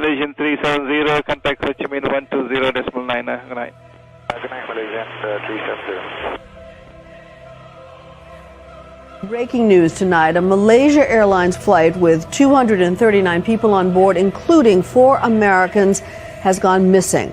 Malaysian 370, contact Ho Chi Minh 120.9. Good night. Good night, Malaysian 370. Breaking news tonight, a Malaysia Airlines flight with 239 people on board, including 4 Americans, has gone missing.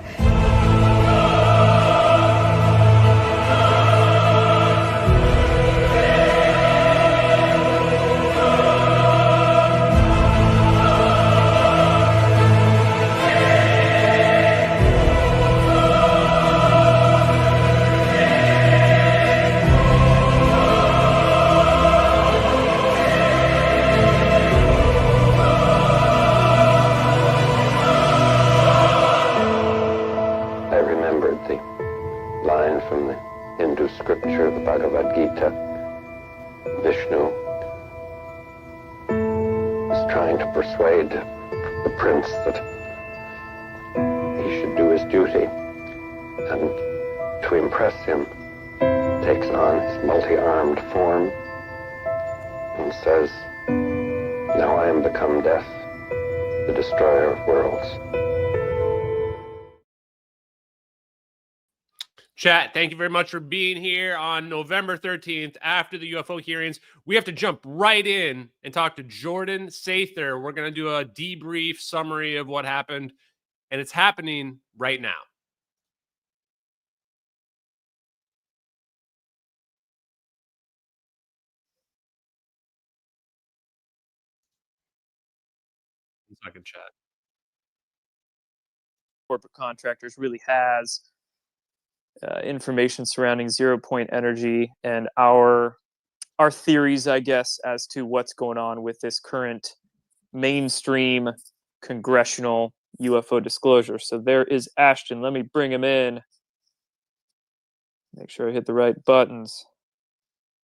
Scripture, the Bhagavad Gita, Vishnu is trying to persuade the prince that he should do his duty, and to impress him takes on his multi-armed form and says, "Now I am become death, the destroyer of worlds." Chat, thank you very much for being here on November 13th after the UFO hearings. We have to jump right in and talk to Jordan Sather. We're going to do a debrief summary of what happened, and it's happening right now. Second chat. Corporate contractors really has information surrounding 0-point energy and our theories, I guess, as to what's going on with this current mainstream congressional UFO disclosure. So there is Ashton. Let me bring him in. Make sure I hit the right buttons.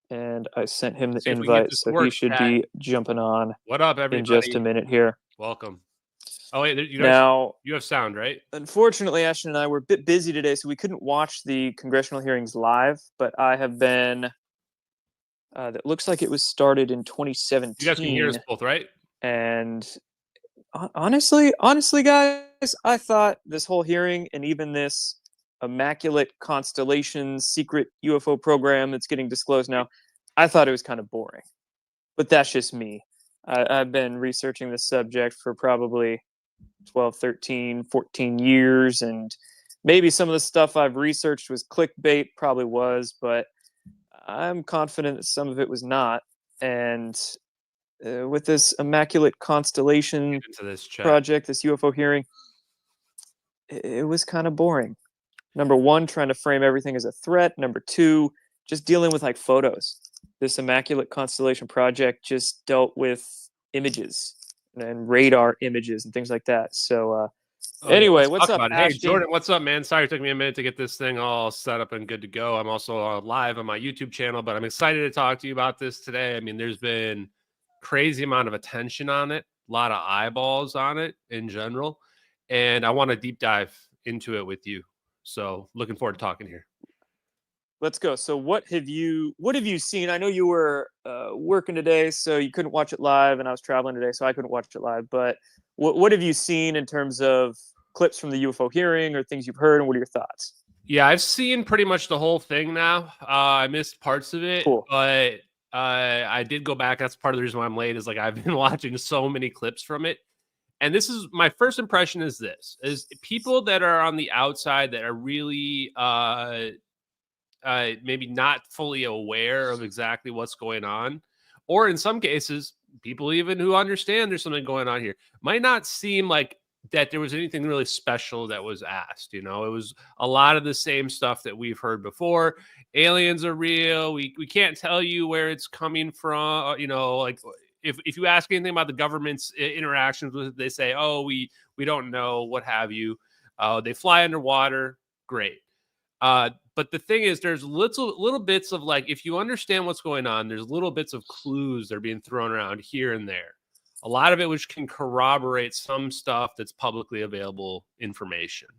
And I sent him the invite, so he should be jumping on. What up, everybody? In just a minute here. Welcome. Oh, wait, you have sound, right? Unfortunately, Ashton and I were a bit busy today, so we couldn't watch the congressional hearings live, but I have been, that looks like it was started in 2017. You guys can hear us both, right? And honestly, guys, I thought this whole hearing and even this Immaculate constellation secret UFO program that's getting disclosed now, I thought it was kind of boring. But that's just me. I've been researching this subject for probably 12, 13, 14 years, and maybe some of the stuff I've researched was clickbait, probably was, but I'm confident that some of it was not. And with this Immaculate constellation project, this UFO hearing, it was kind of boring. Number one, trying to frame everything as a threat. Number two, just dealing with like photos. This Immaculate constellation project just dealt with images and radar images and things like that. So anyway, what's up, Hey, Jordan, what's up, man? Sorry it took me a minute to get this thing all set up and good to go. I'm also live on my YouTube channel, but I'm excited to talk to you about this today. I mean, there's been crazy amount of attention on it, a lot of eyeballs on it in general, and I want to deep dive into it with you. So looking forward to talking here. Let's go. So what have you seen? I know you were working today, so you couldn't watch it live, and I was traveling today, so I couldn't watch it live. But what have you seen in terms of clips from the UFO hearing or things you've heard, and what are your thoughts? Yeah, I've seen pretty much the whole thing now. I missed parts of it, cool. But I did go back. That's part of the reason why I'm late, is like I've been watching so many clips from it. And this is my first impression is people that are on the outside that are really maybe not fully aware of exactly what's going on, or in some cases, people even who understand there's something going on here, might not seem like that there was anything really special that was asked. You know, it was a lot of the same stuff that we've heard before. Aliens are real. We can't tell you where it's coming from. You know, like if you ask anything about the government's interactions with it, they say, oh, we don't know, what have you. They fly underwater. Great. But the thing is, there's little bits of like, if you understand what's going on, there's little bits of clues that are being thrown around here and there. A lot of it which can corroborate some stuff that's publicly available information.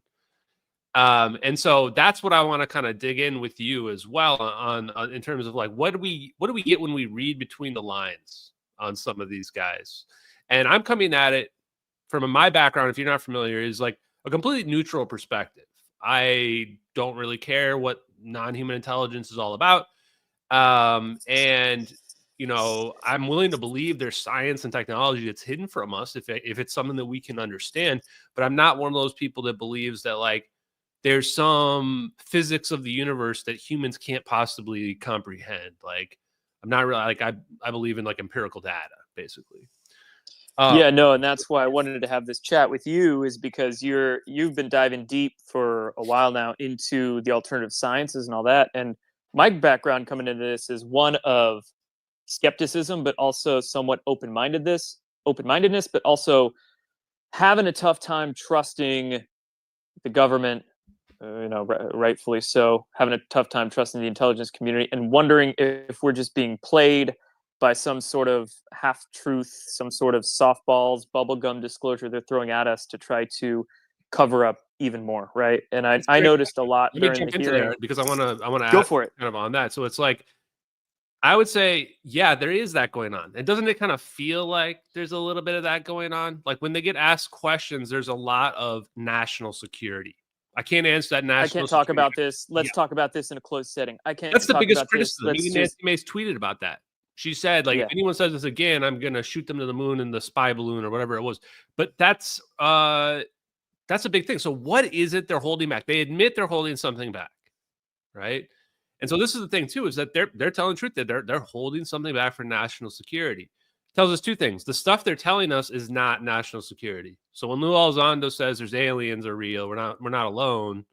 And so that's what I want to kind of dig in with you as well on in terms of like, what do we get when we read between the lines on some of these guys? And I'm coming at it from my background, if you're not familiar, is like a completely neutral perspective. I don't really care what non-human intelligence is all about. And you know, I'm willing to believe there's science and technology that's hidden from us if it's something that we can understand. But I'm not one of those people that believes that like there's some physics of the universe that humans can't possibly comprehend. Like I'm not really like I believe in like empirical data, basically. Yeah, no, and that's why I wanted to have this chat with you, is because you've been diving deep for a while now into the alternative sciences and all that. And my background coming into this is one of skepticism, but also somewhat open-mindedness, but also having a tough time trusting the government, rightfully so, having a tough time trusting the intelligence community, and wondering if we're just being played by some sort of half-truth, some sort of softballs, bubblegum disclosure they're throwing at us to try to cover up even more, right? And I noticed a lot during the hearing. Because I want to go for it kind of on that. So it's like, I would say, yeah, there is that going on. And doesn't it kind of feel like there's a little bit of that going on? Like when they get asked questions, there's a lot of national security. I can't answer that national. I can't talk about this. Let's talk about this in a closed setting. I can't. That's the talk biggest about criticism. This. Even Nancy Mace tweeted about that. She said, like, if anyone says this again, I'm gonna shoot them to the moon in the spy balloon or whatever it was. But that's a big thing. So what is it they're holding back? They admit they're holding something back, right? And so this is the thing too, is that they're telling the truth, that they're holding something back for national security. It tells us two things. The stuff they're telling us is not national security. So when Lou Elizondo says there's aliens are real, we're not alone,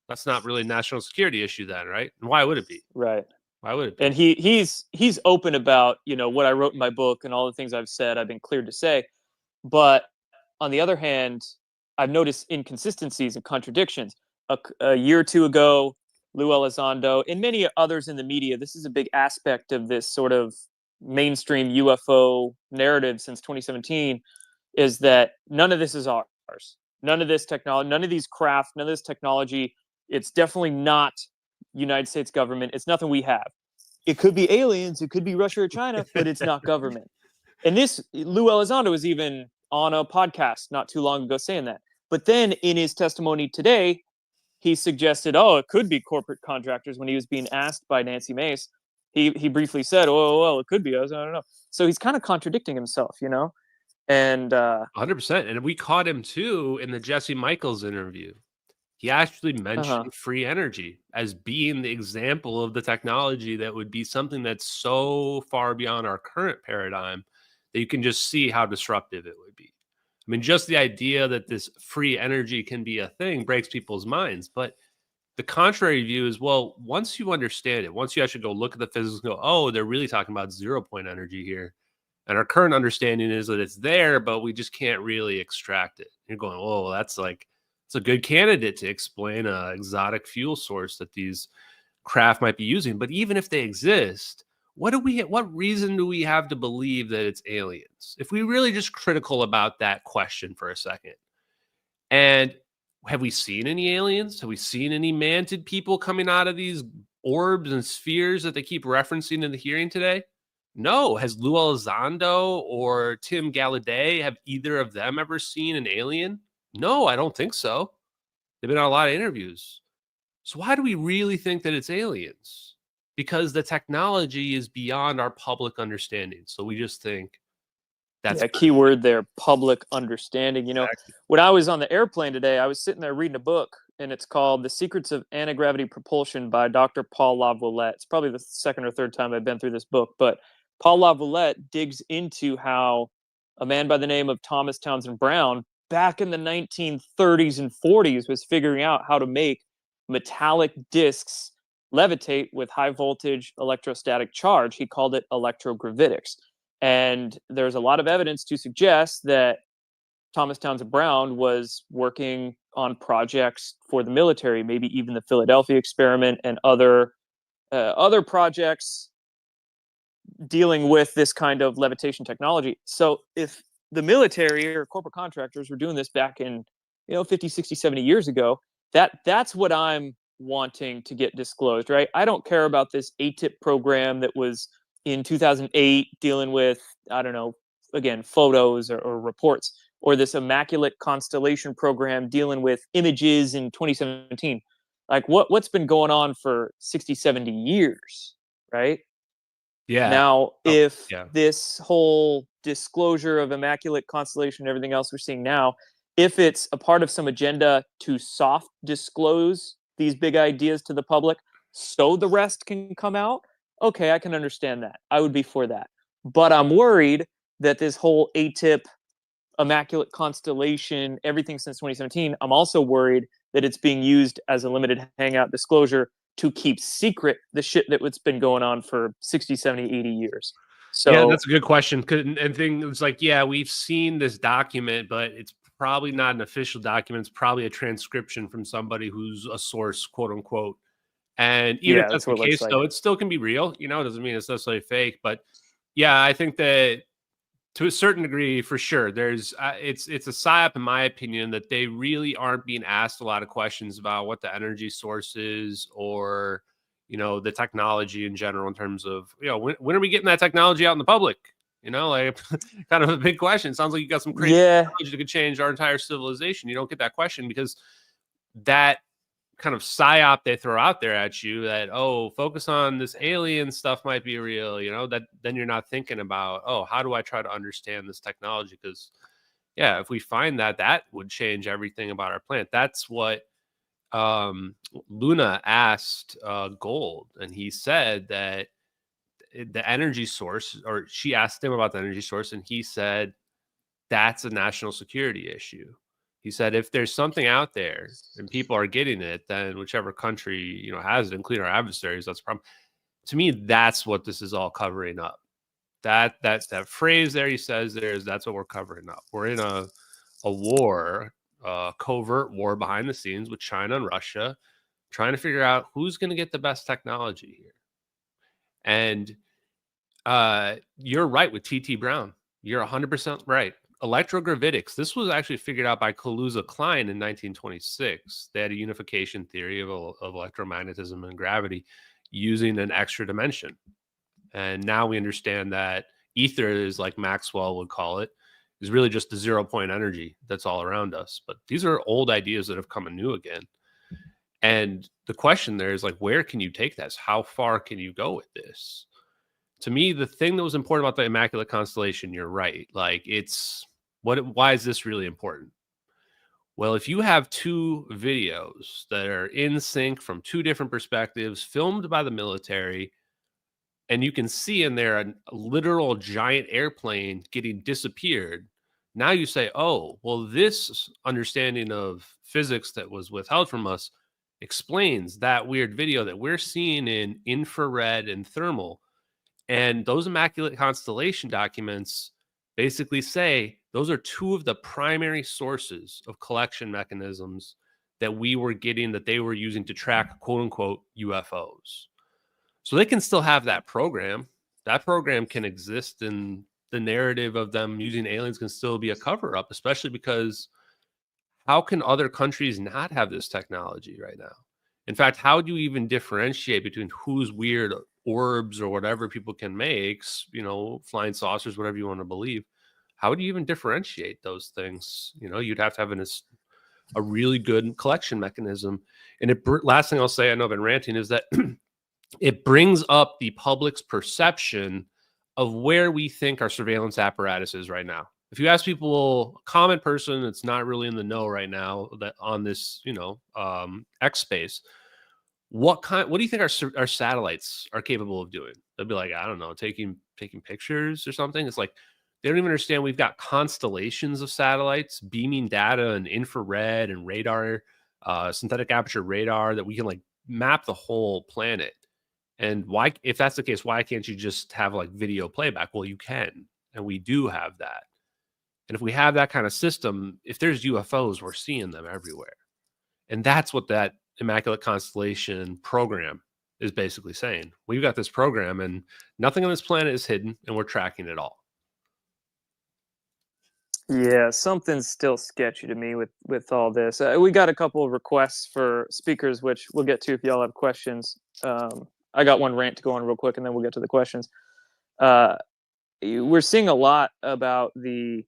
that's not really a national security issue then, right? And why would it be? Right. Why would it be? And he's open about, what I wrote in my book and all the things I've said. I've been clear to say. But on the other hand, I've noticed inconsistencies and contradictions. A year or two ago, Lou Elizondo and many others in the media, this is a big aspect of this sort of mainstream UFO narrative since 2017, is that none of this is ours. None of this technology, none of these craft, none of this technology, it's definitely not United States government. It's nothing we have. It could be aliens, it could be Russia or China, but it's not government. And this, Lou Elizondo was even on a podcast not too long ago saying that. But then in his testimony today, he suggested, it could be corporate contractors. When he was being asked by Nancy Mace, he briefly said, well, it could be us. I don't know. So he's kind of contradicting himself, and 100%. And we caught him too in the Jesse Michaels interview. He actually mentioned free energy as being the example of the technology that would be something that's so far beyond our current paradigm that you can just see how disruptive it would be. I mean, just the idea that this free energy can be a thing breaks people's minds. But the contrary view is, well, once you understand it, once you actually go look at the physics and go, they're really talking about 0-point energy here. And our current understanding is that it's there, but we just can't really extract it. You're going, that's like, it's a good candidate to explain an exotic fuel source that these craft might be using. But even if they exist, what reason do we have to believe that it's aliens? If we really just critical about that question for a second. And have we seen any aliens? Have we seen any manted people coming out of these orbs and spheres that they keep referencing in the hearing today? No. Has Lou Elizondo or Tim Gallaudet, have either of them ever seen an alien? No, I don't think so. They've been on a lot of interviews. So why do we really think that it's aliens? Because the technology is beyond our public understanding. So we just think that's a key word there, public understanding. Exactly. When I was on the airplane today, I was sitting there reading a book, and it's called The Secrets of Anti-Gravity Propulsion by Dr. Paul Laviolette. It's probably the second or third time I've been through this book, but Paul Laviolette digs into how a man by the name of Thomas Townsend Brown back in the 1930s and 40s was figuring out how to make metallic discs levitate with high voltage electrostatic charge. He called it electrogravitics. And there's a lot of evidence to suggest that Thomas Townsend Brown was working on projects for the military, maybe even the Philadelphia experiment and other projects dealing with this kind of levitation technology. So if the military or corporate contractors were doing this back in 50, 60, 70 years ago, that's what I'm wanting to get disclosed, right? I don't care about this ATIP program that was in 2008 dealing with, I don't know, again, photos or reports. or this Immaculate constellation program dealing with images in 2017. Like what's been going on for 60, 70 years, right? Yeah. Now, if yeah. this whole disclosure of Immaculate constellation and everything else we're seeing now, if it's a part of some agenda to soft disclose these big ideas to the public so the rest can come out, okay, I can understand that. I would be for that. But I'm worried that this whole ATIP, Immaculate constellation, everything since 2017, I'm also worried that it's being used as a limited hangout disclosure to keep secret the shit that's been going on for 60, 70, 80 years. So yeah, that's a good question. And things like, yeah, we've seen this document, but it's probably not an official document. It's probably a transcription from somebody who's a source, quote unquote. And even if that's the case, though, it still can be real. You know, it doesn't mean it's necessarily fake. But yeah, I think that to a certain degree, for sure, there's it's a psyop, in my opinion, that they really aren't being asked a lot of questions about what the energy source is, or the technology in general, in terms of when are we getting that technology out in the public? Like kind of a big question. It sounds like you got some crazy technology that could change our entire civilization. You don't get that question because that kind of psyop they throw out there at you, that focus on this alien stuff might be real, that then you're not thinking about, how do I try to understand this technology? Because if we find that would change everything about our planet. That's what Luna asked Gold, and he said that the energy source, or she asked him about the energy source, and he said that's a national security issue. He said, if there's something out there and people are getting it, then whichever country, has it, including our adversaries, that's a problem. To me, that's what this is all covering up. That phrase there he says that's what we're covering up. We're in a war, a covert war behind the scenes with China and Russia, trying to figure out who's going to get the best technology here. And you're right with T.T. Brown. You're 100% right. Electrogravitics. This was actually figured out by Kaluza Klein in 1926. They had a unification theory of electromagnetism and gravity using an extra dimension. And now we understand that ether is, like Maxwell would call it, is really just the 0-point energy that's all around us. But these are old ideas that have come anew again. And the question there is, like, where can you take this? How far can you go with this? To me, the thing that was important about the Immaculate constellation, you're right. Like, why is this really important? Well, if you have two videos that are in sync from two different perspectives, filmed by the military, and you can see in there a literal giant airplane getting disappeared, now you say, oh, well, this understanding of physics that was withheld from us explains that weird video that we're seeing in infrared and thermal. And those Immaculate constellation documents basically say those are two of the primary sources of collection mechanisms that we were getting, that they were using to track, quote unquote, UFOs. So they can still have that program. That program can exist, and the narrative of them using aliens can still be a cover up, especially because how can other countries not have this technology right now? In fact, how do you even differentiate between who's weird orbs or whatever people can make, flying saucers, whatever you want to believe? How do you even differentiate those things? You'd have to have a really good collection mechanism. And last thing I'll say, I know I've been ranting, is that it brings up the public's perception of where we think our surveillance apparatus is right now. If you ask people, a common person that's not really in the know right now, that on this, X space, what do you think our satellites are capable of doing? They'll be like, I don't know, taking pictures or something. It's like they don't even understand we've got constellations of satellites beaming data and infrared and radar, synthetic aperture radar, that we can like map the whole planet. And why, if that's the case, why can't you just have like video playback? Well, you can, and we do have that. And if we have that kind of system, if there's UFOs, we're seeing them everywhere. And that's what that Immaculate constellation program is basically saying. We've got this program, and nothing on this planet is hidden, and we're tracking it all. Yeah, something's still sketchy to me with all this. We got a couple of requests for speakers, which we'll get to if y'all have questions. I got one rant to go on real quick, and then we'll get to the questions. We're seeing a lot about the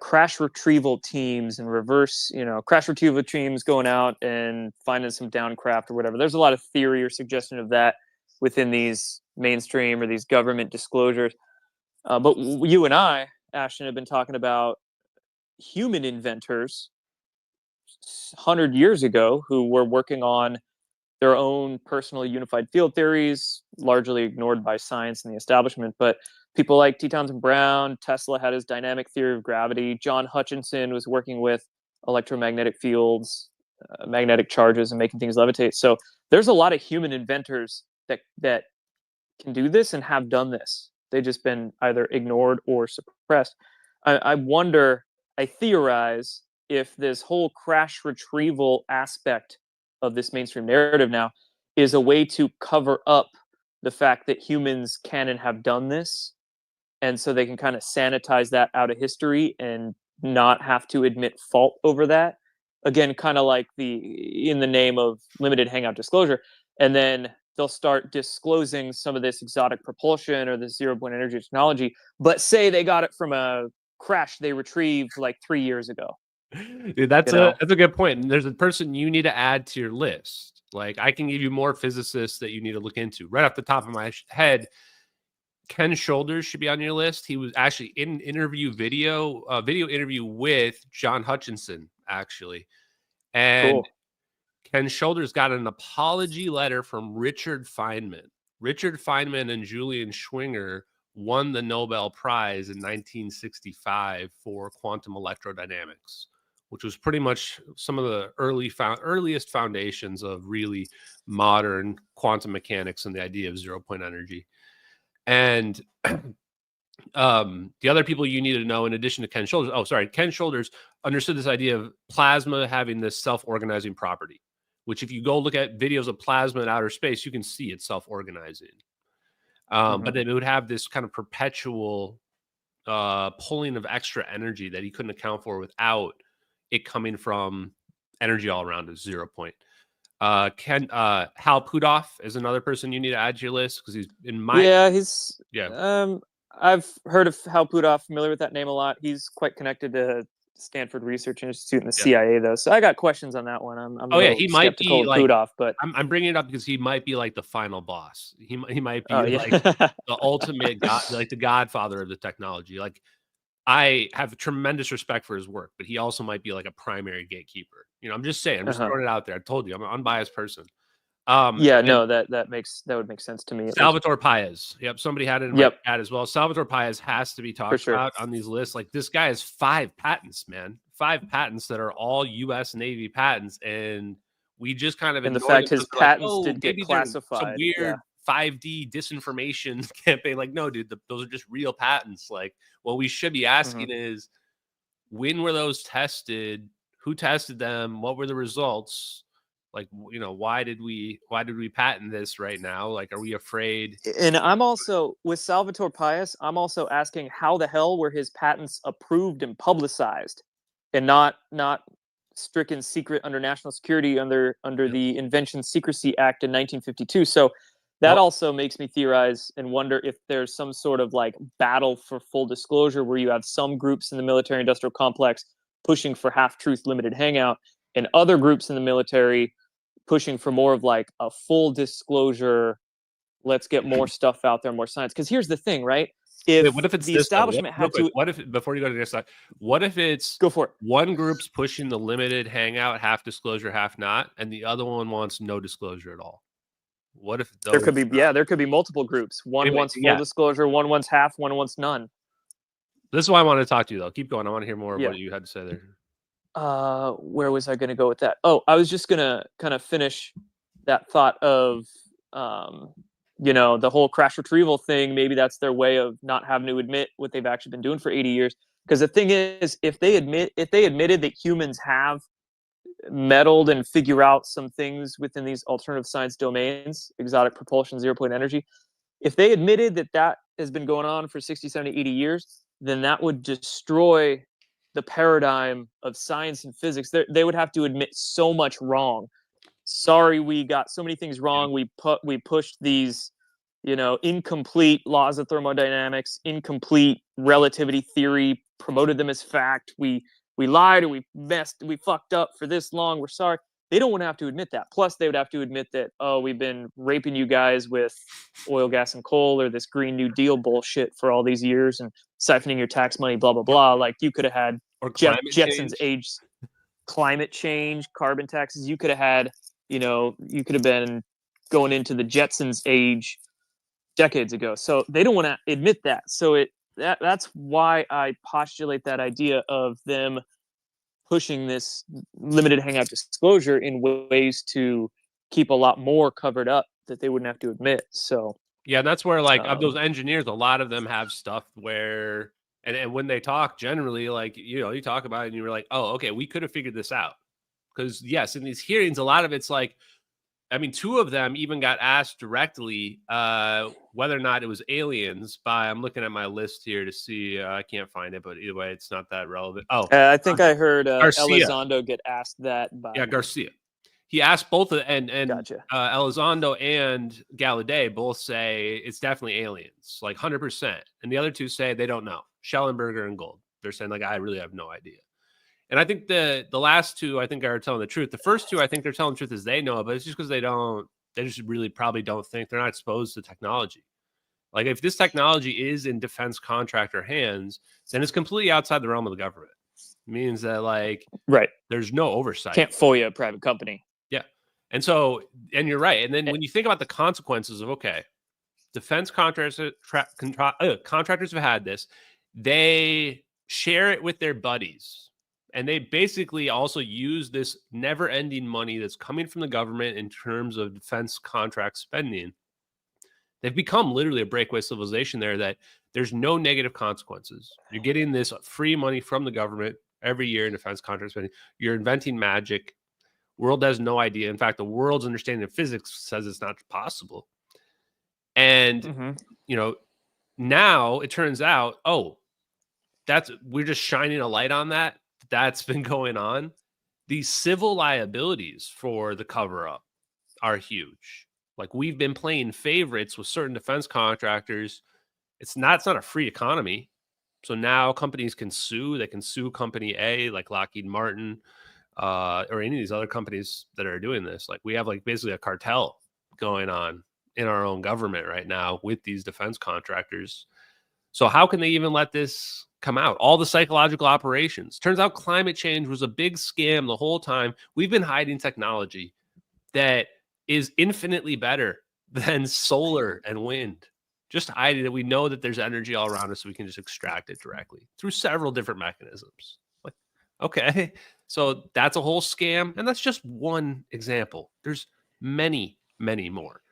crash retrieval teams and reverse, crash retrieval teams going out and finding some downcraft or whatever. There's a lot of theory or suggestion of that within these mainstream or these government disclosures. But you and I, Ashton, have been talking about human inventors 100 years ago who were working on their own personal unified field theories, largely ignored by science and the establishment. But people like T. Townsend Brown, Tesla had his dynamic theory of gravity. John Hutchinson was working with electromagnetic fields, magnetic charges, and making things levitate. So there's a lot of human inventors that can do this and have done this. They've just been either ignored or suppressed. I wonder, I theorize, if this whole crash retrieval aspect of this mainstream narrative now is a way to cover up the fact that humans can and have done this, and so they can kind of sanitize that out of history and not have to admit fault over that. Again, kind of like in the name of limited hangout disclosure, and then they'll start disclosing some of this exotic propulsion or this zero-point energy technology, but say they got it from a crash they retrieved like 3 years ago. Dude, that's a good point. And there's a person you need to add to your list. Like, I can give you more physicists that you need to look into. Right off the top of my head, Ken Shoulders should be on your list. He was actually in an video interview with John Hutchinson, actually. And cool. Ken Shoulders got an apology letter from Richard Feynman. Richard Feynman and Julian Schwinger won the Nobel Prize in 1965 for quantum electrodynamics, which was pretty much some of the earliest foundations of really modern quantum mechanics and the idea of zero-point energy. And the other people you need to know, in addition to Ken Shoulders, Ken Shoulders understood this idea of plasma having this self-organizing property, which if you go look at videos of plasma in outer space, you can see it self-organizing. But then it would have this kind of perpetual pulling of extra energy that he couldn't account for without it coming from energy all around is 0 point. Hal Puthoff is another person you need to add to your list because he's in my I've heard of Hal Puthoff, familiar with that name a lot. He's quite connected to Stanford Research Institute and the CIA, though. So I got questions on that one. He might be like Puthoff, but I'm bringing it up because he might be like the final boss. He might be like the ultimate god, like the godfather of the technology. Like, I have tremendous respect for his work, but he also might be like a primary gatekeeper. I'm just saying. I'm just throwing it out there. I told you, I'm an unbiased person. that would make sense to me. Salvatore Paez. Yep, somebody had it in my chat as well. Salvatore Paez has to be talked about on these lists. Like, this guy has 5 patents, man. 5 patents that are all U.S. Navy patents, and we just kind of and the fact his patents did get classified. Some weird 5D disinformation campaign. Like, no, dude, those are just real patents. Like, what we should be asking is, when were those tested? Who tested them? What were the results? Like, why did we patent this right now? Like, are we afraid? And I'm also, with Salvatore Paez, I'm also asking, how the hell were his patents approved and publicized and not stricken secret under national security under the Invention Secrecy Act in 1952? So that also makes me theorize and wonder if there's some sort of like battle for full disclosure where you have some groups in the military industrial complex pushing for half-truth limited hangout and other groups in the military pushing for more of like a full disclosure. Let's get more stuff out there, more science. Because here's the thing, right? What if it's the establishment had to? What if, before you go to the next slide, what if it's go for it? One group's pushing the limited hangout, half disclosure, half not, and the other one wants no disclosure at all? What if there could be multiple groups. One wants full disclosure, one wants half, one wants none. This is why I wanted to talk to you, though. Keep going. I want to hear more of what you had to say there. Where was I going to go with that? Oh, I was just going to kind of finish that thought of, the whole crash retrieval thing. Maybe that's their way of not having to admit what they've actually been doing for 80 years. Because the thing is, if they admitted that humans have meddled and figure out some things within these alternative science domains, exotic propulsion, 0 point energy, if they admitted that has been going on for 60, 70, 80 years, then that would destroy the paradigm of science and physics. They would have to admit so much wrong. Sorry, we got so many things wrong. We pushed these, incomplete laws of thermodynamics, incomplete relativity theory promoted them as fact. We lied, or we fucked up for this long. We're sorry. They don't want to have to admit that. Plus, they would have to admit that, oh, we've been raping you guys with oil, gas, and coal, or this Green New Deal bullshit for all these years, and siphoning your tax money, blah, blah, blah. Like, you could have had Or climate Jetson's change. age, climate change, carbon taxes. You could have had, you could have been going into the Jetsons age decades ago. So they don't want to admit that. So that's why I postulate that idea of them pushing this limited hangout disclosure in ways to keep a lot more covered up that they wouldn't have to admit. So yeah, that's where like of those engineers, a lot of them have stuff where and when they talk generally, like you talk about it and you were like, oh, okay, we could have figured this out. Because yes, in these hearings, a lot of it's like, I mean, two of them even got asked directly whether or not it was aliens by, I'm looking at my list here to see, I can't find it, but either way, it's not that relevant. Oh, I think I heard Garcia. Elizondo get asked that by... Yeah, Garcia. He asked both of and Gotcha. Elizondo and Gallaudet both say it's definitely aliens, like 100%. And the other two say they don't know. Schellenberger and Gold. They're saying like, I really have no idea. And I think the last two, I think, are telling the truth. The first two, I think they're telling the truth as they know, but it's just because they just really probably don't think, they're not exposed to technology. Like if this technology is in defense contractor hands, then it's completely outside the realm of the government. It means that like, right, there's no oversight. Can't FOIA a private company. Yeah. And so, and you're right. And then when you think about the consequences of, okay, defense contractors have had this, they share it with their buddies. And they basically also use this never-ending money that's coming from the government in terms of defense contract spending. They've become literally a breakaway civilization there that there's no negative consequences. You're getting this free money from the government every year in defense contract spending. You're inventing magic. World has no idea. In fact, the world's understanding of physics says it's not possible. And, now it turns out, we're just shining a light on that. That's been going on. These civil liabilities for the cover-up are huge. Like we've been playing favorites with certain defense contractors. It's not a free economy. So now companies can sue. They can sue company A, like Lockheed Martin, or any of these other companies that are doing this. Like we have like basically a cartel going on in our own government right now with these defense contractors. So how can they even let this come out? All the psychological operations. Turns out climate change was a big scam the whole time. We've been hiding technology that is infinitely better than solar and wind. Just hiding it. We know that there's energy all around us, so we can just extract it directly through several different mechanisms. Like, okay, so that's a whole scam, and that's just one example. There's many, many more.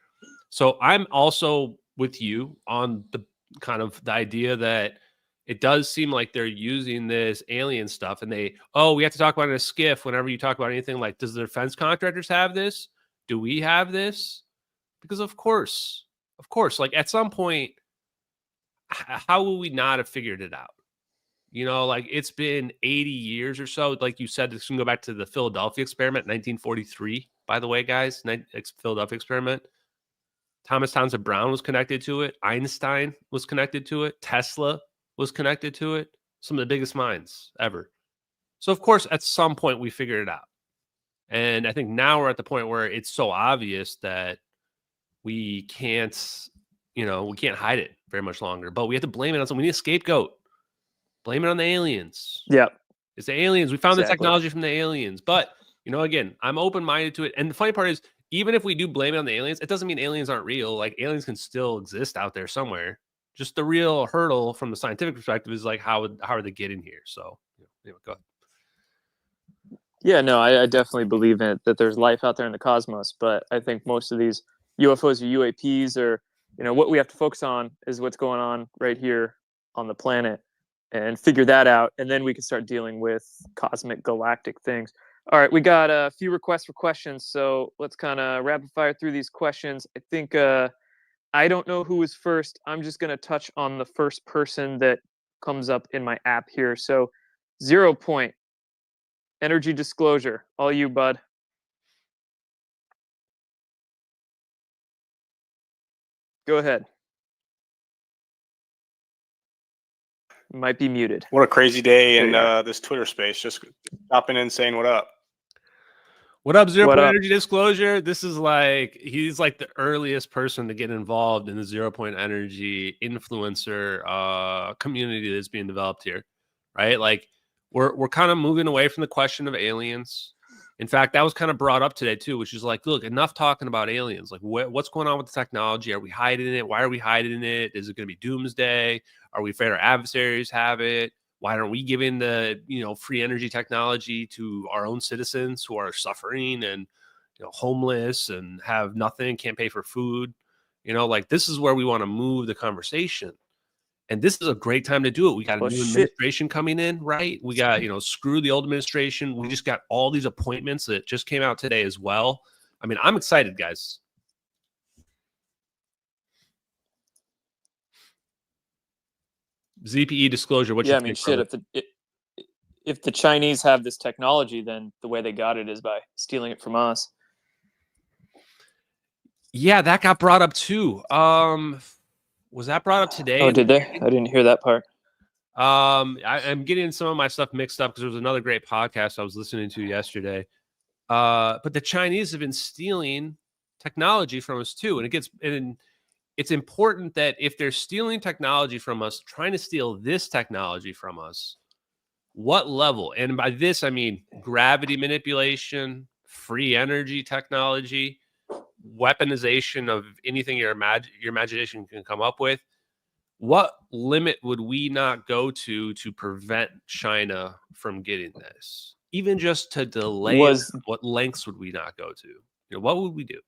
So I'm also with you on the kind of the idea that it does seem like they're using this alien stuff and we have to talk about it in a skiff whenever you talk about anything like, does the defense contractors have this? Do we have this? Because of course, like at some point, how will we not have figured it out? Like it's been 80 years or so. Like you said, this can go back to the Philadelphia experiment, 1943, by the way, guys, Philadelphia experiment. Thomas Townsend Brown was connected to it. Einstein was connected to it. Tesla was connected to it. Some of the biggest minds ever. So, of course, at some point we figured it out. And I think now we're at the point where it's so obvious that we can't hide it very much longer. But we have to blame it on something. We need a scapegoat. Blame it on the aliens. Yeah. It's the aliens. We found the technology from the aliens. But, again, I'm open-minded to it. And the funny part is, even if we do blame it on the aliens, it doesn't mean aliens aren't real. Like aliens can still exist out there somewhere. Just the real hurdle from the scientific perspective is like, how are they getting here? So, go ahead. Yeah, no, I definitely believe that there's life out there in the cosmos. But I think most of these UFOs or UAPs or, what we have to focus on is what's going on right here on the planet and figure that out. And then we can start dealing with cosmic galactic things. All right, we got a few requests for questions, so let's kind of rapid fire through these questions. I think I don't know who was first. I'm just going to touch on the first person that comes up in my app here. So 0 Point, energy disclosure. All you, bud. Go ahead. Might be muted. What a crazy day There in you are. this Twitter space. Just stopping in and saying what up. What up, Zero What Point up? Energy Disclosure? This is like, he's like the earliest person to get involved in the 0 Point Energy influencer community that's being developed here, right? Like, we're kind of moving away from the question of aliens. In fact, that was kind of brought up today too, which is like, look, enough talking about aliens. Like, what's going on with the technology? Are we hiding it? Why are we hiding it? Is it going to be doomsday? Are we afraid our adversaries have it? Why aren't we giving the free energy technology to our own citizens who are suffering and homeless and have nothing, can't pay for food? Like, this is where we want to move the conversation. And this is a great time to do it. We got a new administration coming in, right? We got, screw the old administration. We just got all these appointments that just came out today as well. I mean, I'm excited, guys. ZPE disclosure. What? Yeah, I mean, shit. If the Chinese have this technology, then the way they got it is by stealing it from us. Yeah, that got brought up too. Was that brought up today? Oh, did they? I didn't hear that part. I'm getting some of my stuff mixed up because there was another great podcast I was listening to yesterday. But the Chinese have been stealing technology from us too, and it's important that if they're stealing technology from us, trying to steal this technology from us, what level? And by this, I mean gravity manipulation, free energy technology, weaponization of anything your imagination can come up with. What limit would we not go to prevent China from getting this? Even just to delay what lengths would we not go to? What would we do?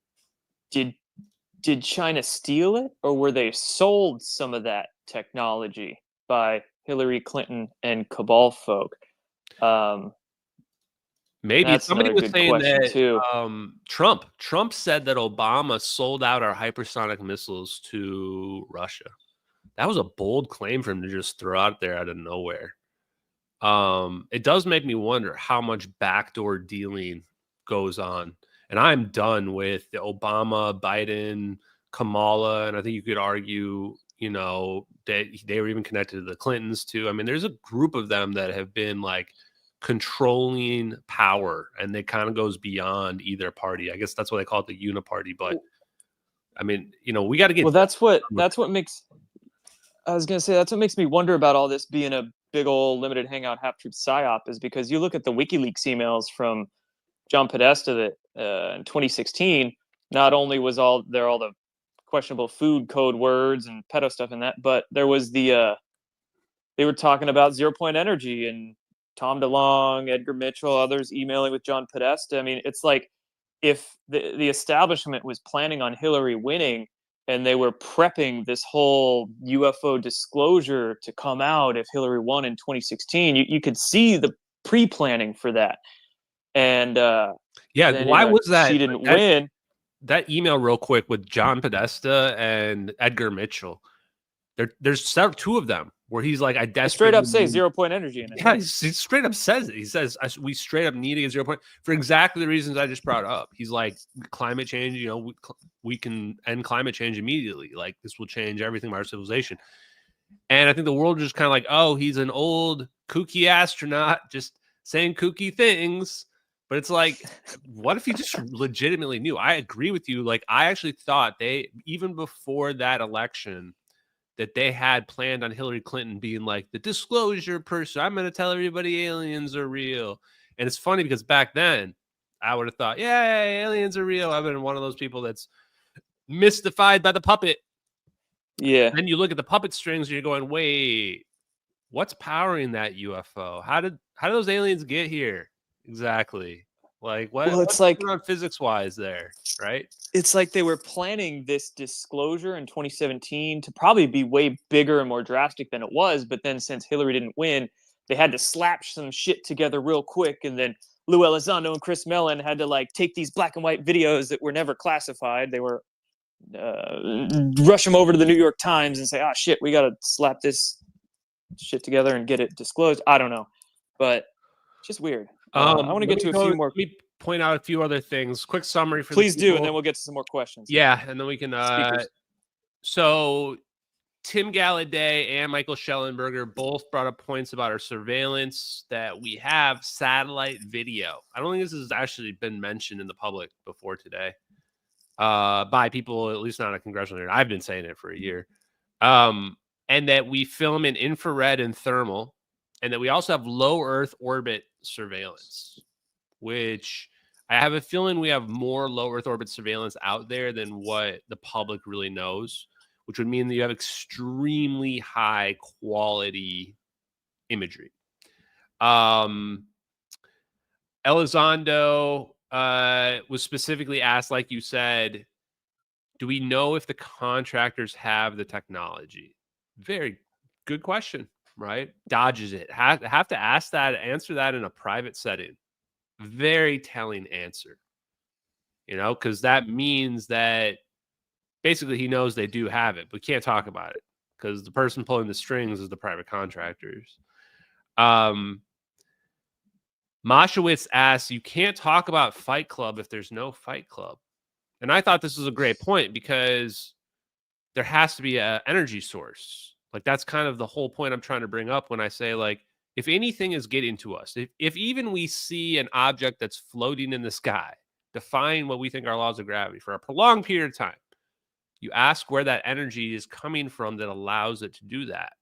Did China steal it, or were they sold some of that technology by Hillary Clinton and cabal folk? Maybe somebody was saying that too. Trump said that Obama sold out our hypersonic missiles to Russia. That was a bold claim for him to just throw out there out of nowhere. It does make me wonder how much backdoor dealing goes on. And I'm done with the Obama, Biden, Kamala, and I think you could argue, that they were even connected to the Clintons too. I mean, there's a group of them that have been like controlling power, and it kind of goes beyond either party. I guess that's why they call it the uniparty. But I mean, we got to get. Well, that's what makes. I was gonna say that's what makes me wonder about all this being a big old limited hangout half-truth psyop, is because you look at the WikiLeaks emails from John Podesta that in 2016, not only was all the questionable food code words and pedo stuff in that, but there was they were talking about 0 Point Energy and Tom DeLonge, Edgar Mitchell, others emailing with John Podesta. I mean, it's like if the establishment was planning on Hillary winning and they were prepping this whole UFO disclosure to come out if Hillary won in 2016, you could see the pre-planning for that. And why was that? She didn't win. That email real quick with John Podesta and Edgar Mitchell. There's two of them where he's like, I desperately straight up say 0 Point Energy in it. Yeah, he straight up says it. He says we straight up need to get 0 point for exactly the reasons I just brought up. He's like, climate change, we can end climate change immediately. Like, this will change everything about our civilization. And I think the world just kind of like, oh, he's an old kooky astronaut just saying kooky things. But it's like, what if he just legitimately knew? I agree with you. Like, I actually thought even before that election, that they had planned on Hillary Clinton being like the disclosure person. I'm going to tell everybody aliens are real. And it's funny because back then I would have thought, yeah, aliens are real. I've been one of those people that's mystified by the puppet. Yeah. Then you look at the puppet strings and you're going, wait, what's powering that UFO? How did those aliens get here? Exactly. Like, what's going on physics-wise there, right? It's like they were planning this disclosure in 2017 to probably be way bigger and more drastic than it was. But then since Hillary didn't win, they had to slap some shit together real quick. And then Lou Elizondo and Chris Mellon had to take these black and white videos that were never classified. They were rush them over to the New York Times and say, oh, shit, we got to slap this shit together and get it disclosed. I don't know. But it's just weird. I want to get to a few more. Let me point out a few other things. Quick summary for Please do, and then we'll get to some more questions. Yeah, and then we can. So Tim Gallaudet and Michael Schellenberger both brought up points about our surveillance, that we have satellite video. I don't think this has actually been mentioned in the public before today by people, at least not a congressional hearing. I've been saying it for a year. And that we film in infrared and thermal, and that we also have low Earth orbit surveillance, which I have a feeling we have more low Earth orbit surveillance out there than what the public really knows, which would mean that you have extremely high quality imagery. Elizondo was specifically asked, like you said, do we know if the contractors have the technology? Very good question, right? Dodges it. Have to ask that, answer that in a private setting. Very telling answer, because that means that basically he knows they do have it, but can't talk about it because the person pulling the strings is the private contractors. Moshowitz asks, you can't talk about Fight Club if there's no Fight Club. And I thought this was a great point, because there has to be an energy source. Like, that's kind of the whole point I'm trying to bring up when I say, like, if anything is getting to us, if even we see an object that's floating in the sky, defying what we think are laws of gravity for a prolonged period of time, you ask where that energy is coming from that allows it to do that.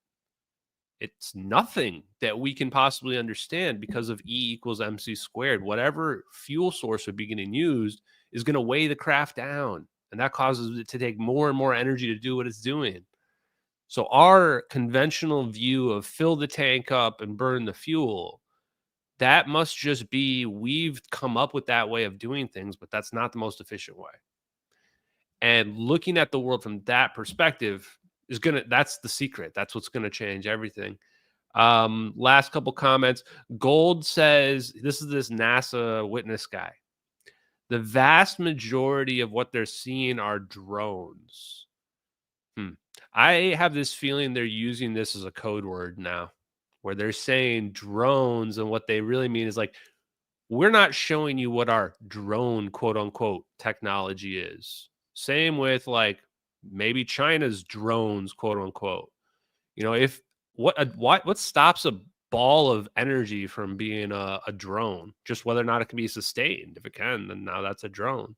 It's nothing that we can possibly understand, because of E equals MC squared. Whatever fuel source would be getting used is going to weigh the craft down, and that causes it to take more and more energy to do what it's doing. So our conventional view of fill the tank up and burn the fuel, that must just be, we've come up with that way of doing things, but that's not the most efficient way. And looking at the world from that perspective that's the secret. That's what's going to change everything. Last couple comments. Gold says, this is this NASA witness guy. The vast majority of what they're seeing are drones. I have this feeling they're using this as a code word now, where they're saying drones, and what they really mean is, like, we're not showing you what our drone quote unquote technology is. Same with, like, maybe China's drones quote unquote. If what stops a ball of energy from being a drone? Just whether or not it can be sustained. If it can, then now that's a drone.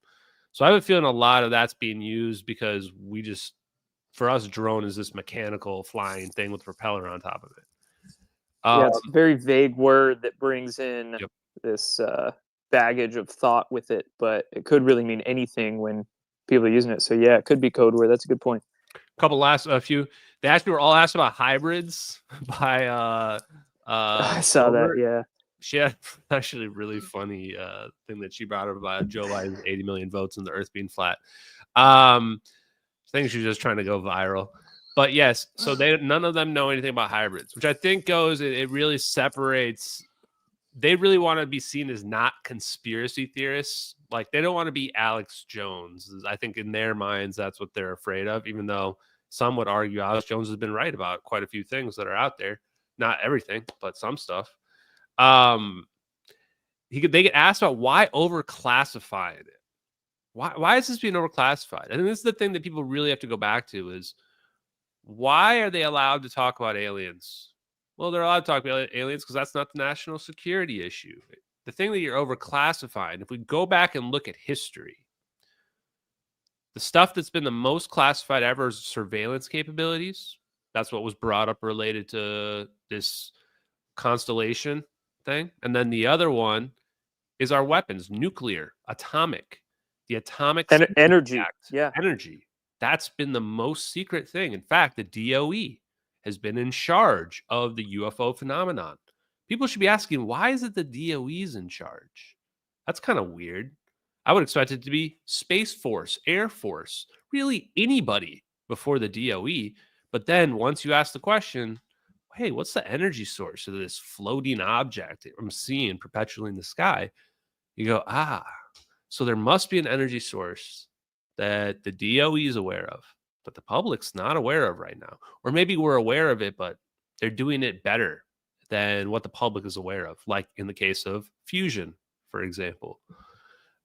So I have a feeling a lot of that's being used because for us, drone is this mechanical flying thing with propeller on top of it. Yeah, it's a very vague word that brings in Yep. this baggage of thought with it, but it could really mean anything when people are using it. So yeah, it could be code word. That's a good point. A few. They actually were all asked about hybrids by I saw Gilbert. that. Yeah. She had actually a really funny thing that she brought up about Joe Biden's 80 million votes and the Earth being flat. I think she was just trying to go viral. But yes, so none of them know anything about hybrids, which I think it really separates. They really want to be seen as not conspiracy theorists. Like, they don't want to be Alex Jones. I think in their minds, that's what they're afraid of, even though some would argue Alex Jones has been right about quite a few things that are out there. Not everything, but some stuff. They get asked about why overclassify it. Why is this being overclassified? I think this is the thing that people really have to go back to is, why are they allowed to talk about aliens? Well, they're allowed to talk about aliens because that's not the national security issue. The thing that you're overclassifying, if we go back and look at history, the stuff that's been the most classified ever is surveillance capabilities. That's what was brought up related to this constellation thing. And then the other one is our weapons, nuclear, atomic. The atomic energy. Act, Yeah. Energy. That's been the most secret thing. In fact, the DOE has been in charge of the UFO phenomenon. People should be asking, why is it the DOE's in charge? That's kind of weird. I would expect it to be Space Force, Air Force, really anybody before the DOE. But then once you ask the question, hey, what's the energy source of this floating object I'm seeing perpetually in the sky? You go, so there must be an energy source that the DOE is aware of, but the public's not aware of right now. Or maybe we're aware of it, but they're doing it better than what the public is aware of, like in the case of fusion, for example.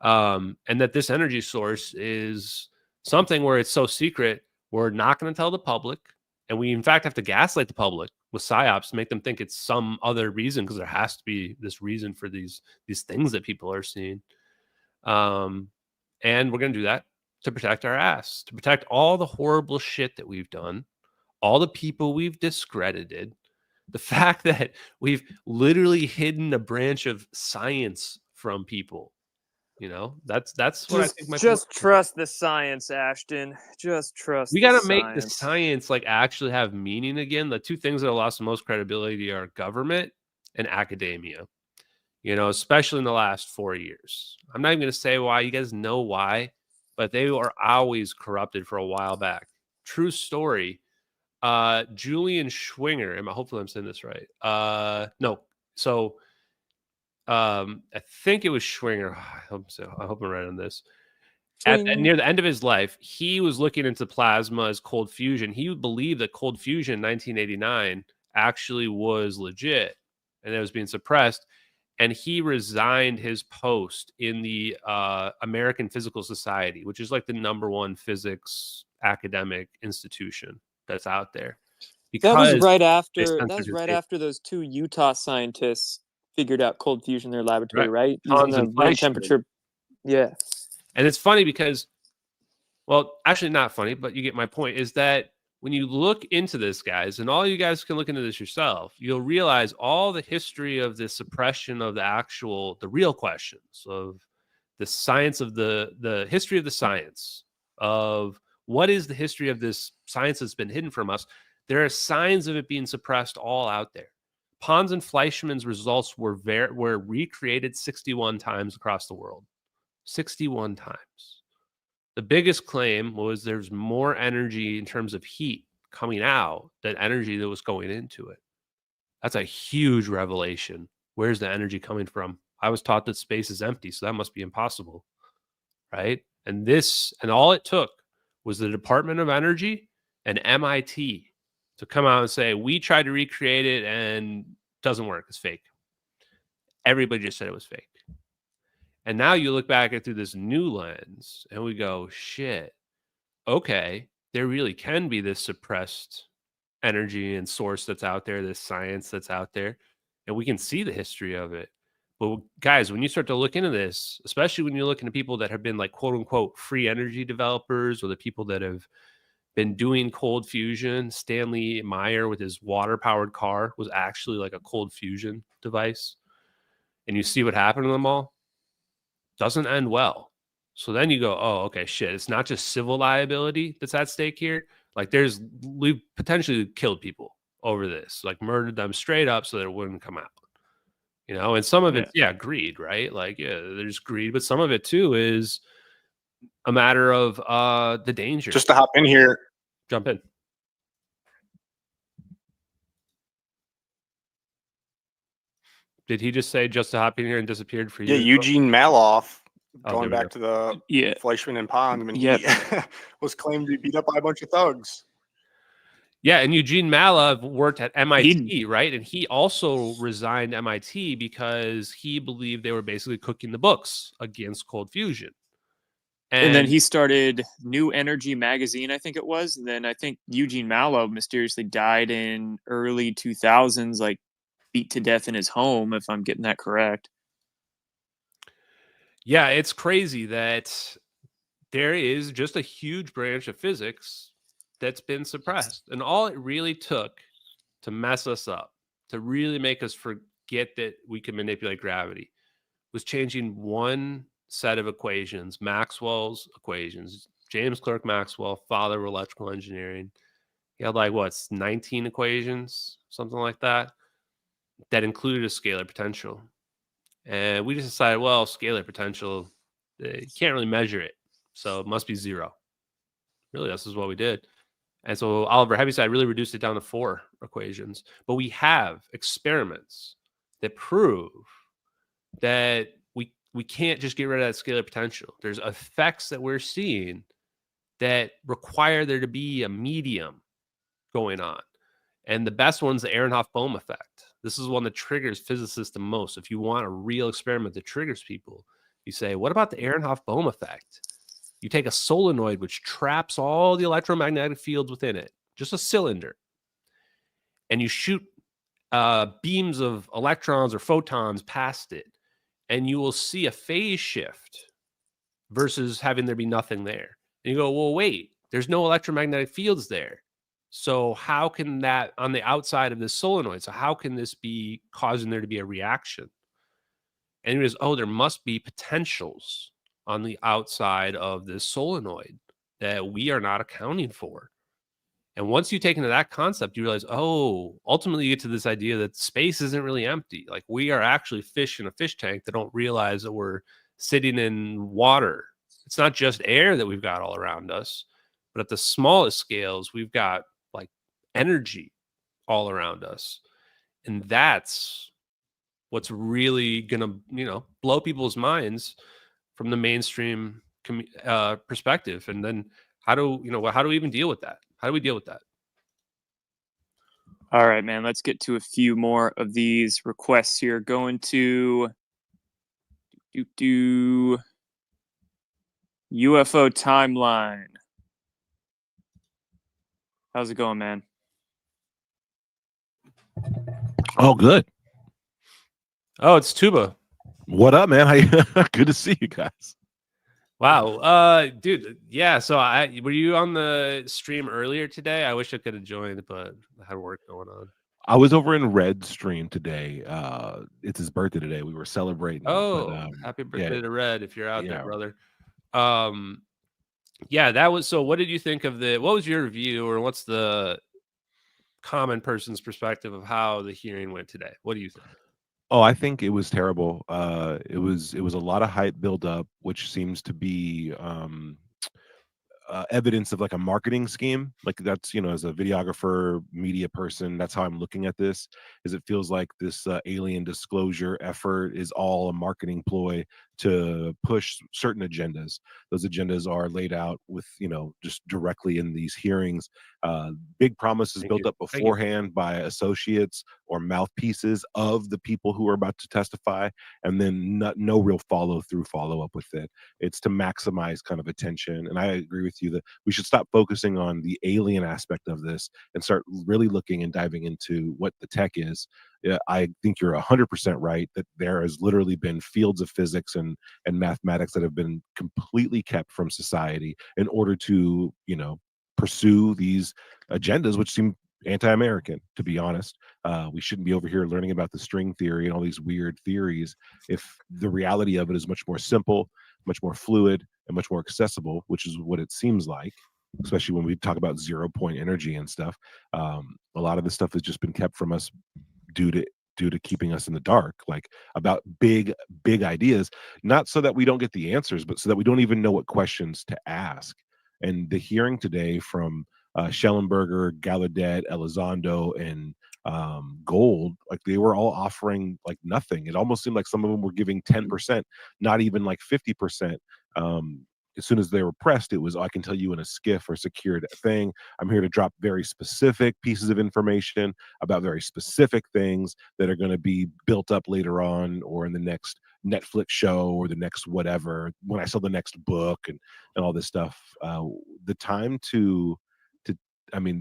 And that this energy source is something where it's so secret, we're not going to tell the public. And we, in fact, have to gaslight the public with psyops to make them think it's some other reason, because there has to be this reason for these things that people are seeing. And we're going to do that to protect our ass, to protect all the horrible shit that we've done, all the people we've discredited, the fact that we've literally hidden a branch of science from people. You know, that's what I think. Just trust the science, Ashton. Just trust. We got to make the science like actually have meaning again. The two things that have lost the most credibility are government and academia. You know, especially in the last 4 years. I'm not even going to say why. You guys know why, but they were always corrupted for a while back. True story. Julian Schwinger. Hopefully I'm saying this right. No. So. I think it was Schwinger. I hope so. I hope I'm right on this. Near the end of his life, he was looking into plasma as cold fusion. He believed that cold fusion in 1989 actually was legit, and it was being suppressed. And he resigned his post in the American Physical Society, which is like the #1 physics academic institution that's out there. That was right after those two Utah scientists figured out cold fusion in their laboratory, right? Using the room temperature. Yeah. And it's funny because, well, actually not funny, but you get my point, is that when you look into this, guys, and all you guys can look into this yourself, you'll realize all the history of the suppression of the real questions of the science of the history of the science of what is the history of this science that's been hidden from us. There are signs of it being suppressed all out there. Pons and Fleischmann's results were recreated 61 times across the world. 61 times. The biggest claim was there's more energy in terms of heat coming out than energy that was going into it. That's a huge revelation. Where's the energy coming from? I was taught that space is empty, so that must be impossible, right? And all it took was the Department of Energy and MIT to come out and say, we tried to recreate it and it doesn't work. It's fake. Everybody just said it was fake. And now you look back at it through this new lens and we go, shit, okay, there really can be this suppressed energy and source that's out there, this science that's out there, and we can see the history of it. But guys, when you start to look into this, especially when you're looking at people that have been like quote unquote free energy developers, or the people that have been doing cold fusion. Stanley Meyer with his water-powered car was actually like a cold fusion device. And you see what happened to them all. Doesn't end well. So then you go, oh, okay, shit. It's not just civil liability that's at stake here. Like we've potentially killed people over this, like murdered them straight up so that it wouldn't come out. You know, and some of it, greed, right? Like, yeah, there's greed, but some of it too is a matter of the danger. Just to hop in here. Jump in. Did he just say just to hop in here and disappeared for you? Yeah, Eugene Maloff, going back to the Fleischmann and Pons, when he was claimed to be beat up by a bunch of thugs. Yeah, and Eugene Maloff worked at MIT, right? And he also resigned MIT because he believed they were basically cooking the books against cold fusion. And then he started New Energy magazine, I think it was. And then I think Eugene Maloff mysteriously died in early 2000s, like beat to death in his home, if I'm getting that correct. Yeah, it's crazy that there is just a huge branch of physics that's been suppressed. And all it really took to mess us up, to really make us forget that we can manipulate gravity, was changing one set of equations, Maxwell's equations. James Clerk Maxwell, father of electrical engineering. He had 19 equations, something like that included a scalar potential. And we just decided, well, scalar potential, you can't really measure it, so it must be zero. Really, this is what we did. And so Oliver Heaviside really reduced it down to 4 equations. But we have experiments that prove that we can't just get rid of that scalar potential. There's effects that we're seeing that require there to be a medium going on. And the best one's the Ehrenhoff-Bohm effect. This is one that triggers physicists the most. If you want a real experiment that triggers people, you say, what about the Ehrenhoff-Bohm effect? You take a solenoid, which traps all the electromagnetic fields within it, just a cylinder, and you shoot beams of electrons or photons past it, and you will see a phase shift versus having there be nothing there. And you go, well, wait, there's no electromagnetic fields there. So how can that on the outside of this solenoid? So how can this be causing there to be a reaction? And it was, oh, there must be potentials on the outside of this solenoid that we are not accounting for. And once you take into that concept, you realize, oh, ultimately you get to this idea that space isn't really empty. Like we are actually fish in a fish tank that don't realize that we're sitting in water. It's not just air that we've got all around us, but at the smallest scales, we've got like energy all around us. And that's what's really going to, blow people's minds from the mainstream perspective. And then how do we even deal with that? How do we deal with that? All right, man, let's get to a few more of these requests here. Going to UFO timeline. How's it going, man? Oh, good. Oh, it's Tuba. What up, man? How you? Good to see you guys. Wow. Dude, yeah. So were you on the stream earlier today? I wish I could have joined, but I had work going on. I was over in Red's stream today. It's his birthday today. We were celebrating. Oh, happy birthday to Red if you're out there, brother. Yeah, that was so what did you think of what was your view, or what's the common person's perspective of how the hearing went today? What do you think? Oh, I think it was terrible. It was a lot of hype build up, which seems to be evidence of like a marketing scheme. Like that's, as a videographer, media person, that's how I'm looking at this. Is it feels like this alien disclosure effort is all a marketing ploy to push certain agendas. Those agendas are laid out with, just directly in these hearings. Big promises built up beforehand by associates or mouthpieces of the people who are about to testify, and then no real follow up with it. It's to maximize kind of attention. And I agree with you that we should stop focusing on the alien aspect of this and start really looking and diving into what the tech is. I think you're 100% right that there has literally been fields of physics and mathematics that have been completely kept from society in order to, pursue these agendas, which seem anti-American, to be honest. We shouldn't be over here learning about the string theory and all these weird theories if the reality of it is much more simple, much more fluid, and much more accessible, which is what it seems like, especially when we talk about 0-point energy and stuff. A lot of this stuff has just been kept from us due to keeping us in the dark, like about big ideas, not so that we don't get the answers, but so that we don't even know what questions to ask. And the hearing today from Schellenberger, Gallaudet, Elizondo, and Gold, like they were all offering like nothing. It almost seemed like some of them were giving 10%, not even like 50%. As soon as they were pressed, it was, I can tell you in a skiff or secured thing. I'm here to drop very specific pieces of information about very specific things that are going to be built up later on or in the next Netflix show or the next whatever, when I sell the next book and all this stuff. The time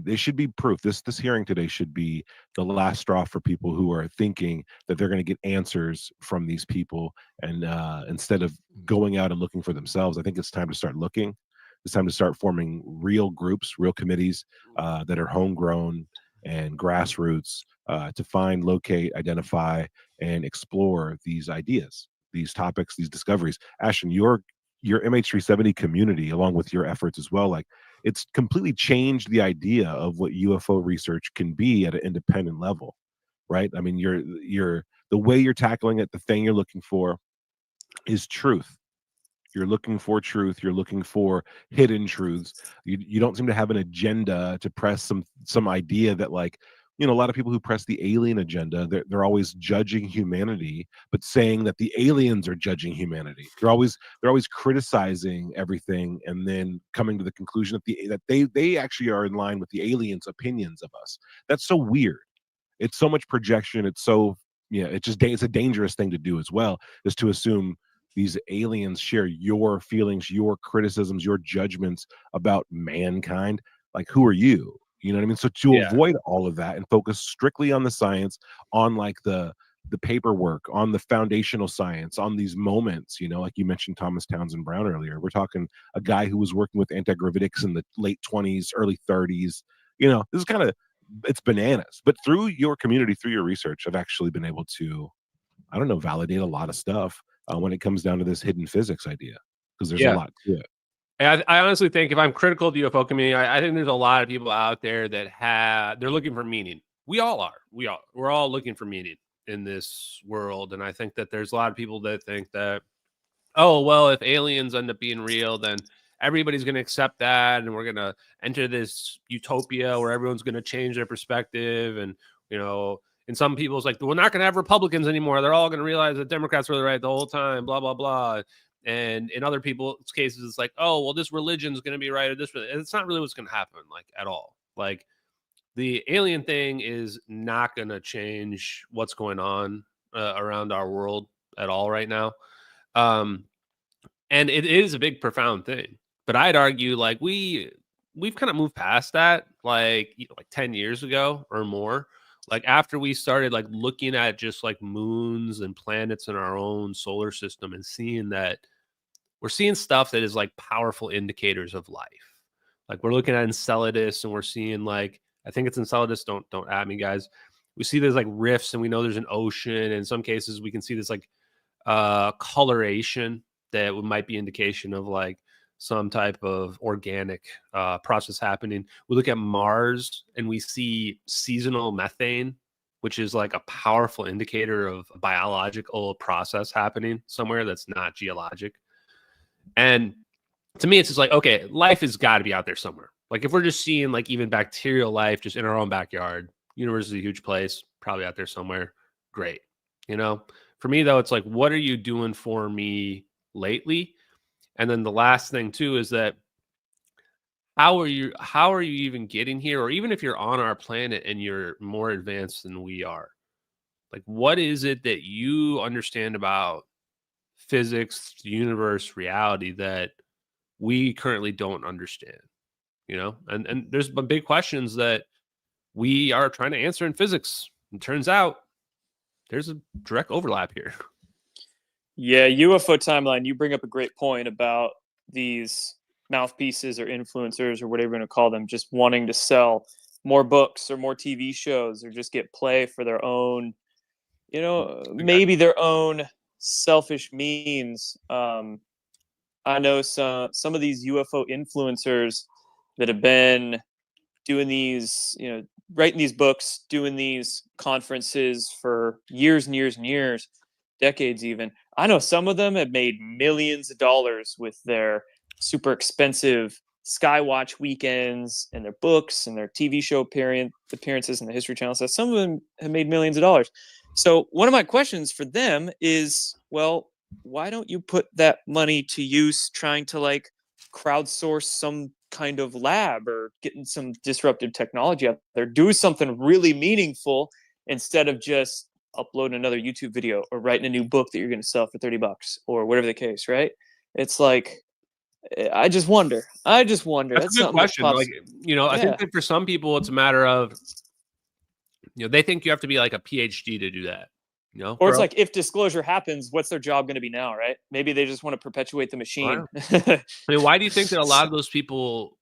they should be proof. This hearing today should be the last straw for people who are thinking that they're going to get answers from these people. And instead of going out and looking for themselves, I think it's time to start looking. It's time to start forming real groups, real committees that are homegrown and grassroots to find, locate, identify, and explore these ideas, these topics, these discoveries. Ashton, your MH370 community, along with your efforts as well, like it's completely changed the idea of what UFO research can be at an independent level, right? I mean, you're the way you're tackling it, the thing you're looking for is truth. You're looking for truth. You're looking for hidden truths. You don't seem to have an agenda to press some idea that, like, a lot of people who press the alien agenda, they're always judging humanity, but saying that the aliens are judging humanity. They're always criticizing everything and then coming to the conclusion that they actually are in line with the aliens' opinions of us. That's so weird. It's so much projection. It's so, it's a dangerous thing to do as well, is to assume these aliens share your feelings, your criticisms, your judgments about mankind. Like, who are you? You know what I mean? So to avoid all of that and focus strictly on the science, on like the paperwork, on the foundational science, on these moments, you know, like you mentioned Thomas Townsend Brown earlier. We're talking a guy who was working with anti-gravitics in the late 20s, early 30s. You know, this is kind of, it's bananas. But through your community, through your research, I've actually been able to, I don't know, validate a lot of stuff when it comes down to this hidden physics idea, because there's a lot to it. And I honestly think, if I'm critical of the UFO community, I think there's a lot of people out there that they're looking for meaning. We all are. We're all looking for meaning in this world. And I think that there's a lot of people that think that, oh, well, if aliens end up being real, then everybody's going to accept that, and we're going to enter this utopia where everyone's going to change their perspective. And, you know, and some people's like, we're not going to have Republicans anymore. They're all going to realize that Democrats were right the whole time, blah, blah, blah. And in other people's cases, it's like, oh, well, this religion is going to be right, or this. It's not really what's going to happen, like, at all. Like, the alien thing is not going to change what's going on around our world at all right now. And it is a big, profound thing. But I'd argue, like, we've kind of moved past that, like 10 years ago or more. Like, after we started like looking at just like moons and planets in our own solar system and seeing that we're seeing stuff that is like powerful indicators of life. Like, we're looking at Enceladus and we're seeing, like, I think it's Enceladus. Don't at me, guys. We see there's like rifts, and we know there's an ocean. And in some cases, we can see this like coloration that might be indication of like some type of organic process happening. We look at Mars and we see seasonal methane, which is like a powerful indicator of a biological process happening somewhere that's not geologic. And to me, it's just like, okay, life has got to be out there somewhere. Like, if we're just seeing like even bacterial life just in our own backyard, universe is a huge place, probably out there somewhere. Great. You know, for me though, it's like, what are you doing for me lately? And then the last thing too is that how are you even getting here? Or even if you're on our planet and you're more advanced than we are, like, what is it that you understand about physics, the universe, reality that we currently don't understand? You know, and there's big questions that we are trying to answer in physics. And turns out there's a direct overlap here. Yeah, UFO timeline, you bring up a great point about these mouthpieces or influencers or whatever you're going to call them, just wanting to sell more books or more TV shows or just get play for their own, you know, maybe their own selfish means. I know some of these UFO influencers that have been doing these, you know, writing these books, doing these conferences for years and years and years, decades even. I know some of them have made millions of dollars with their super expensive Skywatch weekends and their books and their TV show appearances in the History Channel. So some of them have made millions of dollars. So one of my questions for them is, well, why don't you put that money to use trying to like crowdsource some kind of lab or getting some disruptive technology out there? Do something really meaningful instead of just upload another YouTube video or writing a new book that you're going to sell for $30 or whatever the case, right? It's like, I just wonder. That's a good question. Like, you know, I think that for some people, it's a matter of, you know, they think you have to be like a PhD to do that. You know, or it's like, if disclosure happens, what's their job going to be now, right? Maybe they just want to perpetuate the machine. I mean, why do you think that a lot of those people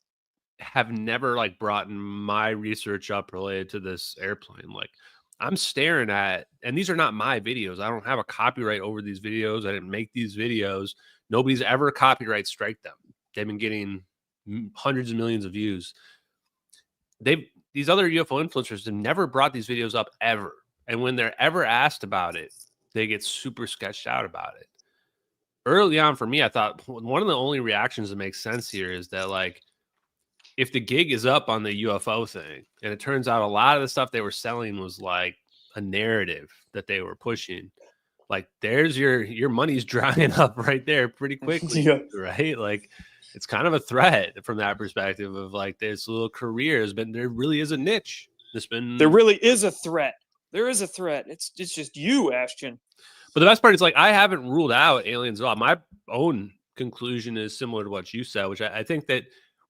have never like brought my research up related to this airplane? Like, I'm staring at, and these are not my videos. I don't have a copyright over these videos. I didn't make these videos. Nobody's ever copyright strike them. They've been getting hundreds of millions of views. These other UFO influencers have never brought these videos up ever. And when they're ever asked about it, they get super sketched out about it. Early on for me, I thought one of the only reactions that makes sense here is that, like, if the gig is up on the UFO thing, and it turns out a lot of the stuff they were selling was like a narrative that they were pushing, like, there's your money's drying up right there pretty quickly, right? Like, it's kind of a threat from that perspective of like, this little career has been, there really is a niche. There really is a threat. There is a threat. It's just you, Ashton. But the best part is, like, I haven't ruled out aliens at all. My own conclusion is similar to what you said, which I think that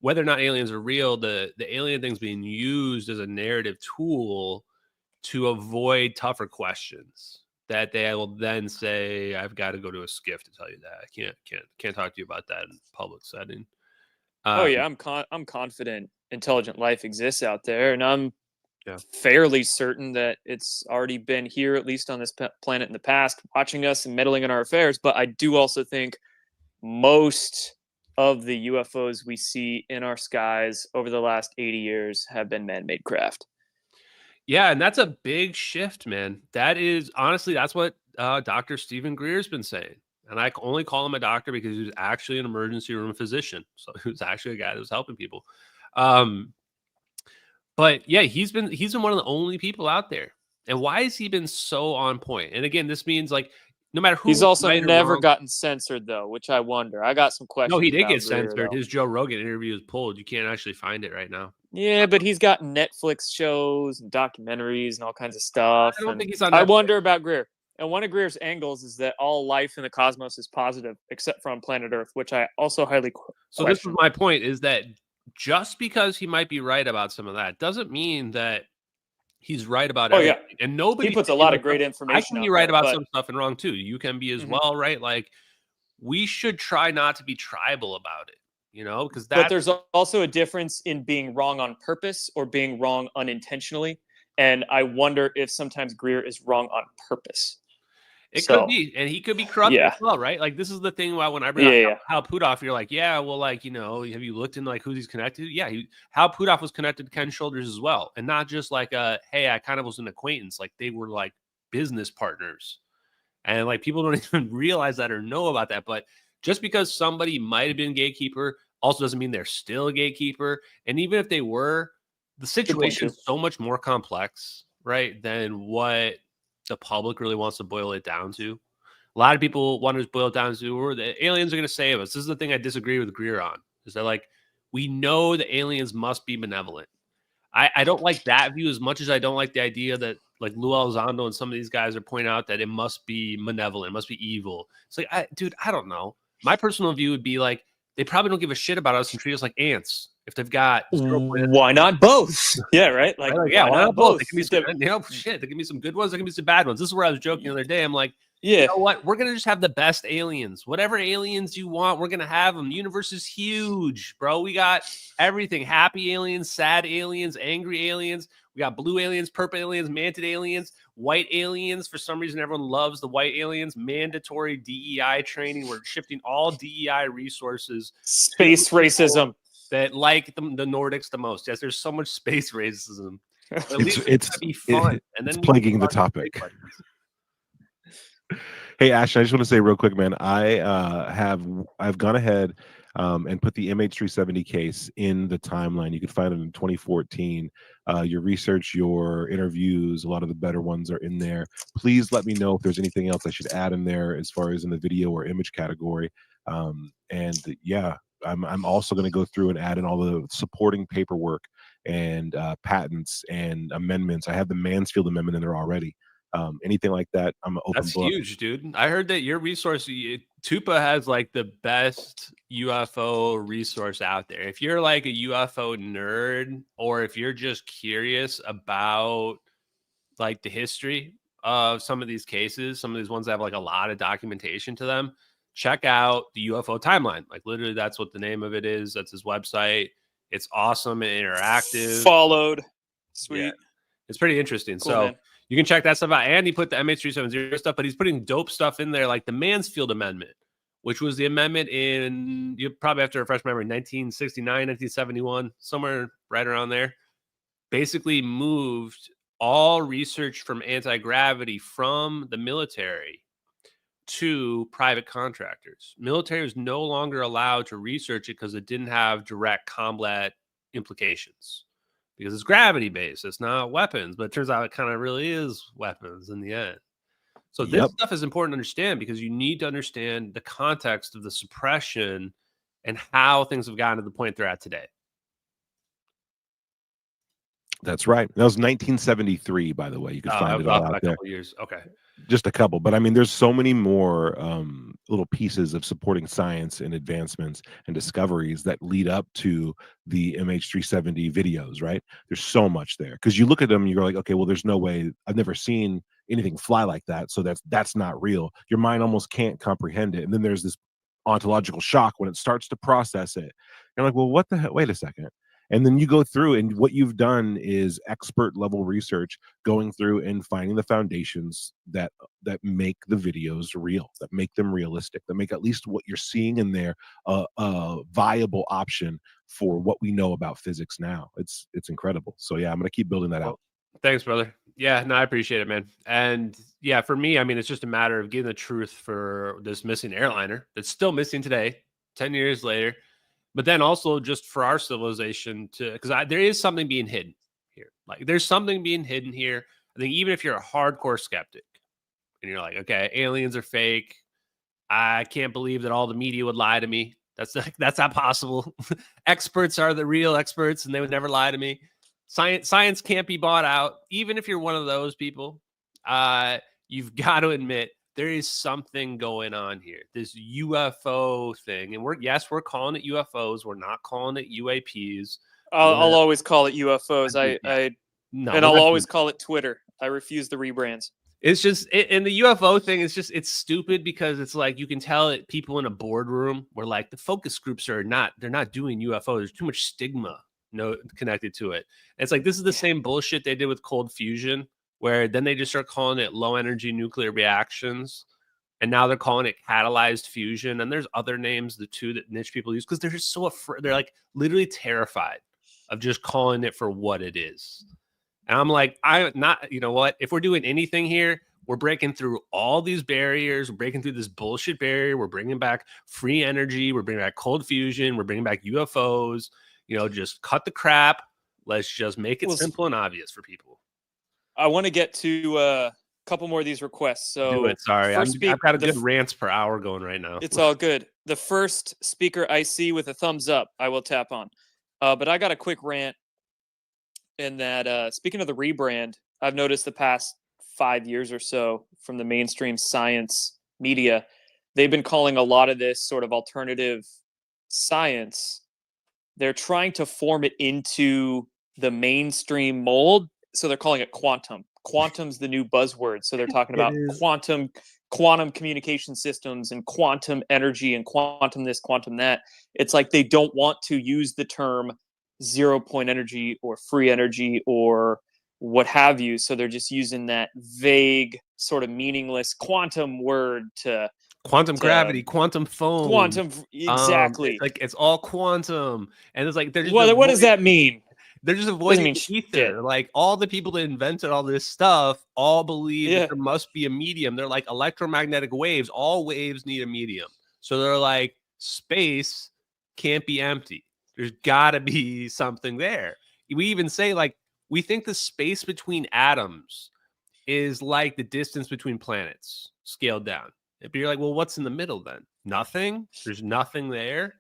whether or not aliens are real, the alien thing's being used as a narrative tool to avoid tougher questions that they will then say, I've got to go to a skiff to tell you that. I can't talk to you about that in public setting. Oh yeah, I'm confident intelligent life exists out there, and I'm fairly certain that it's already been here, at least on this planet in the past, watching us and meddling in our affairs. But I do also think most of the UFOs we see in our skies over the last 80 years have been man-made craft. Yeah, and that's a big shift, man. That is, honestly, that's what Dr. Stephen Greer's been saying. And I only call him a doctor because he was actually an emergency room physician. So he was actually a guy that was helping people. But yeah, he's been one of the only people out there. And why has he been so on point? And again, this means like no matter who. He's also never gotten censored though, which I wonder. I got some questions. No, he did get Greer, censored. though. His Joe Rogan interview was pulled. You can't actually find it right now. Yeah, but he's got Netflix shows and documentaries and all kinds of stuff. I don't think he's on I Netflix. wonder about Greer. And one of Greer's angles is that all life in the cosmos is positive, except for on planet Earth, which I also highly question. So this was my point, is that just because he might be right about some of that doesn't mean that he's right about everything. Yeah. And nobody. He puts a lot of great information. I can be right about some stuff and wrong too. You can be as well, right? Like we should try not to be tribal about it, you know, because But there's also a difference in being wrong on purpose or being wrong unintentionally. And I wonder if sometimes Greer is wrong on purpose. It could be, and he could be corrupt as well, right? Like this is the thing about when I bring up Hal Puthoff, you're like, yeah, well, like, you know, have you looked into like who he's connected to? Yeah, Hal Puthoff was connected to Ken Shoulders as well, and not just like hey, I kind of was an acquaintance. Like they were like business partners, and like people don't even realize that or know about that. But just because somebody might have been gatekeeper also doesn't mean they're still a gatekeeper. And even if they were, the situation is so much more complex, right, than what the public really wants to boil it down to. A lot of people want to boil it down to, the aliens are going to save us. This is the thing I disagree with Greer on, is that like, we know the aliens must be benevolent. I don't like that view as much as I don't like the idea that like Lou Elizondo and some of these guys are pointing out that it must be malevolent, it must be evil. It's like, dude, I don't know. My personal view would be like, they probably don't give a shit about us and treat us like ants. If they've got why not both? Yeah, right. Like, yeah, why not both? There can be some, you know, shit. There can be some good ones. There can be some bad ones. This is where I was joking the other day. I'm like, you know what? We're gonna just have the best aliens. Whatever aliens you want, we're gonna have them. The universe is huge, bro. We got everything: happy aliens, sad aliens, angry aliens. We got blue aliens, purple aliens, manted aliens, white aliens. For some reason, everyone loves the white aliens. Mandatory DEI training. We're shifting all DEI resources. Space racism. That like the Nordics the most. Yes, there's so much space racism. It's be fun. And then plaguing the topic. Hey Ashton, I just want to say real quick, man. I've gone ahead and put the MH370 case in the timeline. You can find it in 2014. Your research, your interviews, a lot of the better ones are in there. Please let me know if there's anything else I should add in there as far as in the video or image category. And yeah. I'm also going to go through and add in all the supporting paperwork and patents and amendments. I have the Mansfield Amendment in there already. Anything like that, I'm an open That's book. huge, dude. I heard that your resource, Tupa has like the best UFO resource out there. If you're like a UFO nerd, or if you're just curious about like the history of some of these cases, some of these ones that have like a lot of documentation to them, check out the UFO timeline. Like literally that's what the name of it is. That's his website. It's awesome and interactive. Followed. Sweet. Yeah. It's pretty interesting. Cool, so man. You can check that stuff out. And he put the MH370 stuff, but he's putting dope stuff in there, like the Mansfield Amendment, which was the amendment in, you probably have to refresh my memory, 1969, 1971, somewhere right around there. Basically moved all research from anti-gravity from the military to private contractors. Military was no longer allowed to research it because it didn't have direct combat implications, because it's gravity based. It's not weapons, but it turns out it kind of really is weapons in the end. So this stuff is important to understand, because you need to understand the context of the suppression and how things have gotten to the point they're at today. That's right. That was 1973, by the way. You can find it all out there. Years. Okay. Just a couple, but I mean, there's so many more little pieces of supporting science and advancements and discoveries that lead up to the MH370 videos, right? There's so much there because you look at them and you're like, okay, well, there's no way. I've never seen anything fly like that, so that's not real. Your mind almost can't comprehend it, and then there's this ontological shock when it starts to process it. You're like, well, what the hell? Wait a second. And then you go through, and what you've done is expert level research, going through and finding the foundations that make the videos real, that make them realistic, that make at least what you're seeing in there a viable option for what we know about physics now. It's incredible. So yeah, I'm gonna keep building that out. Thanks, brother. Yeah, no, I appreciate it, man. And yeah, for me, I mean, it's just a matter of getting the truth for this missing airliner that's still missing today, 10 years later. But then also just for our civilization to, because there is something being hidden here. Like there's something being hidden here. I think even if you're a hardcore skeptic and you're like, okay, aliens are fake. I can't believe that all the media would lie to me. That's not possible. Experts are the real experts and they would never lie to me. Science can't be bought out. Even if you're one of those people, you've got to admit there is something going on here. This UFO thing, and we're calling it UFOs. We're not calling it UAPs. I'll always call it UFOs. I'll always call it Twitter. I refuse the rebrands. It's just, and the UFO thing is just, it's stupid because it's like, you can tell it, people in a boardroom where like the focus groups they're not doing UFO. There's too much stigma connected to it. And it's like, this is the same bullshit they did with cold fusion, where then they just start calling it low energy nuclear reactions. And now they're calling it catalyzed fusion. And there's other names, the two that niche people use, because they're just so afraid. They're like literally terrified of just calling it for what it is. And I'm like, you know what? If we're doing anything here, we're breaking through all these barriers. We're breaking through this bullshit barrier. We're bringing back free energy. We're bringing back cold fusion. We're bringing back UFOs. You know, just cut the crap. Let's just make it simple and obvious for people. I want to get to a couple more of these requests. So do it. Sorry, I've got a good rants per hour going right now. It's all good. The first speaker I see with a thumbs up, I will tap on. But I got a quick rant in that, speaking of the rebrand, I've noticed the past 5 years or so from the mainstream science media, they've been calling a lot of this sort of alternative science. They're trying to form it into the mainstream mold. So they're calling it quantum. Quantum's the new buzzword. So they're talking about quantum communication systems and quantum energy and quantum this, quantum that. It's like they don't want to use the term 0 point energy or free energy or what have you. So they're just using that vague, sort of meaningless quantum word to gravity, quantum foam, quantum. Exactly. Like it's all quantum, and it's like they're just what does that mean? They're just avoiding ether. Like all the people that invented all this stuff all believe that there must be a medium. They're like electromagnetic waves. All waves need a medium. So they're like, space can't be empty. There's got to be something there. We even say like, we think the space between atoms is like the distance between planets scaled down. But you're like, well, what's in the middle then? Nothing? There's nothing there?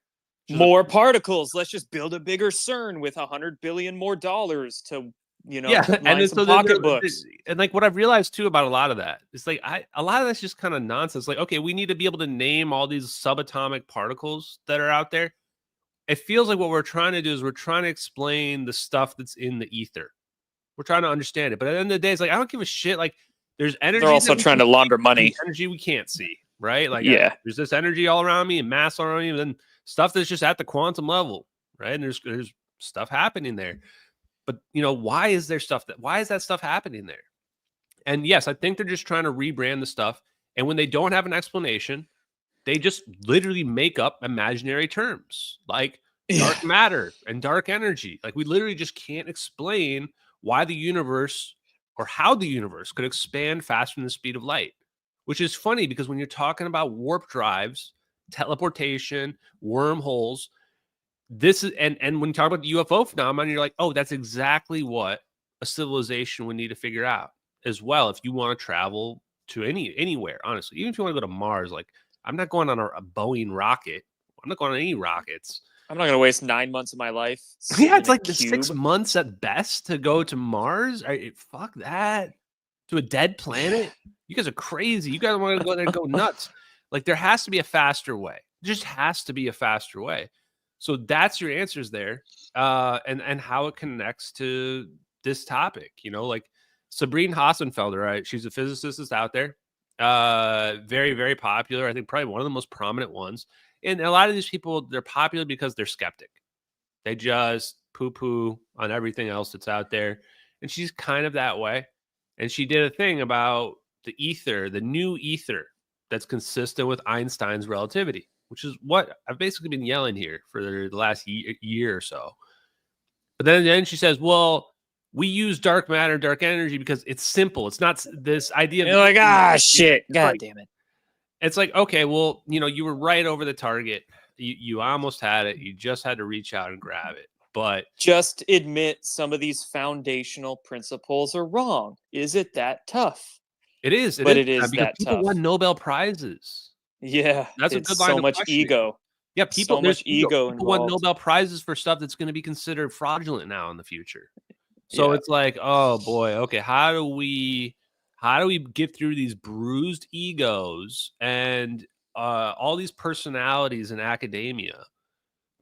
More particles. Let's just build a bigger CERN with $100 billion more dollars to, line some pocketbooks. And like what I've realized too about a lot of that, it's like a lot of that's just kind of nonsense. Like, okay, we need to be able to name all these subatomic particles that are out there. It feels like what we're trying to do is we're trying to explain the stuff that's in the ether. We're trying to understand it. But at the end of the day, it's like, I don't give a shit. Like there's energy. They're also trying to launder money. Energy we can't see, right? Like, there's this energy all around me and mass all around me, and then stuff that's just at the quantum level, right? And there's stuff happening there. But why is that stuff happening there? And yes, I think they're just trying to rebrand the stuff. And when they don't have an explanation, they just literally make up imaginary terms like dark matter and dark energy. Like we literally just can't explain why the universe or how the universe could expand faster than the speed of light, which is funny because when you're talking about warp drives, teleportation, wormholes, this is, and when you talk about the UFO phenomenon, you're like, oh, that's exactly what a civilization would need to figure out as well. If you want to travel to anywhere, honestly, even if you want to go to Mars, like I'm not going on a Boeing rocket. I'm not going on any rockets. I'm not going to waste 9 months of my life. Yeah, it's like the 6 months at best to go to Mars. Fuck that. To a dead planet? You guys are crazy. You guys want to go there and go nuts. Like there has to be a faster way. There just has to be a faster way. So that's your answers there, and how it connects to this topic. You know, like Sabrina Hassenfelder, right? She's a physicist that's out there, very, very popular. I think probably one of the most prominent ones. And a lot of these people, they're popular because they're skeptic. They just poo-poo on everything else that's out there. And she's kind of that way. And she did a thing about the ether, the new ether that's consistent with Einstein's relativity, which is what I've basically been yelling here for the last year or so. But then she says, well, we use dark matter, dark energy because it's simple. It's not this idea. You're like, shit. God damn it. It's like, okay, well, you know, you were right over the target. You almost had it. You just had to reach out and grab it. But just admit some of these foundational principles are wrong. Is it that tough? It is. It is that people tough. Won Nobel Prizes. Yeah, that's a good line. So much ego. Yeah, people. So much ego. People won Nobel Prizes for stuff that's going to be considered fraudulent now in the future. So it's like, oh boy, okay, how do we get through these bruised egos and all these personalities in academia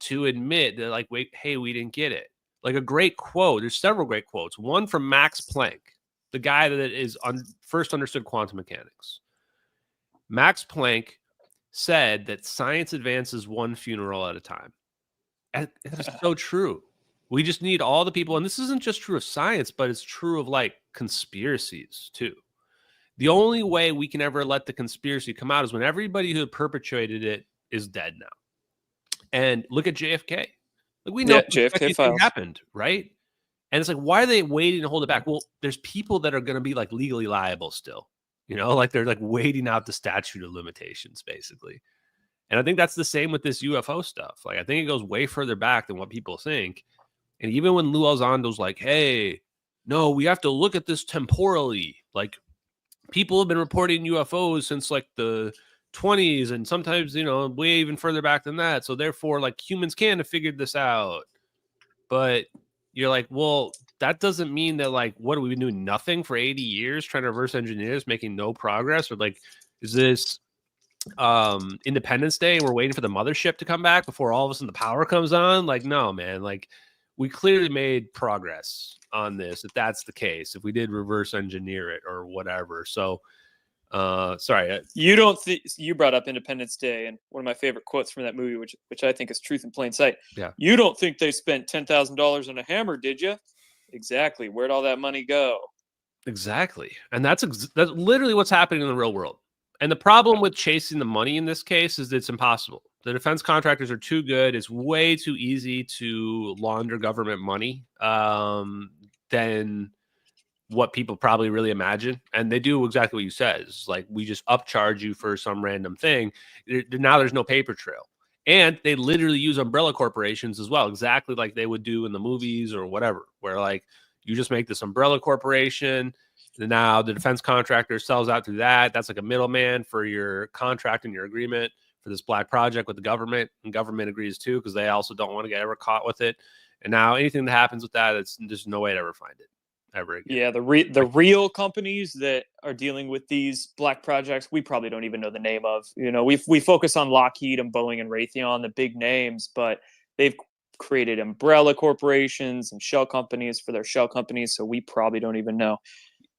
to admit that, like, wait, hey, we didn't get it. Like a great quote. There's several great quotes. One from Max Planck, the guy that is first understood quantum mechanics. Max Planck said that science advances one funeral at a time. And it's so true. We just need all the people, and this isn't just true of science, but it's true of like conspiracies too. The only way we can ever let the conspiracy come out is when everybody who perpetrated it is dead now. And look at JFK. Like we know JFK files happened, right? And it's like, why are they waiting to hold it back? Well, there's people that are going to be like legally liable still, you know, like they're like waiting out the statute of limitations, basically. And I think that's the same with this UFO stuff. Like, I think it goes way further back than what people think. And even when Lou Elizondo's like, hey, no, we have to look at this temporally. Like, people have been reporting UFOs since like the 20s and sometimes, you know, way even further back than that. So therefore, like, humans can have figured this out. But you're like, well, that doesn't mean that, like, what, have we been doing nothing for 80 years trying to reverse engineer this, making no progress? Or like, is this Independence Day and we're waiting for the mothership to come back before all of a sudden the power comes on? Like, no, man. Like, we clearly made progress on this, if that's the case, if we did reverse engineer it or whatever. So sorry, you don't think you brought up Independence Day, and one of my favorite quotes from that movie, which I think is truth in plain sight. Yeah, you don't think they spent $10,000 on a hammer, did you? Exactly. Where'd all that money go? Exactly, and that's literally what's happening in the real world. And the problem with chasing the money in this case is that it's impossible. The defense contractors are too good. It's way too easy to launder government money than what people probably really imagine. And they do exactly what you said. It's like, we just upcharge you for some random thing. Now there's no paper trail. And they literally use umbrella corporations as well, exactly like they would do in the movies or whatever, where like you just make this umbrella corporation. And now the defense contractor sells out through that. That's like a middleman for your contract and your agreement for this black project with the government, and government agrees too, because they also don't want to get ever caught with it. And now anything that happens with that, it's there's no way to ever find it ever again. Yeah, the real companies that are dealing with these black projects, we probably don't even know the name of. You know, we focus on Lockheed and Boeing and Raytheon, the big names, but they've created umbrella corporations and shell companies for their shell companies, so we probably don't even know.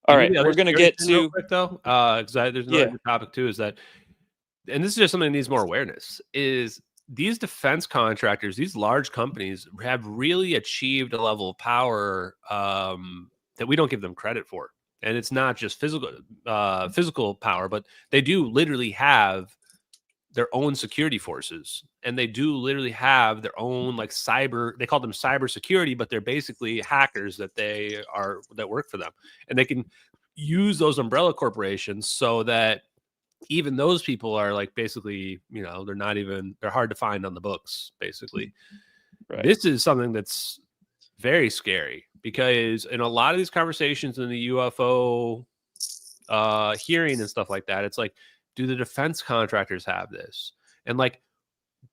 All right, we're going to get to real quick though, because there's another topic too, is that, and this is just something that needs more awareness, is these defense contractors, these large companies have really achieved a level of power that we don't give them credit for. And it's not just physical power, but they do literally have their own security forces, and they do literally have their own like cyber, they call them cyber security, but they're basically hackers that work for them. And they can use those umbrella corporations so that even those people are like, basically, you know, they're hard to find on the books, basically. Right. This is something that's very scary, because in a lot of these conversations in the UFO hearing and stuff like that, it's like, do the defense contractors have this? And like,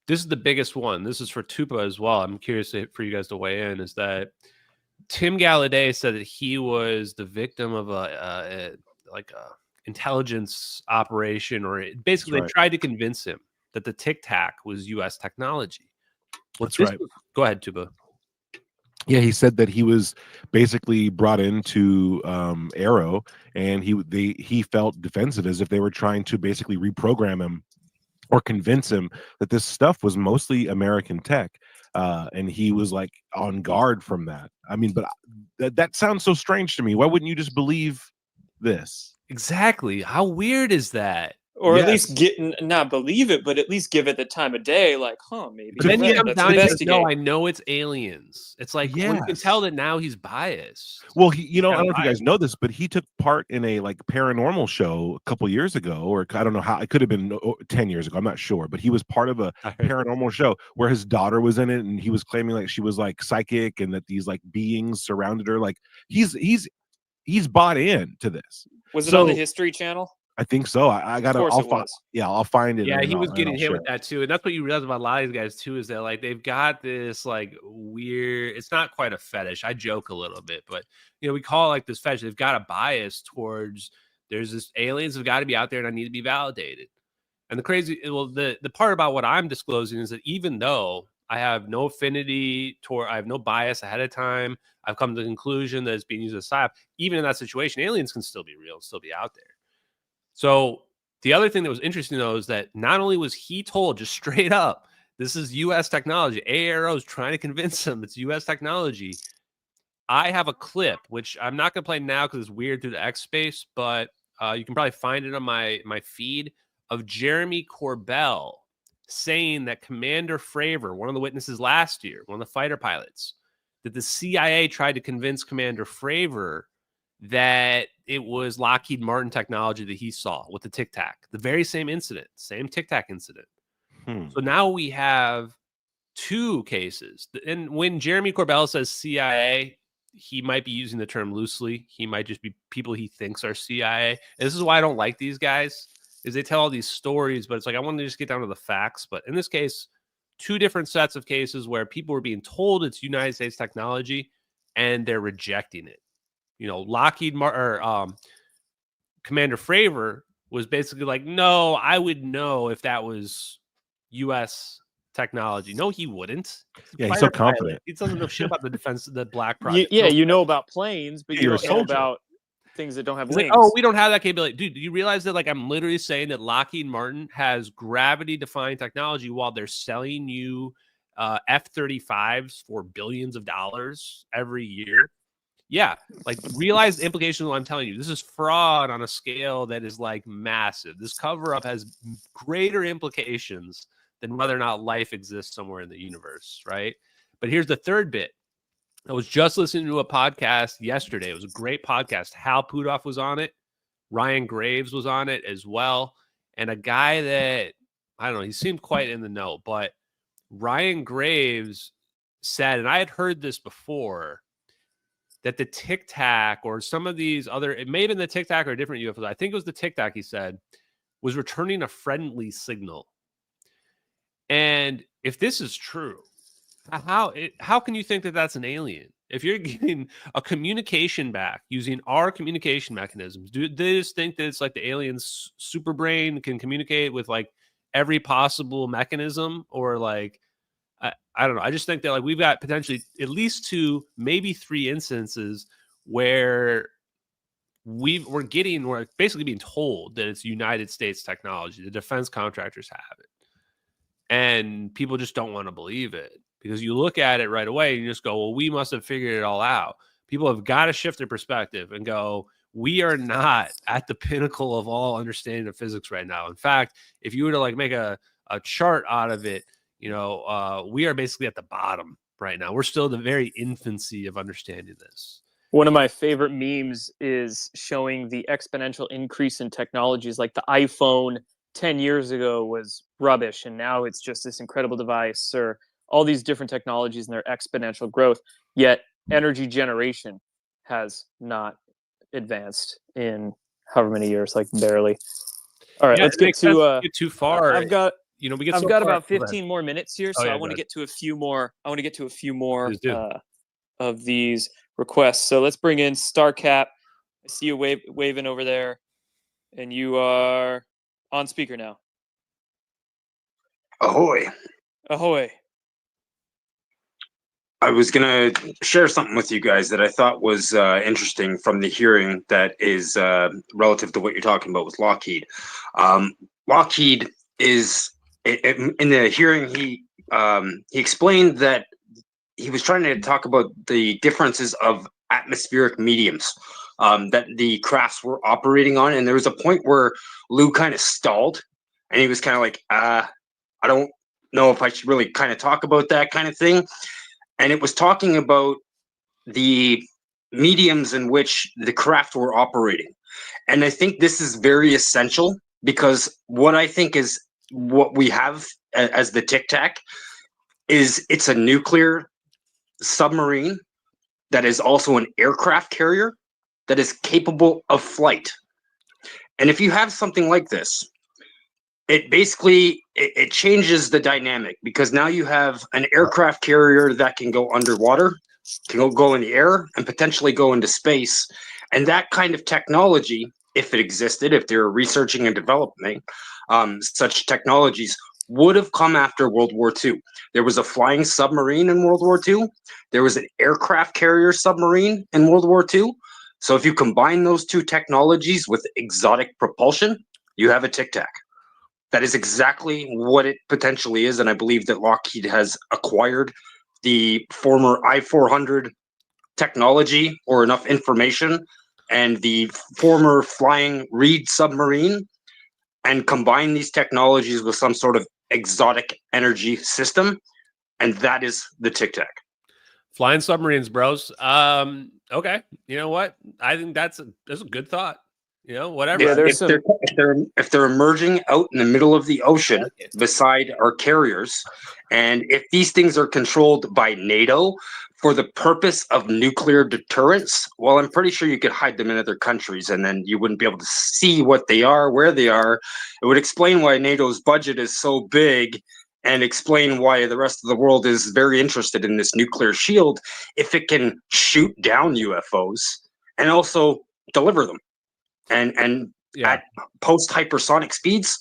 this is the biggest one. This is for Tupa as well. I'm curious for you guys to weigh in, is that Tim Gallaudet said that he was the victim of intelligence operation, or basically they tried to convince him that the Tic Tac was U.S. technology. That's right. Go ahead, Tuba. Yeah, he said that he was basically brought into Arrow, and he felt defensive, as if they were trying to basically reprogram him or convince him that this stuff was mostly American tech, and he was like on guard from that. I mean, but that sounds so strange to me. Why wouldn't you just believe this? Exactly. How weird is that? Or at least not believe it, but at least give it the time of day. Like, maybe. But then he comes down and says, "No, I know it's aliens." It's like, well, you can tell that now he's biased. Well, I don't know if you guys know this, but he took part in a paranormal show a couple years ago, or I don't know how, it could have been 10 years ago. I'm not sure, but he was part of a paranormal show where his daughter was in it, and he was claiming like she was like psychic, and that these like beings surrounded her. Like he's bought in to this. Was it on the History Channel? I think so. I'll find it. Yeah, he was getting hit with that too, and that's what you realize about a lot of these guys too, is that like they've got this like weird. It's not quite a fetish. I joke a little bit, but we call it like this fetish. They've got a bias towards there's this aliens have got to be out there and I need to be validated. And the part about what I'm disclosing is that even though I have no affinity I have no bias ahead of time, I've come to the conclusion that it's being used as a psyop. Even in that situation, aliens can still be real, still be out there. So the other thing that was interesting, though, is that not only was he told just straight up, this is U.S. technology, AARO is trying to convince him it's U.S. technology. I have a clip, which I'm not going to play now because it's weird through the X space, but you can probably find it on my feed, of Jeremy Corbell saying that Commander Fravor, one of the witnesses last year, one of the fighter pilots, that the CIA tried to convince Commander Fravor that it was Lockheed Martin technology that he saw with the Tic Tac, the very same incident, same Tic Tac incident. So now we have two cases. And when Jeremy Corbell says CIA, he might be using the term loosely. He might just be people he thinks are CIA. And this is why I don't like these guys, is they tell all these stories, but it's like, I want to just get down to the facts. But in this case, two different sets of cases where people were being told it's United States technology and they're rejecting it. Lockheed Martin or Commander Fravor was basically like, no, I would know if that was U.S. technology. No, he wouldn't. Yeah, he's so confident. He doesn't know shit about the defense, the Black Project. You know about planes, but you don't know about things that don't have wings. Like, we don't have that capability. Dude, do you realize that I'm literally saying that Lockheed Martin has gravity-defying technology while they're selling you F-35s for billions of dollars every year? Yeah, realize the implications of what I'm telling you. This is fraud on a scale that is massive. This cover-up has greater implications than whether or not life exists somewhere in the universe, right? But here's the third bit. I was just listening to a podcast yesterday. It was a great podcast. Hal Puthoff was on it. Ryan Graves was on it as well. And a guy that, I don't know, he seemed quite in the know, but Ryan Graves said, and I had heard this before, that the Tic Tac or some of these other, it may have been the Tic Tac or different UFOs, I think it was the Tic Tac, he said, was returning a friendly signal. And if this is true, how can you think that that's an alien? If you're getting a communication back using our communication mechanisms, do they just think that it's like the alien's super brain can communicate with every possible mechanism? Or I don't know. I just think that we've got potentially at least 2, maybe 3 instances where we're basically being told that it's United States technology. The defense contractors have it. And people just don't want to believe it because you look at it right away and you just go, well, we must have figured it all out. People have got to shift their perspective and go, we are not at the pinnacle of all understanding of physics right now. In fact, if you were to make a chart out of it, we are basically at the bottom right now. We're still in the very infancy of understanding this. One of my favorite memes is showing the exponential increase in technologies. Like the iPhone 10 years ago was rubbish, and now it's just this incredible device, or all these different technologies and their exponential growth. Yet energy generation has not advanced in however many years, barely. All right, let's get to get too far. I've got about 15 more minutes here, so I want to get to a few more. Of these requests. So let's bring in StarCap. I see you waving over there. And you are on speaker now. Ahoy. Ahoy. I was going to share something with you guys that I thought was interesting from the hearing that is relative to what you're talking about with Lockheed. Lockheed is, in the hearing, he explained that he was trying to talk about the differences of atmospheric mediums that the crafts were operating on. And there was a point where Lou kind of stalled and he was kind of like, I don't know if I should really kind of talk about that kind of thing. And it was talking about the mediums in which the craft were operating. And I think this is very essential because what I think is what we have as the Tic Tac is it's a nuclear submarine that is also an aircraft carrier that is capable of flight. And if you have something like this, it basically it changes the dynamic because now you have an aircraft carrier that can go underwater, can go in the air, and potentially go into space. And that kind of technology, if it existed, if they're researching and developing such technologies, would have come after World War II. There was a flying submarine in World War II. There was an aircraft carrier submarine in World War II. So if you combine those two technologies with exotic propulsion, you have a Tic Tac. That is exactly what it potentially is, and I believe that Lockheed has acquired the former I-400 technology or enough information and the former flying Reed submarine and combine these technologies with some sort of exotic energy system, and that is the Tic Tac. Flying submarines, bros. Okay, you know what? I think that's a good thought. You know, whatever. Yeah, if they're emerging out in the middle of the ocean beside our carriers, and if these things are controlled by NATO for the purpose of nuclear deterrence, well, I'm pretty sure you could hide them in other countries, and then you wouldn't be able to see what they are, where they are. It would explain why NATO's budget is so big, and explain why the rest of the world is very interested in this nuclear shield if it can shoot down UFOs and also deliver them. And at post hypersonic speeds,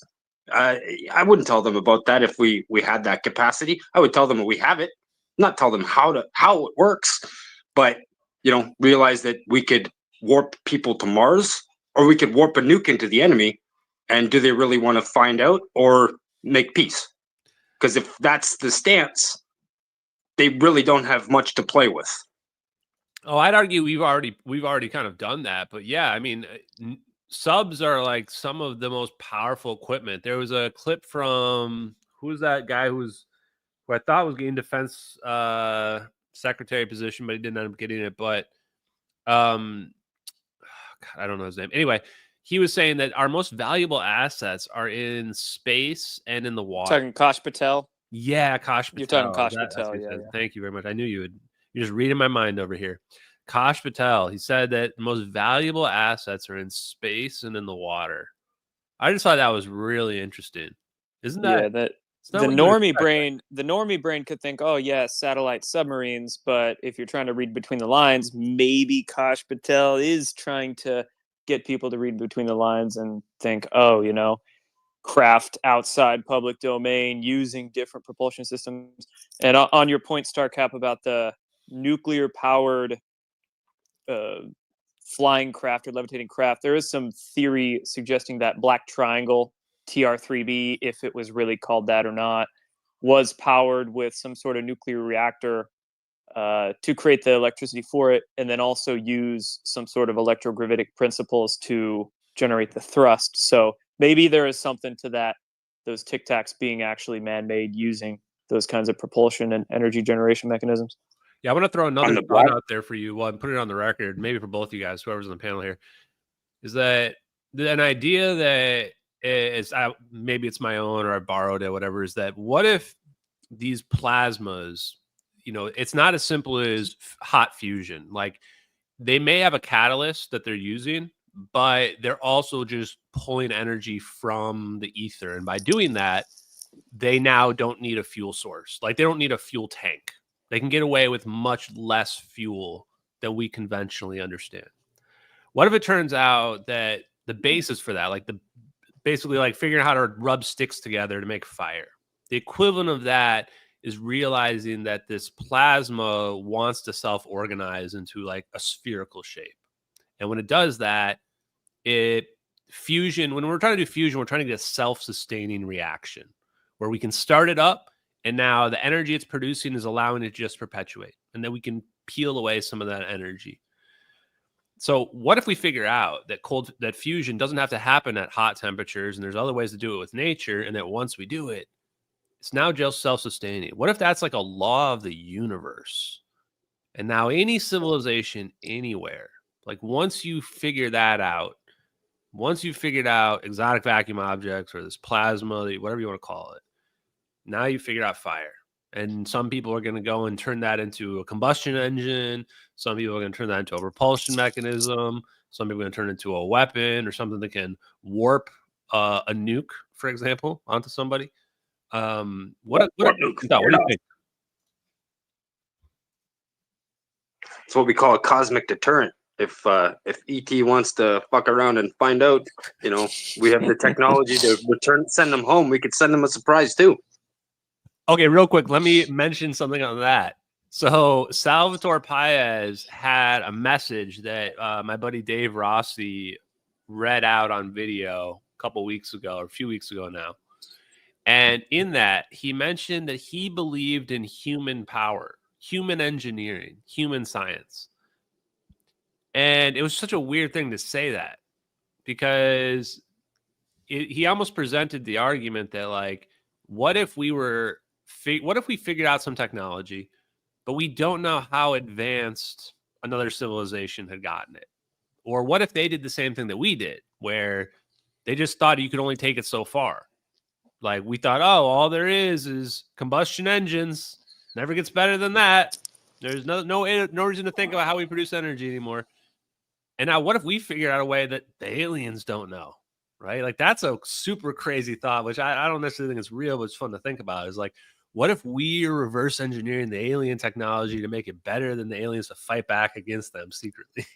I wouldn't tell them about that if we had that capacity. I would tell them we have it, not tell them how it works, but realize that we could warp people to Mars, or we could warp a nuke into the enemy. And do they really want to find out or make peace? Because if that's the stance, they really don't have much to play with. Oh, I'd argue we've already kind of done that, but yeah, I mean, subs are like some of the most powerful equipment. There was a clip from who's that guy who I thought was getting defense secretary position, but he didn't end up getting it. But God, I don't know his name. Anyway, he was saying that our most valuable assets are in space and in the water. Talking Kash Patel. Yeah, Kash Patel. You're talking Kash Patel. Yeah. Thank you very much. I knew you would. You're just reading my mind over here. Kash Patel, he said that the most valuable assets are in space and in the water. I just thought that was really interesting. Isn't that? Yeah, that the normie brain could think, oh yeah, satellite submarines, but if you're trying to read between the lines, maybe Kash Patel is trying to get people to read between the lines and think, oh, craft outside public domain using different propulsion systems. And on your point, Starcap, about the nuclear powered flying craft or levitating craft, there is some theory suggesting that Black Triangle TR-3B, if it was really called that or not, was powered with some sort of nuclear reactor to create the electricity for it, and then also use some sort of electrogravitic principles to generate the thrust. So maybe there is something to that, those Tic Tacs being actually man-made using those kinds of propulsion and energy generation mechanisms. Yeah, I want to throw another thought out there for you. Well, I'm putting it on the record, maybe for both of you guys, whoever's on the panel here, is that an idea that is, maybe it's my own or I borrowed it, whatever, is that what if these plasmas, it's not as simple as hot fusion. Like, they may have a catalyst that they're using, but they're also just pulling energy from the ether. And by doing that, they now don't need a fuel source. Like, they don't need a fuel tank. They can get away with much less fuel than we conventionally understand. What if it turns out that the basis for that, like basically like figuring out how to rub sticks together to make fire. The equivalent of that is realizing that this plasma wants to self-organize into like a spherical shape. And when it does that, when we're trying to do fusion, we're trying to get a self-sustaining reaction where we can start it up, and now the energy it's producing is allowing it to just perpetuate. And then we can peel away some of that energy. So what if we figure out that fusion doesn't have to happen at hot temperatures, and there's other ways to do it with nature, and that once we do it, it's now just self-sustaining? What if that's like a law of the universe? And now any civilization anywhere, like once you figure that out, once you've figured out exotic vacuum objects or this plasma, whatever you want to call it, now you figure out fire. And some people are going to go and turn that into a combustion engine. Some people are going to turn that into a propulsion mechanism. Some people are going to turn it into a weapon or something that can warp a nuke, for example, onto somebody. What do you think? It's what we call a cosmic deterrent. If ET wants to fuck around and find out, we have the technology to send them home. We could send them a surprise too. Okay, real quick, let me mention something on that. So Salvatore Paez had a message that my buddy Dave Rossi read out on video a couple weeks ago, or a few weeks ago now. And in that, he mentioned that he believed in human power, human engineering, human science. And it was such a weird thing to say that, because he almost presented the argument that, like, what if we figured out some technology, but we don't know how advanced another civilization had gotten it? Or what if they did the same thing that we did, where they just thought you could only take it so far? Like, we thought, oh, all there is combustion engines. Never gets better than that. There's no reason to think about how we produce energy anymore. And now what if we figure out a way that the aliens don't know, right? Like, that's a super crazy thought, which I don't necessarily think it's real, but it's fun to think about. Is like, what if we are reverse engineering the alien technology to make it better than the aliens to fight back against them secretly?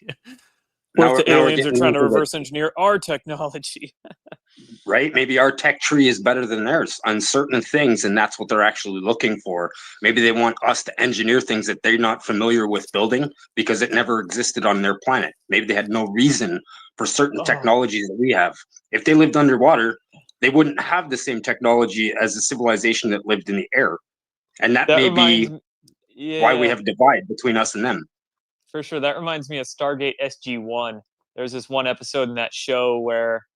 What if the aliens are trying to reverse engineer our technology? Right? Maybe our tech tree is better than theirs on certain things, and that's what they're actually looking for. Maybe they want us to engineer things that they're not familiar with building because it never existed on their planet. Maybe they had no reason for certain technologies that we have. If they lived underwater, they wouldn't have the same technology as a civilization that lived in the air. And that may be why we have a divide between us and them. For sure. That reminds me of Stargate SG-1. There's this one episode in that show where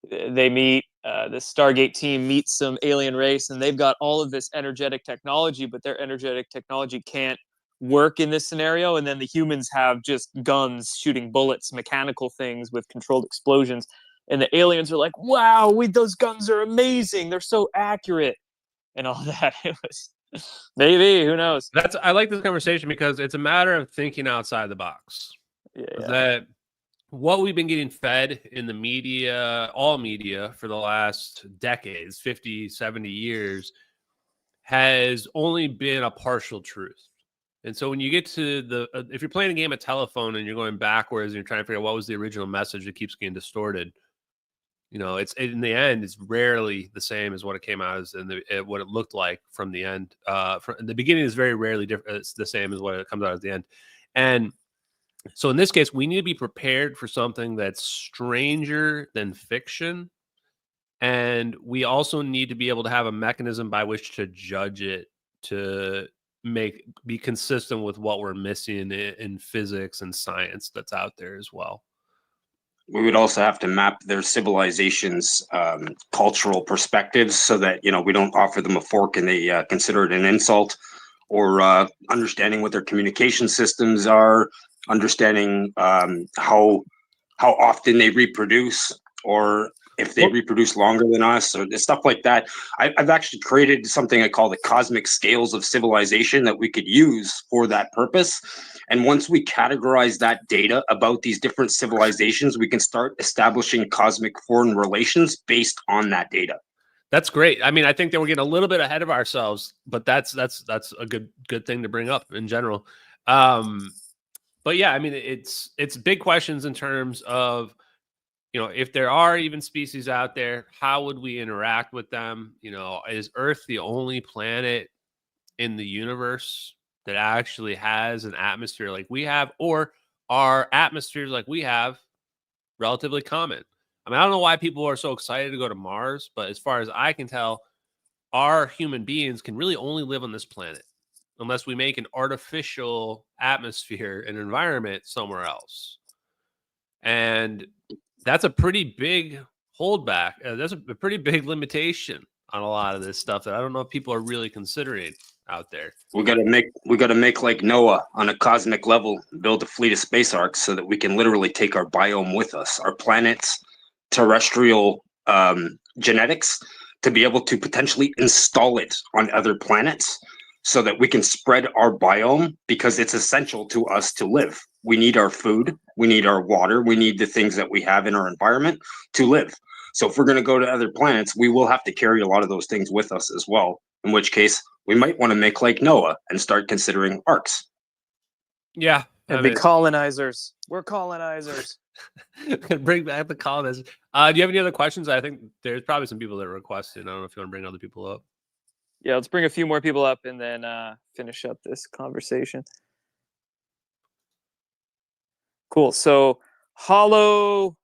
they meet, the Stargate team meets some alien race, and they've got all of this energetic technology, but their energetic technology can't work in this scenario. And then the humans have just guns shooting bullets, mechanical things with controlled explosions. And the aliens are like, wow, those guns are amazing. They're so accurate and all that. It was... Maybe, who knows? I like this conversation because it's a matter of thinking outside the box. Yeah. That what we've been getting fed in the media, all media, for the last decades, 50, 70 years, has only been a partial truth. And so when you get to if you're playing a game of telephone and you're going backwards and you're trying to figure out what was the original message that keeps getting distorted, it's in the end, it's rarely the same as what it came out as, and what it looked like from the end. From the beginning is very rarely different. It's the same as what it comes out at the end. And so in this case, we need to be prepared for something that's stranger than fiction. And we also need to be able to have a mechanism by which to judge it, to be consistent with what we're missing in physics and science that's out there as well. We would also have to map their civilization's cultural perspectives so that, we don't offer them a fork and they consider it an insult, or understanding what their communication systems are, understanding how often they reproduce, or if they reproduce longer than us, or stuff like that. I've actually created something I call the cosmic scales of civilization that we could use for that purpose. And once we categorize that data about these different civilizations, we can start establishing cosmic foreign relations based on that data. That's great. I mean, I think that we're getting a little bit ahead of ourselves, but that's a good thing to bring up in general. But yeah, I mean, it's big questions in terms of you know, if there are even species out there, how would we interact with them? You know, is Earth the only planet in the universe that actually has an atmosphere like we have, or are atmospheres like we have relatively common? I mean, I don't know why people are so excited to go to Mars, but as far as I can tell, our human beings can really only live on this planet unless we make an artificial atmosphere and environment somewhere else. And that's a pretty big holdback. That's a pretty big limitation on a lot of this stuff that I don't know if people are really considering out there. We gotta make like Noah on a cosmic level, build a fleet of space arcs so that we can literally take our biome with us, our planet's terrestrial genetics, to be able to potentially install it on other planets so that we can spread our biome, because it's essential to us to live. We need our food, we need our water, we need the things that we have in our environment to live. So if we're going to go to other planets, we will have to carry a lot of those things with us as well, in which case we might want to make like Noah and start considering arcs. Yeah. And be colonizers. We're colonizers. Bring back the colonizers. Do you have any other questions? I think there's probably some people that are requesting. I don't know if you want to bring other people up. Yeah, let's bring a few more people up and then finish up this conversation. Cool. So, Hollow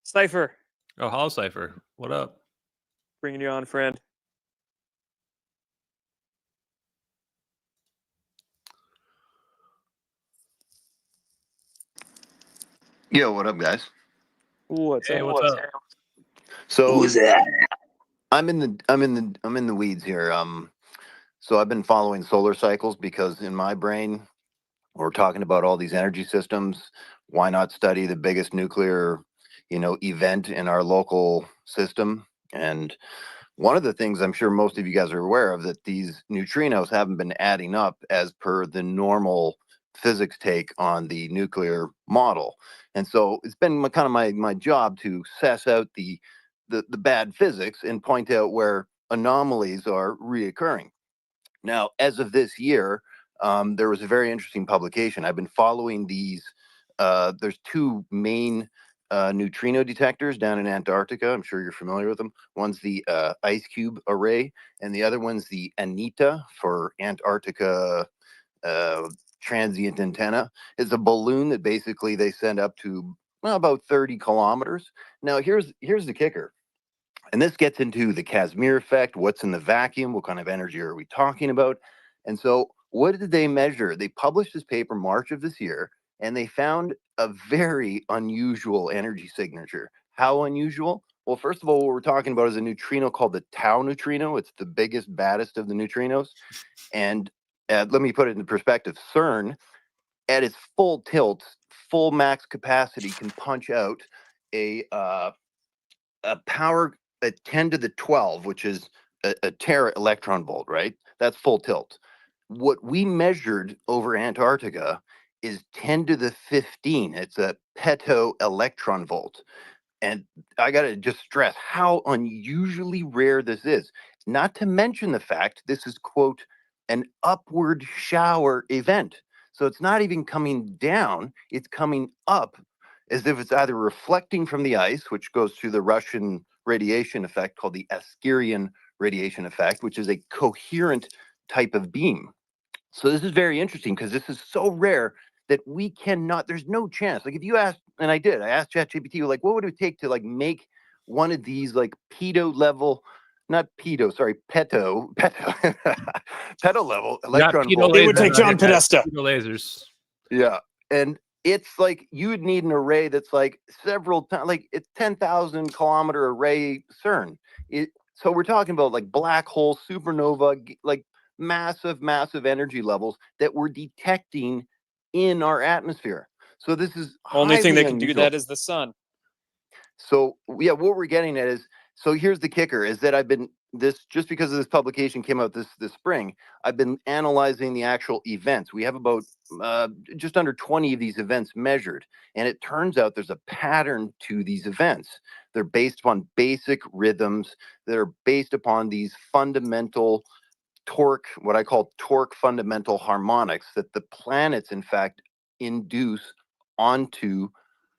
Cypher. Oh, Hollow Cypher. What up? Bringing you on, friend. Yo, what up, guys? What's up? What's up? So who's that? I'm in the weeds here. So I've been following solar cycles because in my brain, we're talking about all these energy systems. Why not study the biggest nuclear, event in our local system? And one of the things I'm sure most of you guys are aware of, that these neutrinos haven't been adding up as per the normal physics take on the nuclear model. And so it's been kind of my job to suss out the bad physics and point out where anomalies are reoccurring. Now, as of this year, there was a very interesting publication. I've been following these. There's two main neutrino detectors down in Antarctica. I'm sure you're familiar with them. One's the Ice Cube Array, and the other one's the ANITA for Antarctica Transient Antenna. It's a balloon that basically they send up to about 30 kilometers. Now, here's the kicker. And this gets into the Casimir effect. What's in the vacuum? What kind of energy are we talking about? And so what did they measure? They published this paper March of this year, and they found a very unusual energy signature. How unusual? Well, first of all, what we're talking about is a neutrino called the tau neutrino. It's the biggest, baddest of the neutrinos. And let me put it into perspective. CERN, at its full tilt, full max capacity, can punch out a power at 10 to the 12, which is a tera electron volt, right? That's full tilt. What we measured over Antarctica is 10 to the 15. It's a peto electron volt. And I got to just stress how unusually rare this is. Not to mention the fact this is, quote, an upward shower event. So it's not even coming down, it's coming up, as if it's either reflecting from the ice, which goes through the Russian radiation effect called the Askerian radiation effect, which is a coherent type of beam. So this is very interesting because this is so rare that we cannot, there's no chance. Like if you asked, and I asked ChatGPT, like, what would it take to like make one of these like peto level, not peto, sorry, peto level electron volt. It would take John Podesta. Lasers. Yeah. And it's like you would need an array that's like several times, like it's 10,000 kilometer array CERN. So we're talking about like black hole, supernova, like massive energy levels that we're detecting in our atmosphere. So this is only thing that can unusual. do that is the sun. So yeah, what we're getting at is, so here's the kicker, is that I've been just because of this publication came out this spring, I've been analyzing the actual events. We have about just under 20 of these events measured, and it turns out there's a pattern to these events. They're based upon basic rhythms that are based upon these fundamental torque, what I call torque fundamental harmonics that the planets in fact induce onto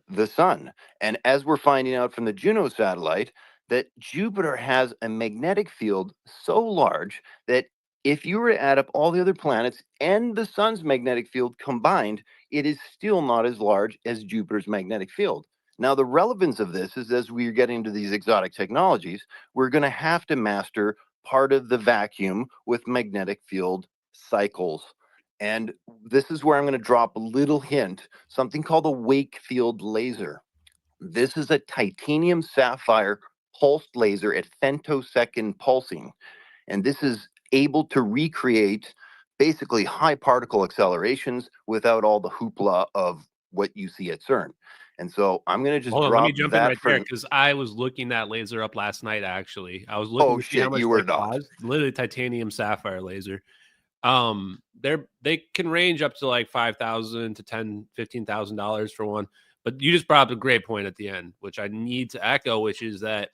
the sun. And as we're finding out from the Juno satellite, that Jupiter has a magnetic field so large that if you were to add up all the other planets and the sun's magnetic field combined, it is still not as large as Jupiter's magnetic field. Now, the relevance of this is as we're getting into these exotic technologies, we're going to have to master part of the vacuum with magnetic field cycles. And this is where I'm going to drop a little hint, something called a wake field laser. This is a titanium sapphire pulsed laser at femtosecond pulsing. And this is able to recreate basically high particle accelerations without all the hoopla of what you see at CERN. And so I'm going to just Hold on, drop let me jump in that right there because I was looking that laser up last night. Actually, I was looking Oh to see how shit, much you were it not. cost. Literally titanium sapphire laser. They can range up to like $5,000 to $15,000 for one. But you just brought up a great point at the end, which I need to echo, which is that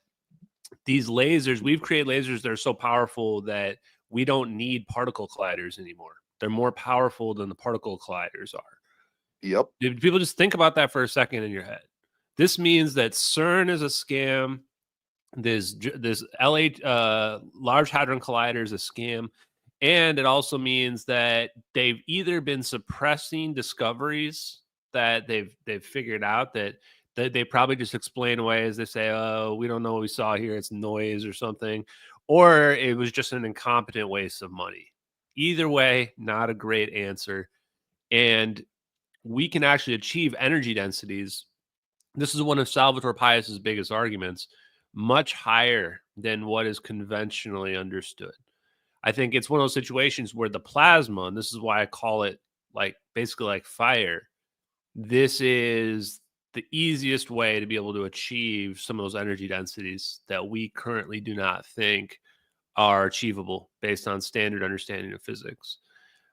these lasers, we've created lasers that are so powerful that we don't need particle colliders anymore. They're more powerful than the particle colliders are. Yep. Did people just think about that for a second in your head? This means that CERN is a scam. This Large Hadron Collider is a scam. And it also means that they've either been suppressing discoveries that they've figured out that they probably just explain away as they say, oh, we don't know what we saw here. It's noise or something. Or it was just an incompetent waste of money. Either way, not a great answer. And we can actually achieve energy densities. This is one of Salvatore Pais' biggest arguments, much higher than what is conventionally understood. I think it's one of those situations where the plasma, and this is why I call it like basically like fire, this is the easiest way to be able to achieve some of those energy densities that we currently do not think are achievable based on standard understanding of physics.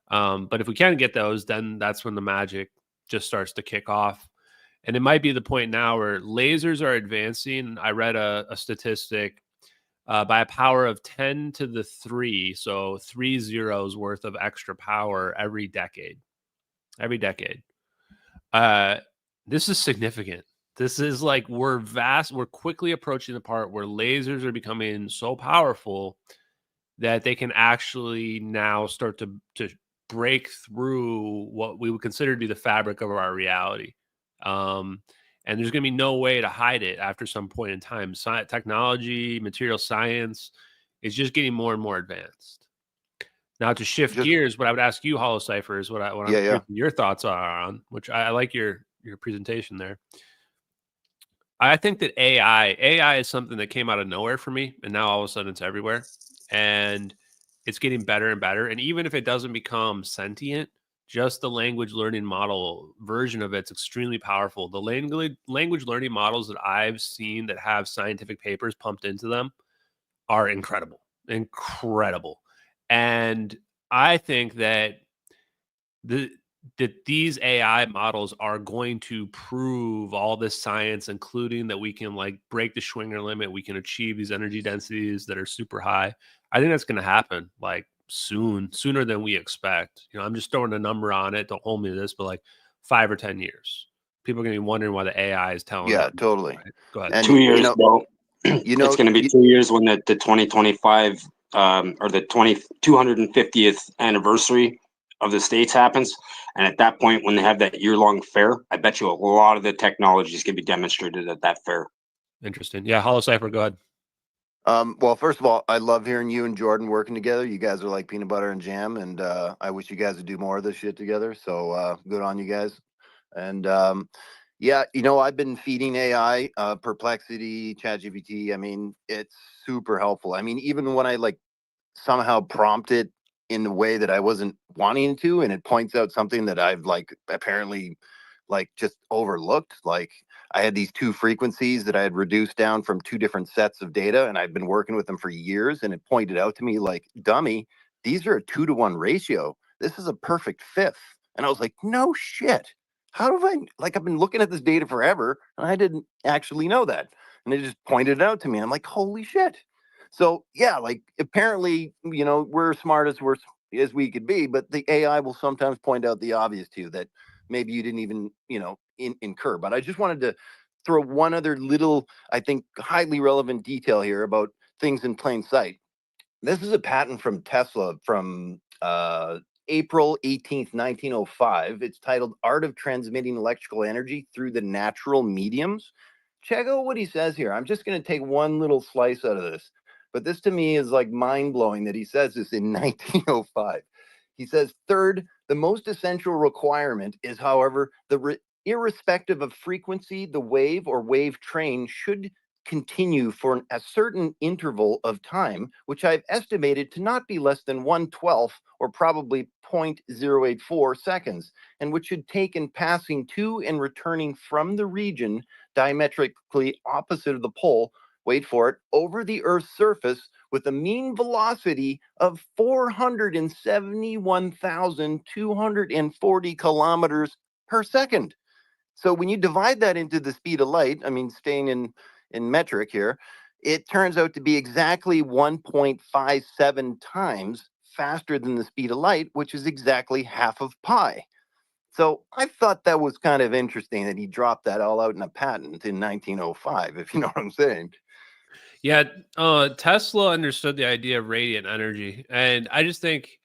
But if we can get those, then that's when the magic just starts to kick off. And it might be the point now where lasers are advancing. I read a statistic by a power of 10 to the 3, so 3 zeros worth of extra power every decade. Every decade. This is significant. This is like we're quickly approaching the part where lasers are becoming so powerful that they can actually now start to break through what we would consider to be the fabric of our reality. And there's going to be no way to hide it after some point in time. Technology, material science is just getting more and more advanced. Now, to shift gears, what I would ask you, Hollow Cypher, is what I'm curious your thoughts are on, which I like your presentation there. I think that AI is something that came out of nowhere for me, and now all of a sudden it's everywhere. And it's getting better and better. And even if it doesn't become sentient, just the language learning model version of it's extremely powerful. The language learning models that I've seen that have scientific papers pumped into them are incredible. And I think that these AI models are going to prove all this science, including that we can like break the Schwinger limit. We can achieve these energy densities that are super high. I think that's going to happen like sooner than we expect. You know, I'm just throwing a number on it. Don't hold me to this, but like 5 or 10 years. People are going to be wondering why the AI is telling them. Totally. Right? Go ahead. And 2 years, bro. It's going to be 2 years when the 2025 or the 250th anniversary of the States happens. And at that point, when they have that year-long fair, I bet you a lot of the technology is going to be demonstrated at that fair. Interesting. Yeah, Hollow Cypher, go ahead. Well, first of all, I love hearing you and Jordan working together. You guys are like peanut butter and jam, and I wish you guys would do more of this shit together. So good on you guys. And yeah, you know, I've been feeding AI, Perplexity, ChatGPT. I mean, it's super helpful. I mean, even when I like somehow prompt it in a way that I wasn't wanting to, and it points out something that I've like apparently like just overlooked. Like I had these 2 frequencies that I had reduced down from 2 different sets of data, and I've been working with them for years, and it pointed out to me like, dummy, these are a 2-to-1 ratio. This is a perfect fifth. And I was like, no shit. How have I've been looking at this data forever, and I didn't actually know that. And it just pointed it out to me. I'm like, holy shit. So yeah, like apparently, you know, we're smart as we could be, but the AI will sometimes point out the obvious to you that maybe you didn't even, you know, incur. But I just wanted to throw one other little, I think, highly relevant detail here about things in plain sight. This is a patent from Tesla from April 18th, 1905. It's titled Art of Transmitting Electrical Energy Through the Natural Mediums. Check out what he says here. I'm just going to take one little slice out of this. But this to me is like mind-blowing that he says this in 1905. He says, third, the most essential requirement is, however, irrespective of frequency, the wave or wave train should continue for a certain interval of time, which I've estimated to not be less than 1/12 or probably 0.084 seconds, and which should take in passing to and returning from the region diametrically opposite of the pole, wait for it, over the Earth's surface with a mean velocity of 471,240 kilometers per second. So when you divide that into the speed of light, I mean, staying in metric here, it turns out to be exactly 1.57 times faster than the speed of light, which is exactly half of pi. So I thought that was kind of interesting that he dropped that all out in a patent in 1905, if you know what I'm saying. Yeah, Tesla understood the idea of radiant energy, and I just think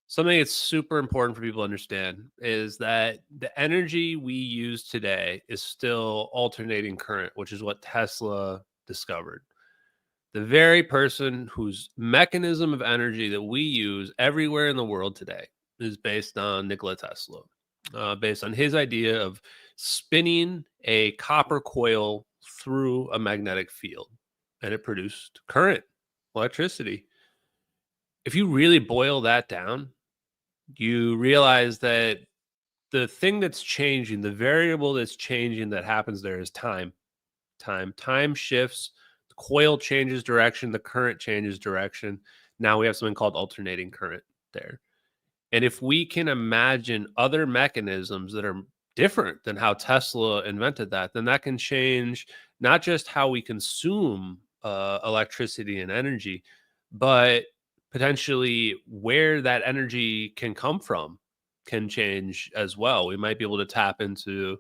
something that's super important for people to understand is that the energy we use today is still alternating current, which is what Tesla discovered. The very person whose mechanism of energy that we use everywhere in the world today is based on Nikola Tesla, based on his idea of spinning a copper coil through a magnetic field, and it produced current, electricity. If you really boil that down, you realize that the thing that's changing, the variable that's changing that happens there is time. Time shifts, the coil changes direction, the current changes direction. Now we have something called alternating current there. And if we can imagine other mechanisms that are different than how Tesla invented that, then that can change not just how we consume electricity and energy, but potentially where that energy can come from can change as well. We might be able to tap into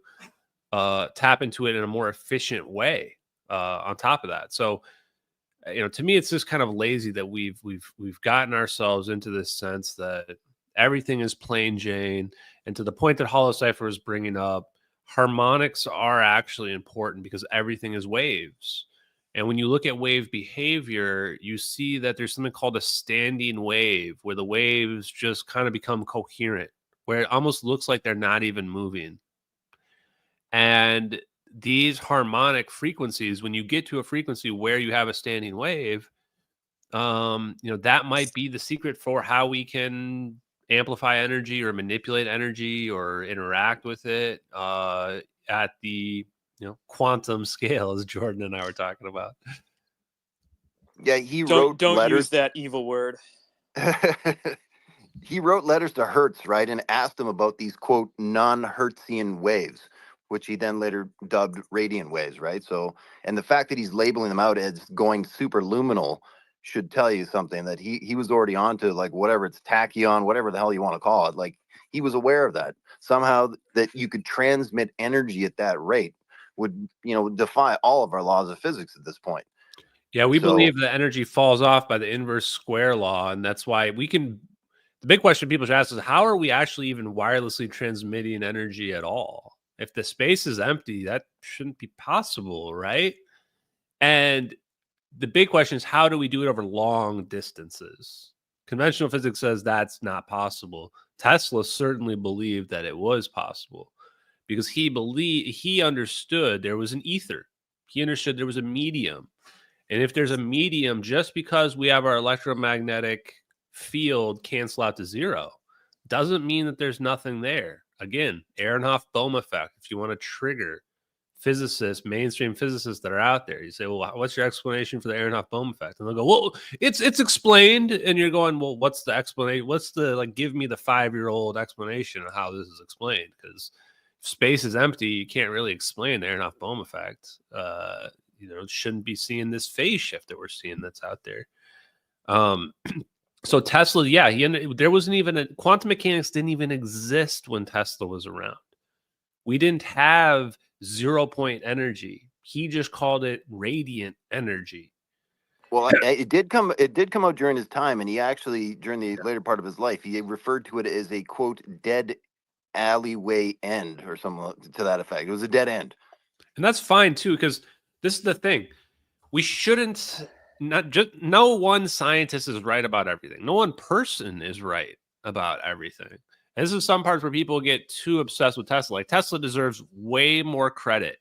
it in a more efficient way on top of that. So, to me, it's just kind of lazy that we've gotten ourselves into this sense that everything is plain Jane. And to the point that Hollow Cipher was bringing up, harmonics are actually important because everything is waves. And when you look at wave behavior, you see that there's something called a standing wave, where the waves just kind of become coherent, where it almost looks like they're not even moving. And these harmonic frequencies, when you get to a frequency where you have a standing wave, that might be the secret for how we can amplify energy or manipulate energy or interact with it at the quantum scale, as Jordan and I were talking about. Yeah, he wrote don't letters. Use that evil word. He wrote letters to Hertz, right, and asked him about these, quote, non-Hertzian waves, which he then later dubbed radiant waves, right? So, and the fact that he's labeling them out as going superluminal should tell you something, that he was already onto, like, whatever, it's tachyon, whatever the hell you want to call it. Like, he was aware of that. Somehow that you could transmit energy at that rate would, defy all of our laws of physics at this point. Yeah, we believe that energy falls off by the inverse square law, and that's why we can. The big question people should ask is, how are we actually even wirelessly transmitting energy at all? If the space is empty, that shouldn't be possible, right? And the big question is, how do we do it over long distances? Conventional physics says that's not possible. Tesla certainly believed that it was possible because he understood there was an ether. He understood there was a medium. And if there's a medium, just because we have our electromagnetic field cancel out to zero, doesn't mean that there's nothing there. Again, Aharonov-Bohm effect. If you want to trigger physicists, mainstream physicists that are out there, you say, well, what's your explanation for the Aharonov-Bohm effect? And they'll go, well, it's explained. And you're going, well, what's the explanation? What's the, give me the 5-year-old explanation of how this is explained? Because if space is empty, you can't really explain the Aharonov-Bohm effect. Shouldn't be seeing this phase shift that we're seeing that's out there. So Tesla, there wasn't even quantum mechanics didn't even exist when Tesla was around. We didn't have 0 point energy. He just called it radiant energy. Well, it did come out during his time, and he actually, during the later part of his life, he referred to it as a, quote, dead alleyway end or something to that effect. It was a dead end. And that's fine too, because this is the thing. We shouldn't, no one scientist is right about everything. No one person is right about everything. And this is some parts where people get too obsessed with Tesla. Like, Tesla deserves way more credit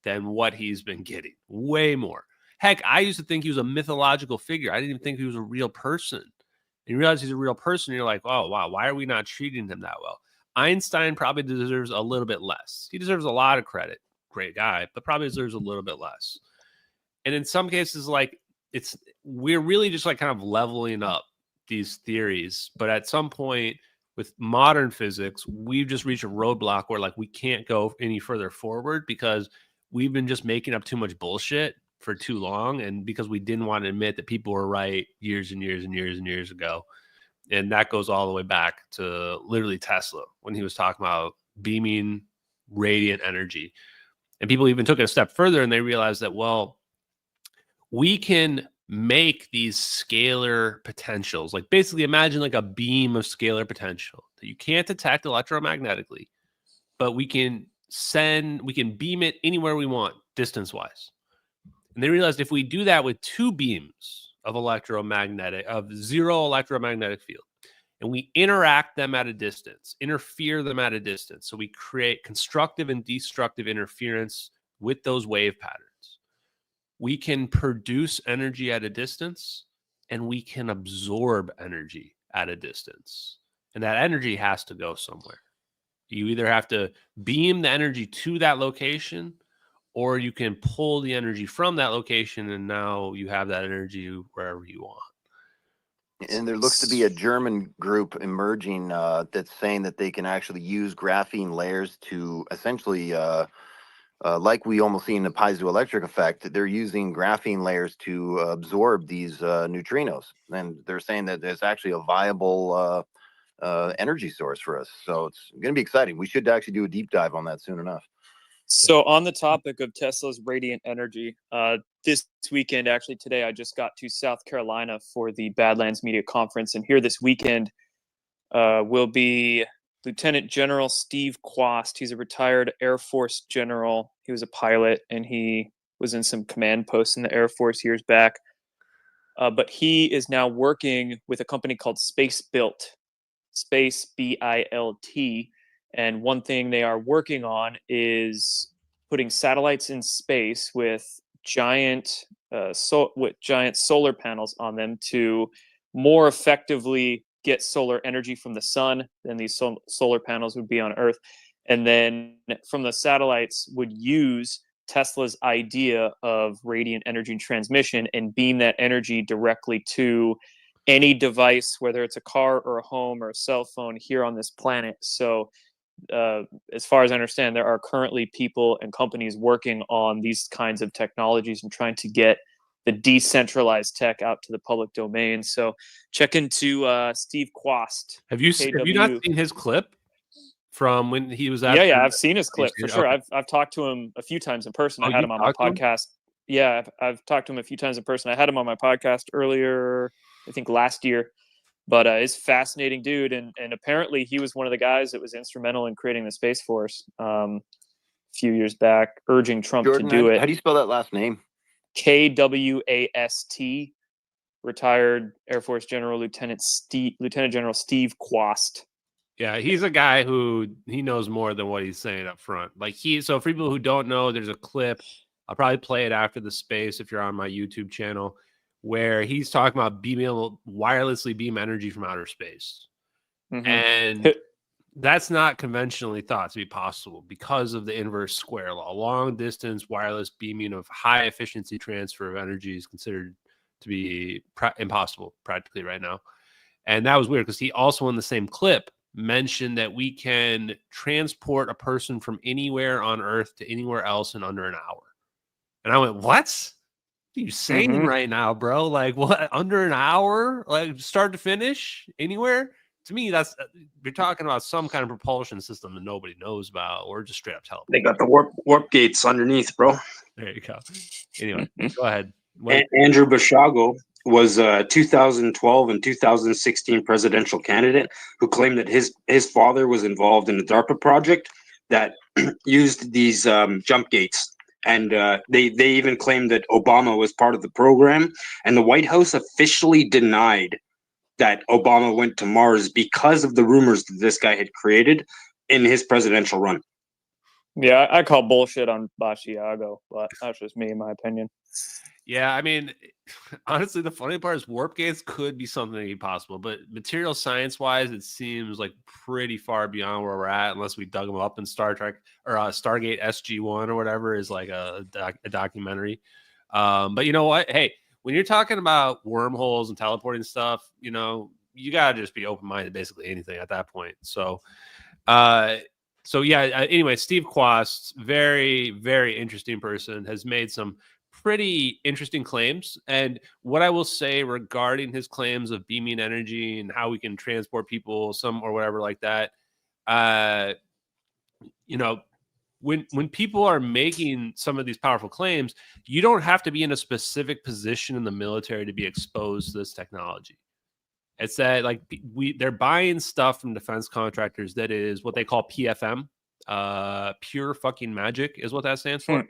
than what he's been getting. Way more. Heck, I used to think he was a mythological figure. I didn't even think he was a real person. And you realize he's a real person, and you're like, oh, wow, why are we not treating him that well? Einstein probably deserves a little bit less. He deserves a lot of credit. Great guy, but probably deserves a little bit less. And in some cases, like, we're really just like kind of leveling up these theories. But at some point with modern physics, we've just reached a roadblock where, like, we can't go any further forward because we've been just making up too much bullshit for too long, and because we didn't want to admit that people were right years and years and years and years ago. And that goes all the way back to literally Tesla when he was talking about beaming radiant energy. And people even took it a step further, and they realized that, well, we can make these scalar potentials. Like, basically imagine like a beam of scalar potential that you can't detect electromagnetically, but we can beam it anywhere we want distance-wise. And they realized if we do that with two beams of zero electromagnetic field, and we interact them at a distance, interfere them at a distance, so we create constructive and destructive interference with those wave patterns, we can produce energy at a distance, and we can absorb energy at a distance. And that energy has to go somewhere. You either have to beam the energy to that location, or you can pull the energy from that location, and now you have that energy wherever you want. And there looks to be a German group emerging that's saying that they can actually use graphene layers to essentially, like we almost see in the piezoelectric effect, they're using graphene layers to absorb these neutrinos. And they're saying that it's actually a viable energy source for us. So it's going to be exciting. We should actually do a deep dive on that soon enough. So on the topic of Tesla's radiant energy, this weekend, actually today, I just got to South Carolina for the Badlands Media Conference. And here this weekend will be Lieutenant General Steve Quast. He's a retired Air Force general. He was a pilot, and he was in some command posts in the Air Force years back. But he is now working with a company called Space Built, Space BILT. And one thing they are working on is putting satellites in space with giant solar panels on them to more effectively get solar energy from the sun than these solar panels would be on Earth. And then from the satellites would use Tesla's idea of radiant energy transmission and beam that energy directly to any device, whether it's a car or a home or a cell phone here on this planet. So as far as I understand, there are currently people and companies working on these kinds of technologies and trying to get the decentralized tech out to the public domain. So check into Steve Quast. Have you not seen his clip from when he was at? Yeah, I've seen his clip for sure. I've talked to him a few times in person. I had him on my podcast. Yeah, I've talked to him a few times in person. I had him on my podcast earlier, I think last year. But he's a fascinating dude, and apparently he was one of the guys that was instrumental in creating the Space Force a few years back, urging Trump Jordan, to do it. How do you spell that last name? KWAST, retired Air Force General Lieutenant General Steve Quast. Yeah, he's a guy who he knows more than what he's saying up front. Like so for people who don't know, there's a clip. I'll probably play it after the space if you're on my YouTube channel, where he's talking about wirelessly beam energy from outer space. Mm-hmm. And that's not conventionally thought to be possible because of the inverse square law. Long distance wireless beaming of high efficiency transfer of energy is considered to be impossible practically right now. And that was weird because he also in the same clip mentioned that we can transport a person from anywhere on Earth to anywhere else in under an hour. And I went, what? What are you saying right now, bro? Like, what? Under an hour? Like, start to finish? Anywhere? to me, that's you're talking about some kind of propulsion system that nobody knows about, or just straight up teleport. They got the warp gates underneath, bro. There you go. Anyway, go ahead. Andrew Bashago was a 2012 and 2016 presidential candidate who claimed that his father was involved in a DARPA project that used these jump gates. And they even claimed that Obama was part of the program. And the White House officially denied that Obama went to Mars because of the rumors that this guy had created in his presidential run. Yeah, I call bullshit on Bashiago, but that's just me, in my opinion. Yeah, I mean, honestly, the funny part is warp gates could be something possible, but material science-wise, it seems like pretty far beyond where we're at, unless we dug them up in Star Trek or Stargate SG-1 or whatever is like a documentary. But you know what? Hey, when you're talking about wormholes and teleporting stuff, you know, you gotta just be open-minded, basically anything at that point. So yeah. Anyway, Steve Quast, very, very interesting person, has made some pretty interesting claims. And what I will say regarding his claims of beaming energy and how we can transport people, some or whatever like that, you know, when people are making some of these powerful claims, you don't have to be in a specific position in the military to be exposed to this technology. It's that like they're buying stuff from defense contractors that is what they call PFM, pure fucking magic is what that stands for.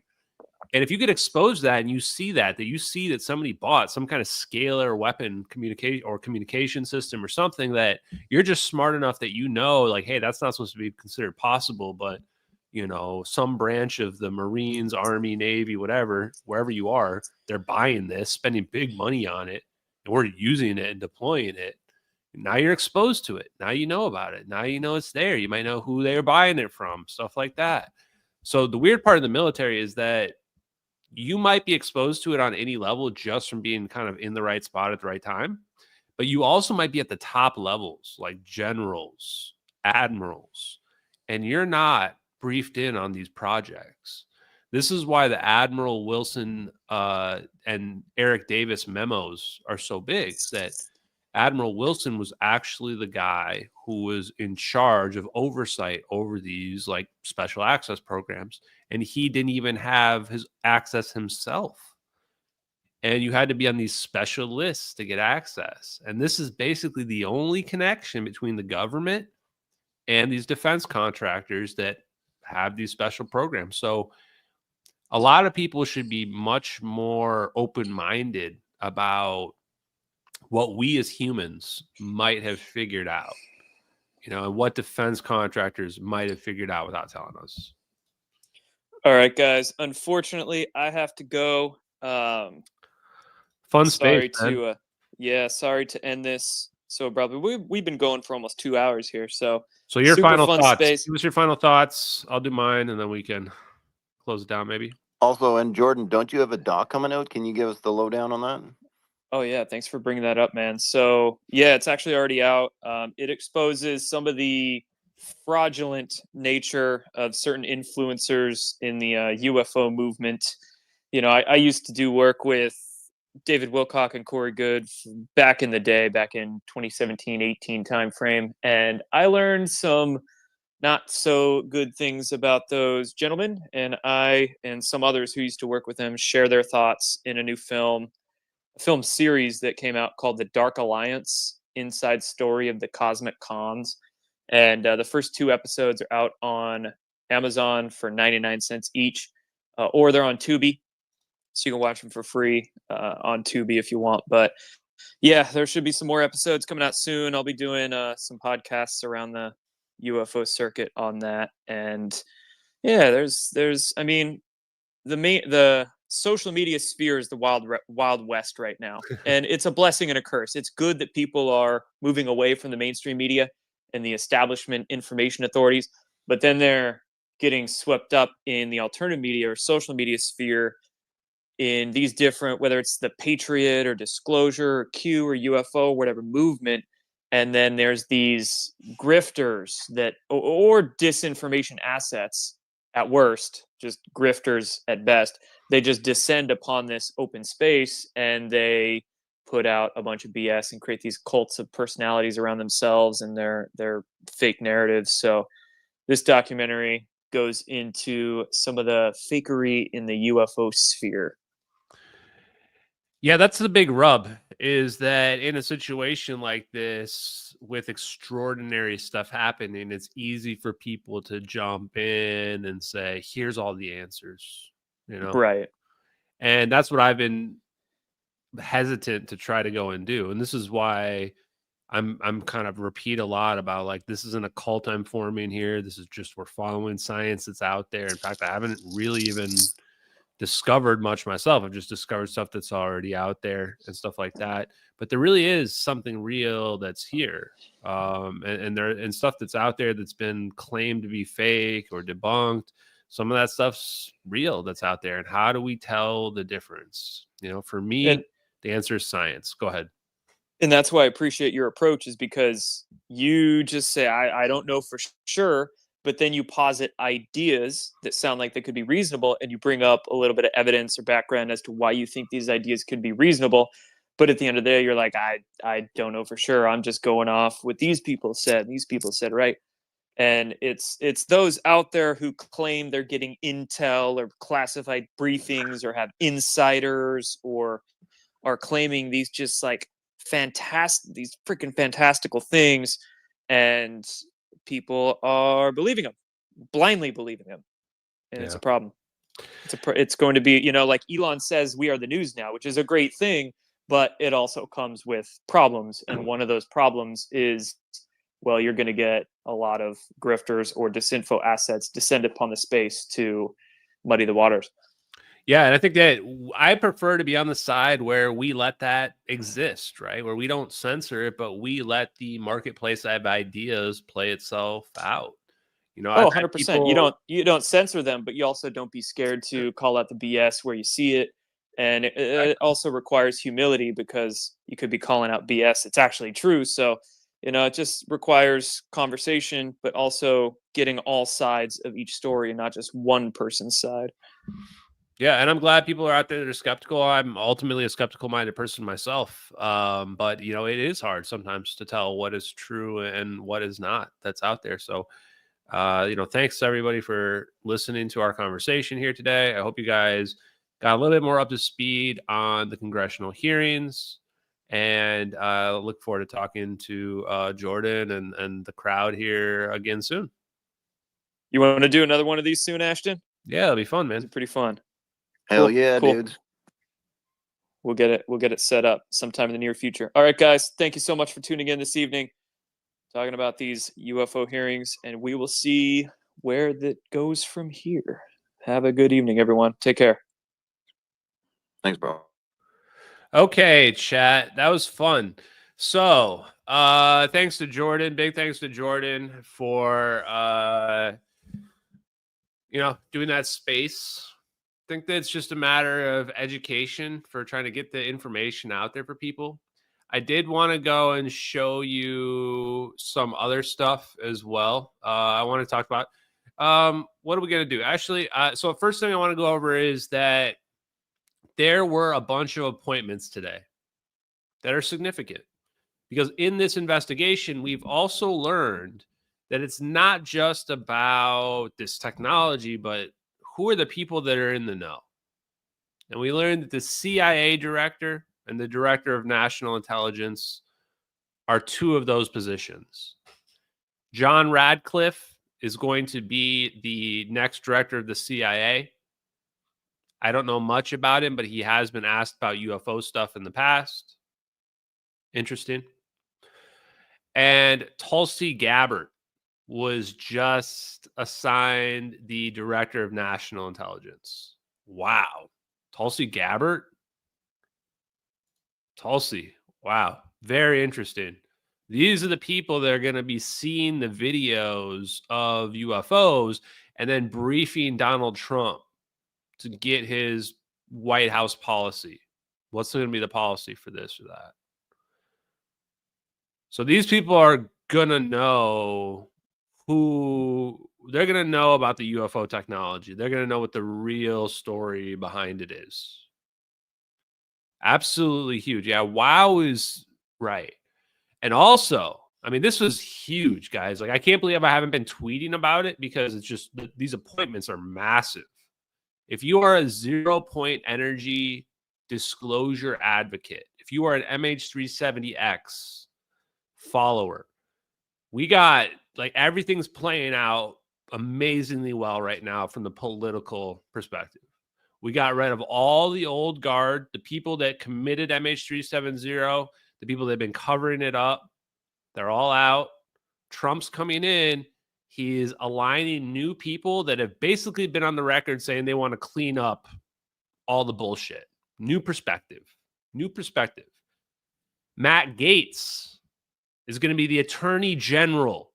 And if you get exposed to that and you see that somebody bought some kind of scalar weapon communication system or something that you're just smart enough that you know, like, hey, that's not supposed to be considered possible, but you know, some branch of the Marines, Army, Navy, whatever, wherever you are, they're buying this, spending big money on it, and we're using it and deploying it. Now you're exposed to it. Now you know about it. Now you know it's there. You might know who they're buying it from, stuff like that. So the weird part of the military is that you might be exposed to it on any level just from being kind of in the right spot at the right time. But you also might be at the top levels like generals, admirals, and you're not briefed in on these projects. This is why the Admiral Wilson and Eric Davis memos are so big, that Admiral Wilson was actually the guy who was in charge of oversight over these like special access programs. And he didn't even have his access himself. And you had to be on these special lists to get access. And this is basically the only connection between the government and these defense contractors that have these special programs. So a lot of people should be much more open-minded about what we as humans might have figured out, you know, and what defense contractors might have figured out without telling us. All right, guys. Unfortunately, I have to go. Fun sorry space, man. Sorry to end this so abruptly. We've been going for almost 2 hours here, so your final thoughts. Space. Give us your final thoughts. I'll do mine, and then we can close it down, maybe. Also, and Jordan, don't you have a doc coming out? Can you give us the lowdown on that? Oh, yeah. Thanks for bringing that up, man. So, yeah, it's actually already out. It exposes some of the fraudulent nature of certain influencers in the UFO movement. You know, I used to do work with David Wilcock and Corey Good back in the day, back in 2017-18 timeframe. And I learned some not so good things about those gentlemen. And I and some others who used to work with them share their thoughts in a film series that came out called The Dark Alliance, Inside Story of the Cosmic Cons. And the first 2 episodes are out on Amazon for 99 cents each, or they're on Tubi. So you can watch them for free on Tubi if you want. But yeah, there should be some more episodes coming out soon. I'll be doing some podcasts around the UFO circuit on that. And yeah, I mean, the social media sphere is the wild west right now. And it's a blessing and a curse. It's good that people are moving away from the mainstream media and the establishment information authorities, but then they're getting swept up in the alternative media or social media sphere in these different, whether it's the Patriot or Disclosure or Q or UFO, whatever movement. And then there's these grifters that, or disinformation assets at worst, just grifters at best. They just descend upon this open space and they put out a bunch of BS and create these cults of personalities around themselves and their fake narratives. So this documentary goes into some of the fakery in the UFO sphere. Yeah, that's the big rub, is that in a situation like this with extraordinary stuff happening, it's easy for people to jump in and say, here's all the answers, you know? Right. And that's what I've been hesitant to try to go and do. And this is why I'm kind of repeat a lot about, like, this isn't a cult I'm forming here. This is just, we're following science that's out there. In fact, I haven't really even discovered much myself. I've just discovered stuff that's already out there and stuff like that. But there really is something real that's here. And stuff that's out there that's been claimed to be fake or debunked. Some of that stuff's real that's out there. And how do we tell the difference? You know, for me, the answer is science. Go ahead. And that's why I appreciate your approach, is because you just say, I don't know for sure, but then you posit ideas that sound like they could be reasonable, and you bring up a little bit of evidence or background as to why you think these ideas could be reasonable. But at the end of the day, you're like, I don't know for sure. I'm just going off what these people said. These people said, right. And it's those out there who claim they're getting intel or classified briefings or have insiders or are claiming these just like these freaking fantastical things, and people are believing them, blindly believing them. And it's a problem. It's going to be, you know, like Elon says, we are the news now, which is a great thing, but it also comes with problems. And one of those problems is, well, you're going to get a lot of grifters or disinfo assets descend upon the space to muddy the waters. Yeah, and I think that I prefer to be on the side where we let that exist, right? Where we don't censor it, but we let the marketplace of ideas play itself out. You know, 100%. You don't censor them, but you also don't be scared to call out the BS where you see it. And it also requires humility, because you could be calling out BS. It's actually true. So, you know, it just requires conversation, but also getting all sides of each story and not just one person's side. Yeah, and I'm glad people are out there that are skeptical. I'm ultimately a skeptical-minded person myself. But, you know, it is hard sometimes to tell what is true and what is not that's out there. So, you know, thanks everybody for listening to our conversation here today. I hope you guys got a little bit more up to speed on the congressional hearings, and look forward to talking to Jordan and the crowd here again soon. You want to do another one of these soon, Ashton? Yeah, it'll be fun, man. It's pretty fun. Hell yeah, dudes. We'll get it set up sometime in the near future. All right, guys. Thank you so much for tuning in this evening, talking about these UFO hearings, and we will see where that goes from here. Have a good evening, everyone. Take care. Thanks, bro. Okay, chat. That was fun. So, thanks to Jordan. Big thanks to Jordan for, you know, doing that space. I think that it's just a matter of education for trying to get the information out there for people. I did want to go and show you some other stuff as well. I want to talk about, what are we going to do? Actually, so first thing I want to go over is that there were a bunch of appointments today that are significant, because in this investigation, we've also learned that it's not just about this technology, but who are the people that are in the know. And we learned that the CIA director and the director of national intelligence are two of those positions. John Radcliffe is going to be the next director of the CIA. I don't know much about him, but he has been asked about UFO stuff in the past. Interesting. And Tulsi Gabbard was just assigned the director of national intelligence. Wow. Tulsi Gabbard? Tulsi. Wow. Very interesting. These are the people that are going to be seeing the videos of UFOs and then briefing Donald Trump to get his White House policy. What's going to be the policy for this or that? So these people are going to know they're going to know about the UFO technology. They're going to know what the real story behind it is. Absolutely huge. Yeah, wow is right. And also, I mean, this was huge, guys. Like, I can't believe I haven't been tweeting about it because it's just these appointments are massive. If you are a 0 point energy disclosure advocate, if you are an MH370X follower, we got like everything's playing out amazingly well right now from the political perspective. We got rid of all the old guard, the people that committed MH370, the people that have been covering it up. They're all out. Trump's coming in. He is aligning new people that have basically been on the record saying they want to clean up all the bullshit. New perspective. New perspective. Matt Gaetz is going to be the Attorney General.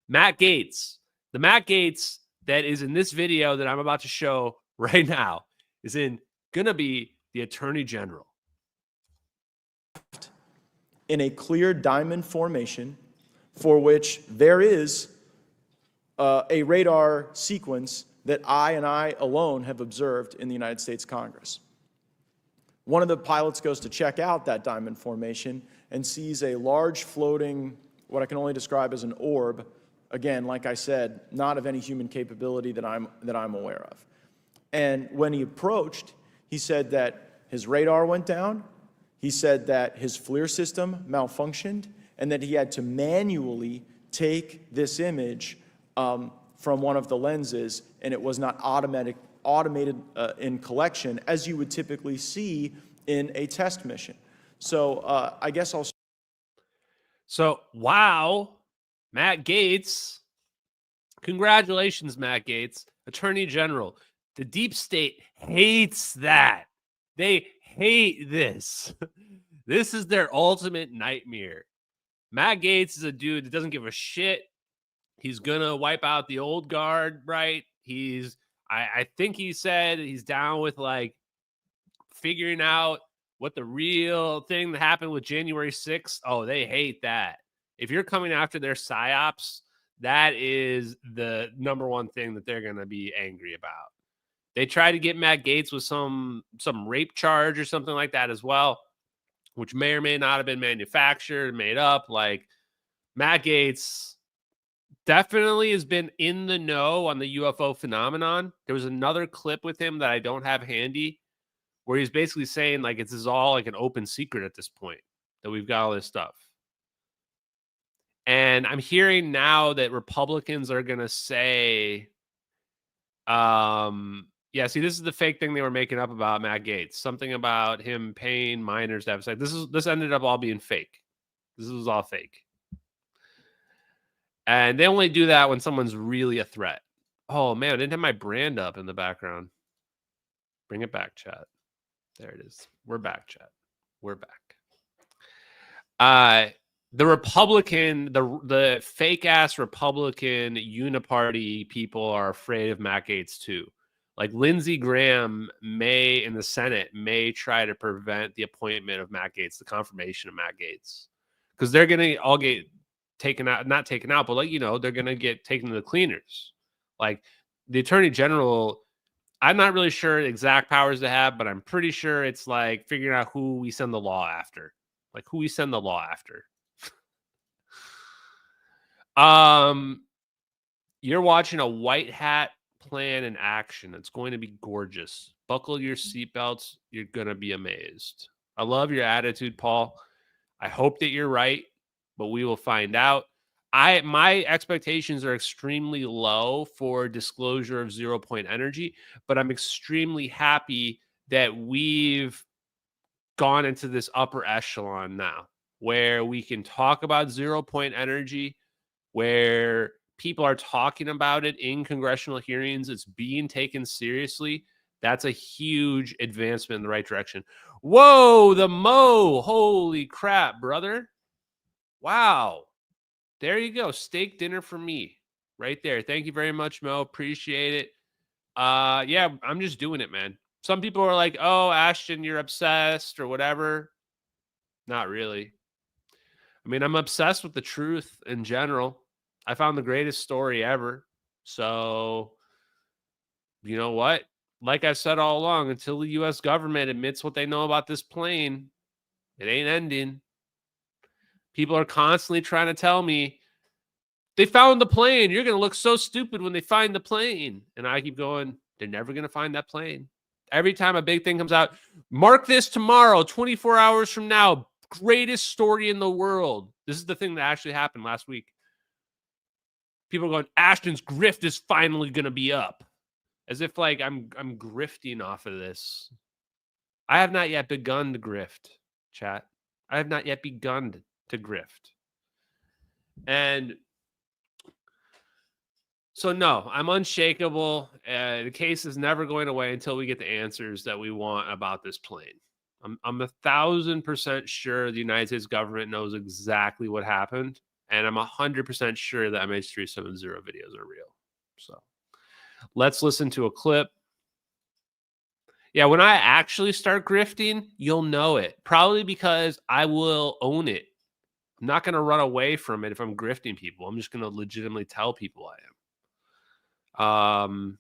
Matt Gaetz. The Matt Gaetz that is in this video that I'm about to show right now is going to be the Attorney General. In a clear diamond formation for which there is a radar sequence that I alone have observed in the United States Congress. One of the pilots goes to check out that diamond formation and sees a large floating, what I can only describe as an orb. Again, like I said, not of any human capability that I'm aware of. And when he approached, he said that his radar went down. He said that his FLIR system malfunctioned and that he had to manually take this image from one of the lenses, and it was not automated in collection as you would typically see in a test mission. So I guess I'll... So, wow, Matt Gaetz. Congratulations, Matt Gaetz, Attorney General. The deep state hates that. They hate this. This is their ultimate nightmare. Matt Gaetz is a dude that doesn't give a shit. He's going to wipe out the old guard, right? I think he said he's down with like figuring out what the real thing that happened with January 6th. Oh, they hate that. If you're coming after their psyops, that is the number one thing that they're going to be angry about. They tried to get Matt Gaetz with some rape charge or something like that as well, which may or may not have been manufactured, made up. Like, Matt Gaetz definitely has been in the know on the UFO phenomenon. There was another clip with him that I don't have handy where he's basically saying like this is all like an open secret at this point, that we've got all this stuff. And I'm hearing now that Republicans are going to say, yeah, see, this is the fake thing they were making up about Matt Gaetz. Something about him paying minors to have sex. This ended up all being fake. This was all fake. And they only do that when someone's really a threat. Oh, man, I didn't have my brand up in the background. Bring it back, chat. There it is. We're back, chat. We're back. The Republican, the fake-ass Republican uniparty people are afraid of Matt Gaetz, too. Like, Lindsey Graham in the Senate, may try to prevent the appointment of Matt Gaetz, the confirmation of Matt Gaetz. Because they're going to all get taken out, not taken out, but like, you know, they're going to get taken to the cleaners. Like, the Attorney General, I'm not really sure exact powers they have, but I'm pretty sure it's like figuring out who we send the law after. Like, who we send the law after. You're watching a white hat plan in action. It's going to be gorgeous. Buckle your seatbelts. You're going to be amazed. I love your attitude, Paul. I hope that you're right, but we will find out. My expectations are extremely low for disclosure of 0 point energy, but I'm extremely happy that we've gone into this upper echelon now where we can talk about 0 point energy, where people are talking about it in congressional hearings. It's being taken seriously. That's a huge advancement in the right direction. Whoa, the Mo. Holy crap, brother. Wow. There you go. Steak dinner for me right there. Thank you very much, Mo. Appreciate it. Yeah, I'm just doing it, man. Some people are like, oh, Ashton, you're obsessed or whatever. Not really. I mean, I'm obsessed with the truth in general. I found the greatest story ever. So, you know what? like I said all along, until the U.S. government admits what they know about this plane, it ain't ending. People are constantly trying to tell me, they found the plane. You're going to look so stupid when they find the plane. And I keep going, they're never going to find that plane. Every time a big thing comes out, mark this tomorrow, 24 hours from now, greatest story in the world. This is the thing that actually happened last week. People are going, Ashton's grift is finally going to be up. As if like I'm grifting off of this. I have not yet begun to grift, chat. I have not yet begun to grift. And so no, I'm unshakable. The case is never going away until we get the answers that we want about this plane. I'm 1,000% sure the United States government knows exactly what happened, and I'm 100% sure that MH370 videos are real. So let's listen to a clip. Yeah, when I actually start grifting, you'll know it. Probably because I will own it. I'm not going to run away from it if I'm grifting people. I'm just going to legitimately tell people I am.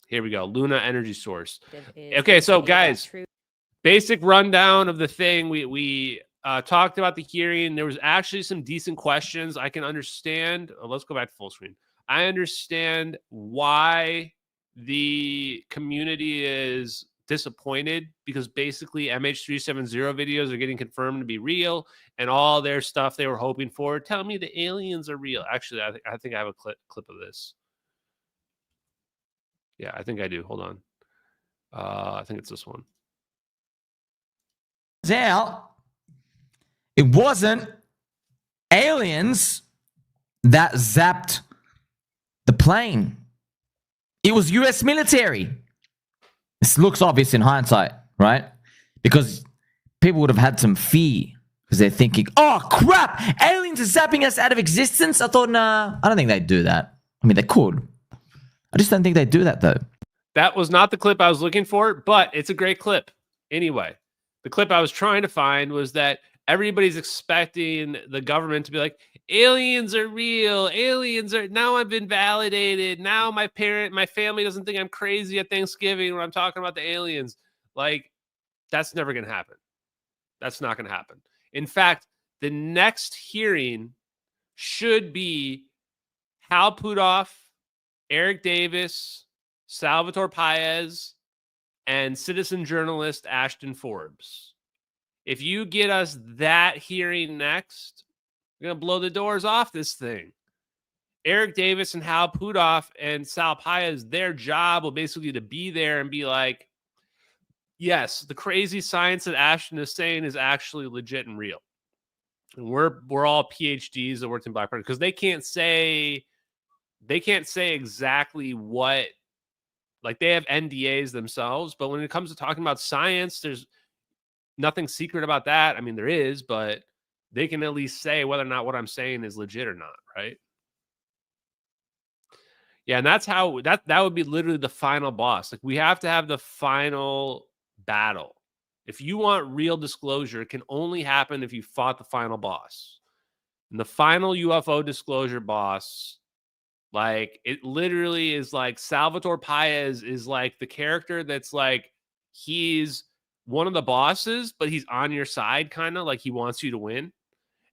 Here we go. Luna energy source. Okay, so guys, basic rundown of the thing. We talked about the hearing. There was actually some decent questions. I can understand. Let's go back to full screen. I understand why the community is disappointed, because basically MH370 videos are getting confirmed to be real, and all their stuff they were hoping for, tell me the aliens are real. Actually, I think I have a clip of this. Yeah, I think I do. Hold on. I think it's this one. Out, it wasn't aliens that zapped the plane. It was US military. This looks obvious in hindsight, right? Because people would have had some fear because they're thinking, oh, crap, aliens are zapping us out of existence. I thought, nah, I don't think they'd do that. I mean, they could. I just don't think they'd do that, though. That was not the clip I was looking for, but it's a great clip. Anyway, the clip I was trying to find was that everybody's expecting the government to be like, aliens are real. Aliens are, now I've been validated. Now my family doesn't think I'm crazy at Thanksgiving when I'm talking about the aliens. Like, that's never going to happen. That's not going to happen. In fact, the next hearing should be Hal Puthoff, Eric Davis, Salvatore Paez, and citizen journalist Ashton Forbes. If you get us that hearing next, we're going to blow the doors off this thing. Eric Davis and Hal Puthoff and Sal Paez, their job will basically to be there and be like, yes, the crazy science that Ashton is saying is actually legit and real. And we're all PhDs that worked in Black Party, because they can't say exactly what, like they have NDAs themselves, but when it comes to talking about science, there's nothing secret about that. I mean, there is, but they can at least say whether or not what I'm saying is legit or not, right? Yeah, and that's how that would be literally the final boss. Like, we have to have the final battle. If you want real disclosure, it can only happen if you fought the final boss. And the final UFO disclosure boss, like, it literally is like Salvatore Paez is like the character that's like, he's one of the bosses, but he's on your side, kind of like he wants you to win.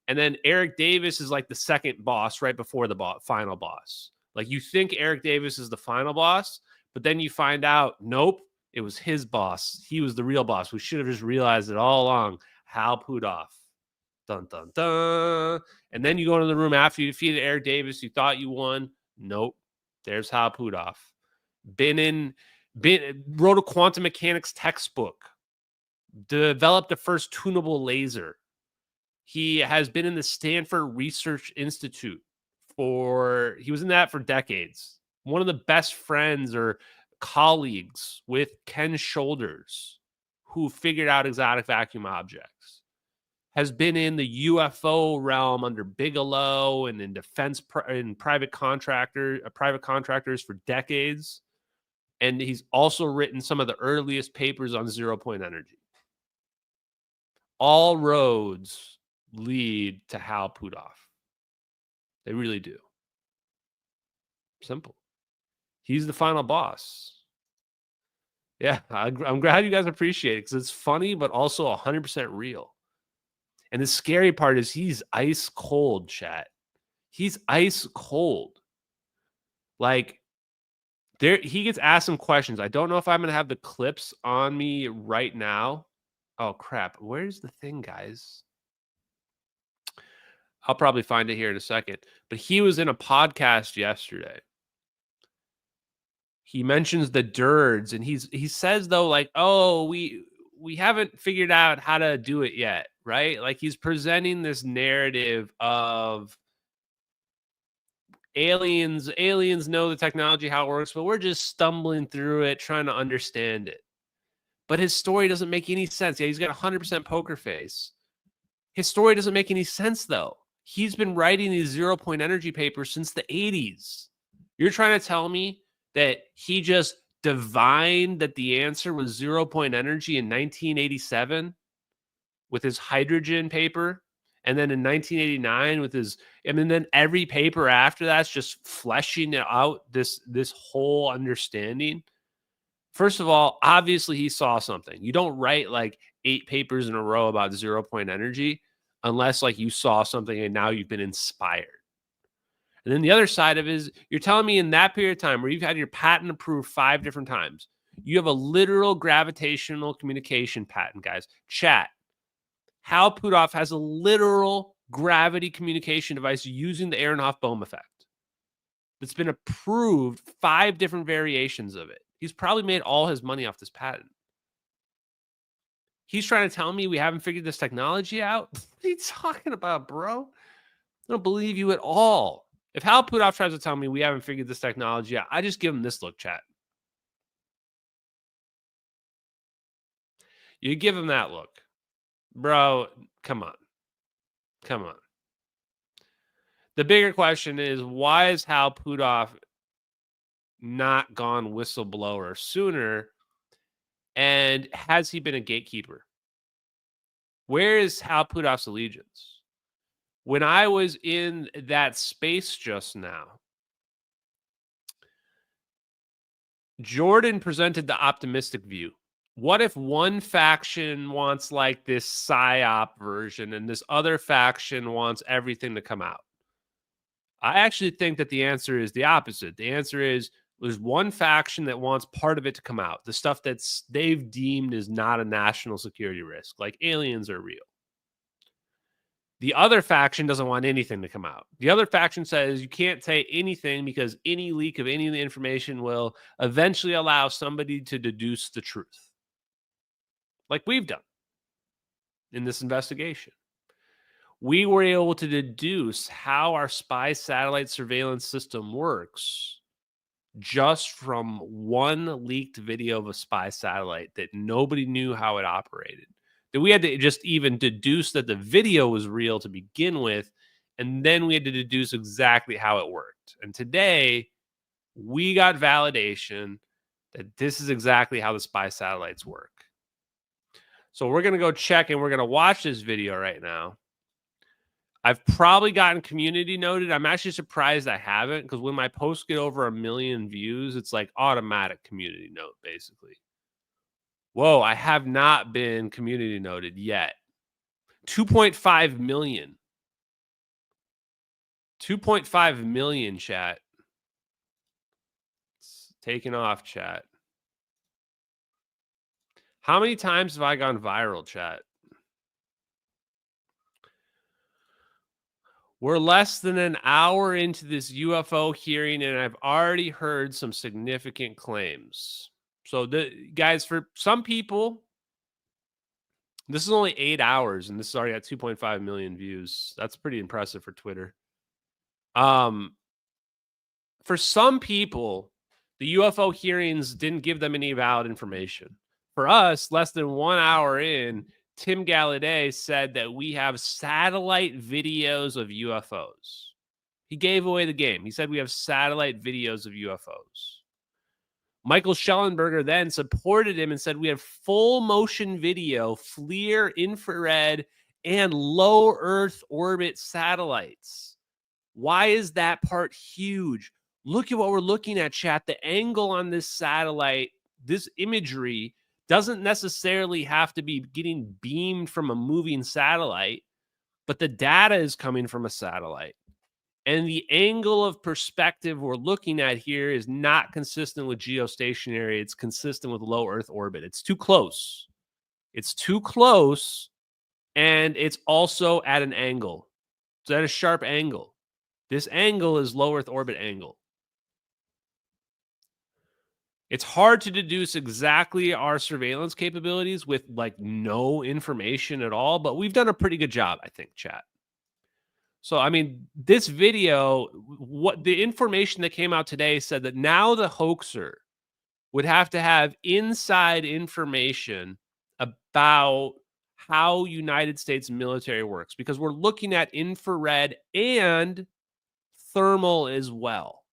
And then Eric Davis is like the second boss right before the final boss. Like, you think Eric Davis is the final boss, but then you find out, nope, it was his boss. He was the real boss. We should have just realized it all along. Hal Puthoff. Dun, dun, dun. And then you go into the room after you defeated Eric Davis. You thought you won. Nope. There's Hal Puthoff. Wrote a quantum mechanics textbook. Developed the first tunable laser. He has been in the Stanford Research Institute he was in that for decades. One of the best friends or colleagues with Ken Shoulders, who figured out exotic vacuum objects. Has been in the UFO realm under Bigelow and in defense and private contractors for decades. And he's also written some of the earliest papers on zero-point energy. All roads lead to Hal Puthoff. They really do. Simple. He's the final boss. Yeah, I'm glad you guys appreciate it because it's funny, but also 100% real. And the scary part is he's ice cold, chat. He's ice cold. Like, he gets asked some questions. I don't know if I'm going to have the clips on me right now. Oh, crap. Where's the thing, guys? I'll probably find it here in a second. But he was in a podcast yesterday. He mentions the DIRDs, and he says, though, like, oh, we haven't figured out how to do it yet, right? Like, he's presenting this narrative of aliens know the technology, how it works, but we're just stumbling through it, trying to understand it. But his story doesn't make any sense. Yeah, he's got 100% poker face. His story doesn't make any sense, though. He's been writing these 0 point energy papers since the 80s. You're trying to tell me that he just divined that the answer was 0 point energy in 1987 with his hydrogen paper, and then in 1989 with his, and then every paper after that's just fleshing out this whole understanding. First of all, obviously he saw something. You don't write like 8 papers in a row about 0 point energy unless like you saw something and now you've been inspired. And then the other side of it is you're telling me in that period of time where you've had your patent approved 5 different times, you have a literal gravitational communication patent, guys. Chat. Hal Puthoff has a literal gravity communication device using the Aharonov-Bohm effect. That's been approved 5 different variations of it. He's probably made all his money off this patent. He's trying to tell me we haven't figured this technology out? What are you talking about, bro? I don't believe you at all. If Hal Puthoff tries to tell me we haven't figured this technology out, I just give him this look, chat. You give him that look. Bro, come on. Come on. The bigger question is, why is Hal Puthoff not gone whistleblower sooner? And has he been a gatekeeper? Where is Hal Puthoff's allegiance? When I was in that space just now, Jordan presented the optimistic view. What if one faction wants like this PSYOP version and this other faction wants everything to come out? I actually think that the answer is the opposite. The answer is there's one faction that wants part of it to come out. The stuff that's they've deemed is not a national security risk, like aliens are real. The other faction doesn't want anything to come out. The other faction says you can't say anything because any leak of any of the information will eventually allow somebody to deduce the truth. Like we've done in this investigation. We were able to deduce how our spy satellite surveillance system works just from one leaked video of a spy satellite that nobody knew how it operated. That we had to just even deduce that the video was real to begin with, and then we had to deduce exactly how it worked. And today, we got validation that this is exactly how the spy satellites work. So we're going to go check and we're going to watch this video right now. I've probably gotten community noted. I'm actually surprised I haven't, because when my posts get over 1 million views, it's like automatic community note, basically. Whoa, I have not been community noted yet. 2.5 million. 2.5 million, chat. It's taking off, chat. How many times have I gone viral, chat? We're less than an hour into this UFO hearing, and I've already heard some significant claims. So, guys, for some people, this is only 8 hours, and this is already at 2.5 million views. That's pretty impressive for Twitter. For some people, the UFO hearings didn't give them any valid information. For us, less than 1 hour in, Tim Gallaudet said that we have satellite videos of UFOs. He gave away the game. He said we have satellite videos of UFOs. Michael Schellenberger then supported him and said we have full motion video, FLIR, infrared, and low Earth orbit satellites. Why is that part huge? Look at what we're looking at, chat. The angle on this satellite this imagery doesn't necessarily have to be getting beamed from a moving satellite, but the data is coming from a satellite. And the angle of perspective we're looking at here is not consistent with geostationary. It's consistent with low Earth orbit. It's too close. It's too close, and it's also at an angle. It's at a sharp angle. This angle is low Earth orbit angle. It's hard to deduce exactly our surveillance capabilities with like no information at all, but we've done a pretty good job, I think, chat. So, I mean, this video, what the information that came out today said that now the hoaxer would have to have inside information about how United States military works, because we're looking at infrared and thermal as well,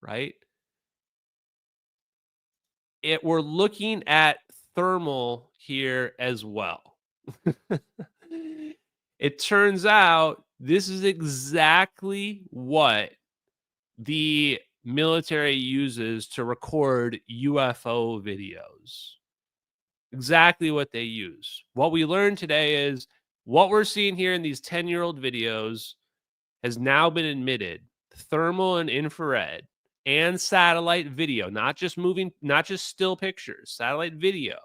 right? We're looking at thermal here as well. It turns out this is exactly what the military uses to record UFO videos. Exactly what they use. What we learned today is what we're seeing here in these 10-year-old videos has now been admitted. Thermal and infrared and satellite video, not just still pictures, satellite video,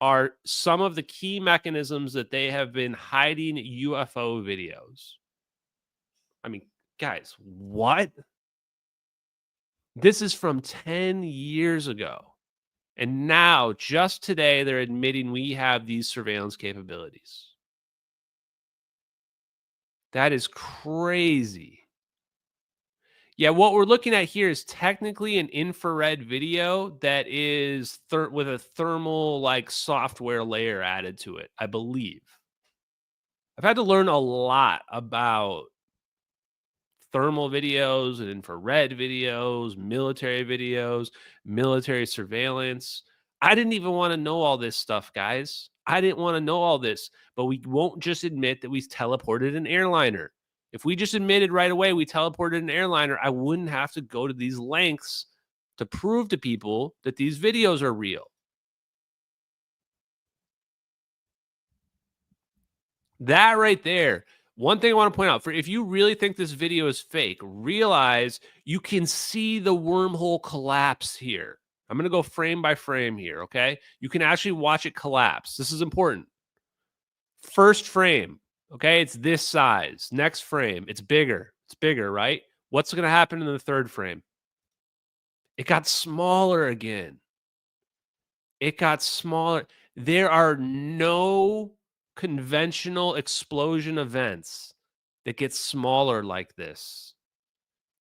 are some of the key mechanisms that they have been hiding UFO videos. I mean, guys, what? This is from 10 years ago. And now, just today, they're admitting we have these surveillance capabilities. That is crazy. Yeah, what we're looking at here is technically an infrared video that is with a thermal like software layer added to it, I believe. I've had to learn a lot about thermal videos and infrared videos, military surveillance. I didn't even want to know all this stuff, guys. I didn't want to know all this, but we won't just admit that we teleported an airliner. If we just admitted right away we teleported an airliner, I wouldn't have to go to these lengths to prove to people that these videos are real. That right there. One thing I want to point out, if you really think this video is fake, realize you can see the wormhole collapse here. I'm going to go frame by frame here, okay? You can actually watch it collapse. This is important. First frame, okay? It's this size. Next frame, it's bigger. It's bigger, right? What's going to happen in the third frame? It got smaller again. It got smaller. There are no conventional explosion events that get smaller like this.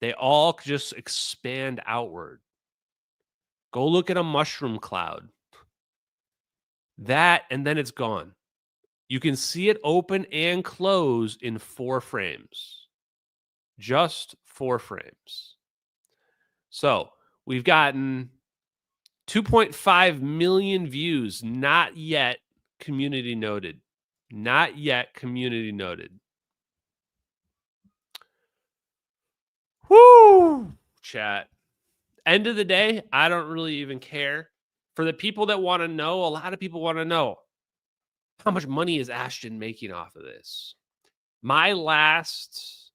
They all just expand outward. Go look at a mushroom cloud. That, and then it's gone. You can see it open and close in 4 frames. Just 4 frames. So we've gotten 2.5 million views, not yet community noted. Not yet community noted. Whoo! Chat. End of the day, I don't really even care. For the people that want to know, a lot of people want to know, how much money is Ashton making off of this? My last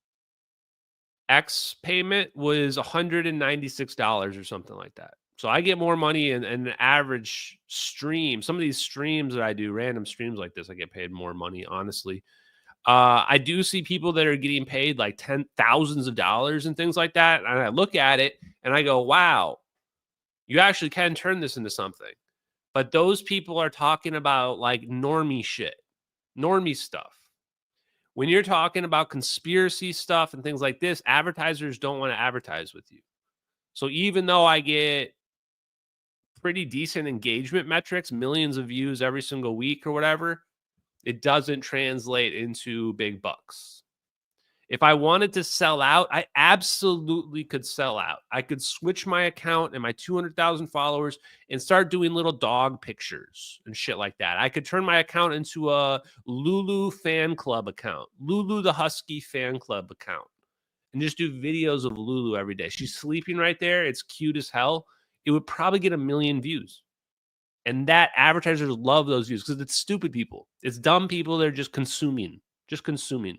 X payment was $196 or something like that. So I get more money in an average stream. Some of these streams that I do, random streams like this, I get paid more money, honestly. I do see people that are getting paid like thousands of dollars and things like that. And I look at it and I go, wow, you actually can turn this into something. But those people are talking about like normie shit, normie stuff. When you're talking about conspiracy stuff and things like this, advertisers don't want to advertise with you. So even though I get pretty decent engagement metrics, millions of views every single week or whatever, it doesn't translate into big bucks. If I wanted to sell out, I absolutely could sell out. I could switch my account and my 200,000 followers and start doing little dog pictures and shit like that. I could turn my account into a Lulu fan club account, Lulu the Husky fan club account. and just do videos of Lulu every day. She's sleeping right there. It's cute as hell. It would probably get 1 million views. And that advertisers love those views because it's stupid people. It's dumb people. They're just consuming. Just consuming.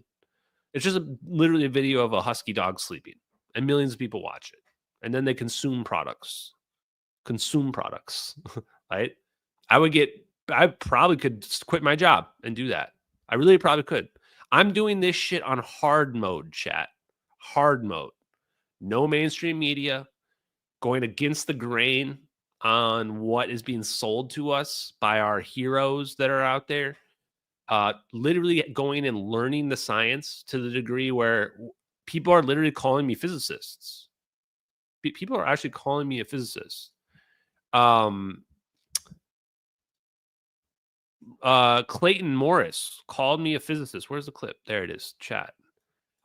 It's just literally a video of a husky dog sleeping. And millions of people watch it. And then they consume products. Consume products. Right? I probably could quit my job and do that. I really probably could. I'm doing this shit on hard mode, chat. Hard mode. No mainstream media. Going against the grain on what is being sold to us by our heroes that are out there. Literally going and learning the science to the degree where people are literally calling me physicists. People are actually calling me a physicist. Clayton Morris called me a physicist. Where's the clip? There it is, chat.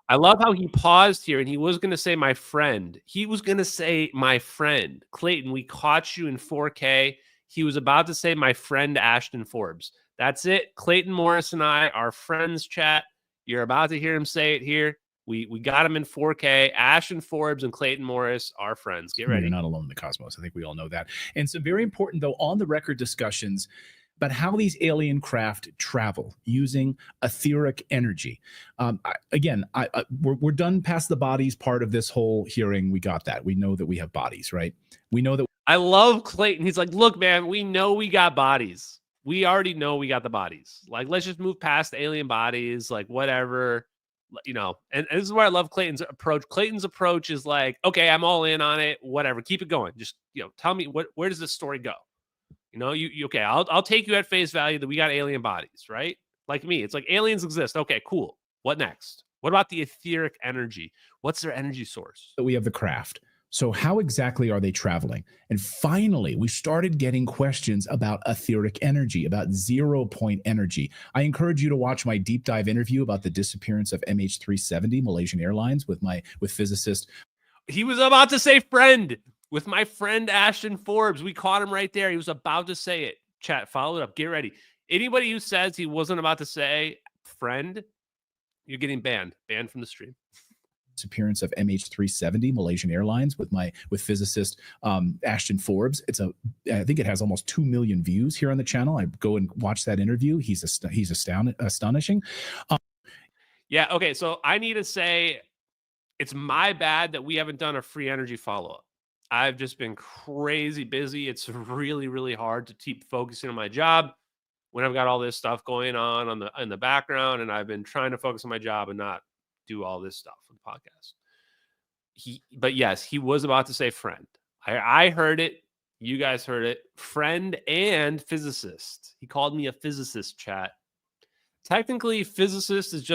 I love how he paused here and he was going to say my friend. He was going to say my friend. Clayton, we caught you in 4K. He was about to say my friend Ashton Forbes. That's it. Clayton Morris and I are friends, chat. You're about to hear him say it here. We got him in 4K. Ashton Forbes and Clayton Morris are friends. Get ready. You're not alone in the cosmos. I think we all know that. And some very important, though, on the record discussions about how these alien craft travel using etheric energy. We're done past the bodies part of this whole hearing. We got that. We know that we have bodies, right? We know that. I love Clayton. He's like, look, man, we know we got bodies. We already know we got the bodies. Like, let's just move past the alien bodies, like whatever, you know. And this is where I love Clayton's approach. Clayton's approach is like, okay, I'm all in on it. Whatever, keep it going. Just, you know, tell me where does this story go? You know, you okay, I'll take you at face value that we got alien bodies, right? Like me, it's like aliens exist. Okay, cool. What next? What about the etheric energy? What's their energy source? We have the craft. So how exactly are they traveling? And finally, we started getting questions about etheric energy, about 0-point energy. I encourage you to watch my deep dive interview about the disappearance of MH370 Malaysian Airlines with physicist. He was about to say friend. With my friend Ashton Forbes, we caught him right there. He was about to say it. Chat, follow it up. Get ready. Anybody who says he wasn't about to say friend, you're getting banned. Banned from the stream. Disappearance of MH370 Malaysian Airlines with physicist Ashton Forbes. I think it has almost 2 million views here on the channel. I go and watch that interview. He's astonishing. Yeah. Okay. So I need to say it's my bad that we haven't done a free energy follow-up. I've just been crazy busy. It's really, really hard to keep focusing on my job when I've got all this stuff going on in the background, and I've been trying to focus on my job and not do all this stuff for the podcast. But yes, he was about to say friend. I heard it. You guys heard it. Friend and physicist. He called me a physicist, chat. Technically, physicist is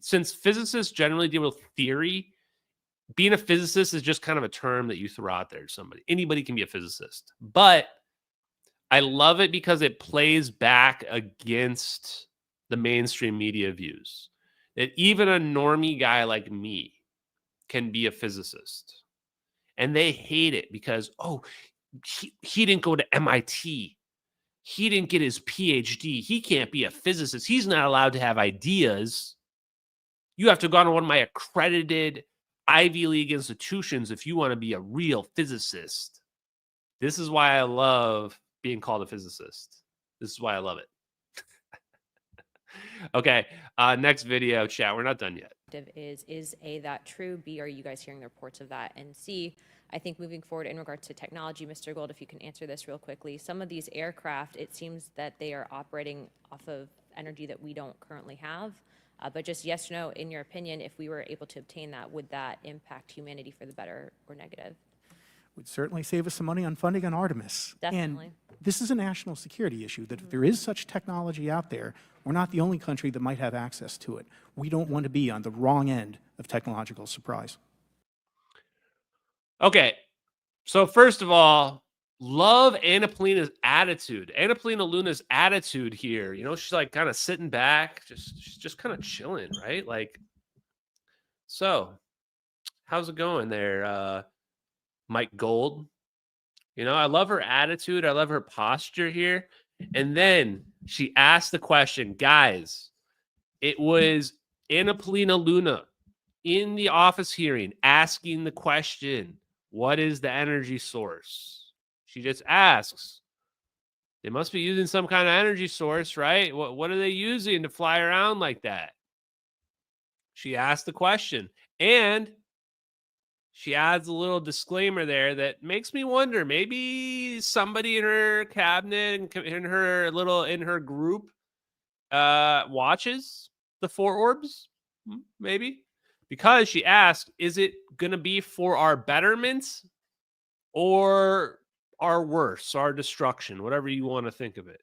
since physicists generally deal with theory, being a physicist is just kind of a term that you throw out there to somebody. Anybody can be a physicist. But I love it because it plays back against the mainstream media views. That even a normie guy like me can be a physicist. And they hate it because, he didn't go to MIT. He didn't get his PhD. He can't be a physicist. He's not allowed to have ideas. You have to go on to one of my accredited Ivy League institutions if you want to be a real physicist. This is why I love being called a physicist. This is why I love it. Okay, next video, chat. We're not done yet. Is A, that true? B, are you guys hearing the reports of that? And C, I think moving forward in regards to technology, Mr. Gold, if you can answer this real quickly. Some of these aircraft, it seems that they are operating off of energy that we don't currently have. But just yes or no, in your opinion, if we were able to obtain that, would that impact humanity for the better or negative? Would certainly save us some money on funding on Artemis. Definitely. And this is a national security issue, that if there is such technology out there, we're not the only country that might have access to it. We don't want to be on the wrong end of technological surprise. Okay, so first of all, love Anna Polina's attitude. Anna Polina Luna's attitude here. You know, she's like kind of sitting back, she's just kind of chilling, right? Like, so how's it going there, Mike Gold? You know, I love her attitude. I love her posture here. And then she asked the question, guys, it was Anna Polina Luna in the office hearing asking the question, what is the energy source? She just asks. They must be using some kind of energy source, right? What are they using to fly around like that? She asked the question. And she adds a little disclaimer there that makes me wonder, maybe somebody in her cabinet, in her group, watches the four orbs, maybe, because she asked, is it going to be for our betterment or our worse, our destruction, whatever you want to think of it?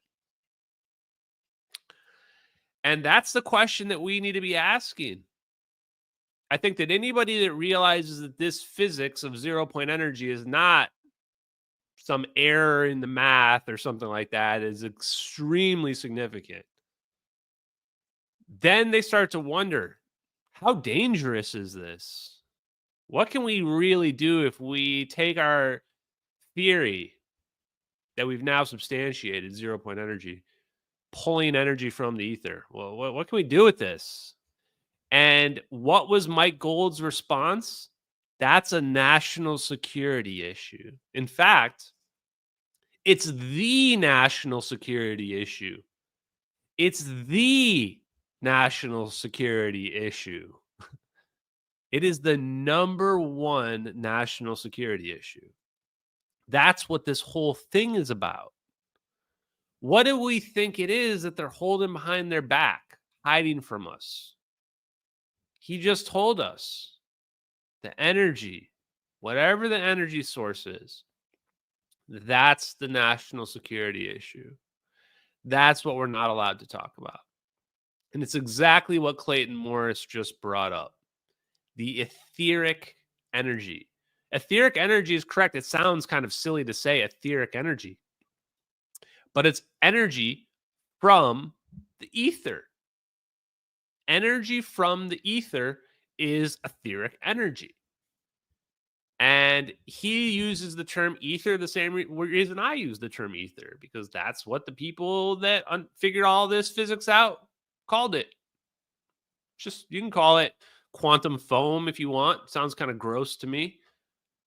And that's the question that we need to be asking. I think that anybody that realizes that this physics of 0-point energy is not some error in the math or something like that is extremely significant. Then they start to wonder, how dangerous is this? What can we really do if we take our theory that we've now substantiated, 0-point energy, pulling energy from the ether? Well, what can we do with this? And what was Mike Gold's response? That's a national security issue. In fact, it's the national security issue. It's the national security issue. It is the number one national security issue. That's what this whole thing is about. What do we think it is that they're holding behind their back, hiding from us? He just told us the energy, whatever the energy source is, that's the national security issue. That's what we're not allowed to talk about. And it's exactly what Clayton Morris just brought up. The etheric energy. Etheric energy is correct. It sounds kind of silly to say etheric energy, but it's energy from the ether. Energy from the ether is etheric energy. And he uses the term ether the same reason I use the term ether, because that's what the people that figured all this physics out called it. Just, you can call it quantum foam if you want. Sounds kind of gross to me.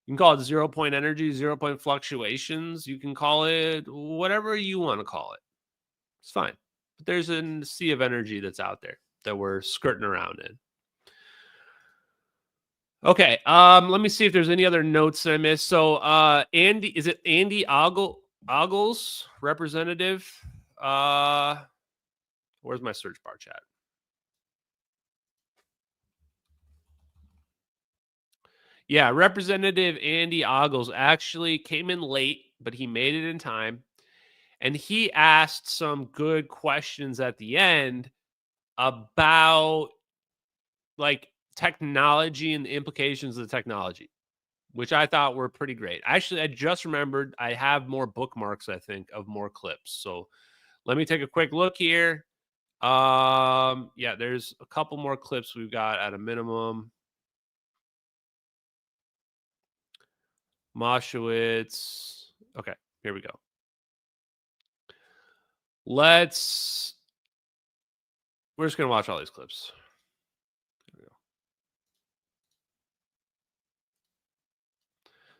You can call it 0-point energy, 0-point fluctuations. You can call it whatever you want to call it. It's fine. But there's a sea of energy that's out there that we're skirting around in. Okay, let me see if there's any other notes that I missed. So Andy, is it Andy Ogles, representative? Where's my search bar chat? Yeah, Representative Andy Ogles actually came in late, but he made it in time. And he asked some good questions at the end about like technology and the implications of the technology, which I thought were pretty great. Actually, I just remembered I have more bookmarks, I think, of more clips. So let me take a quick look here. Yeah, there's a couple more clips we've got at a minimum. Moshowitz. Okay, here we go. We're just going to watch all these clips.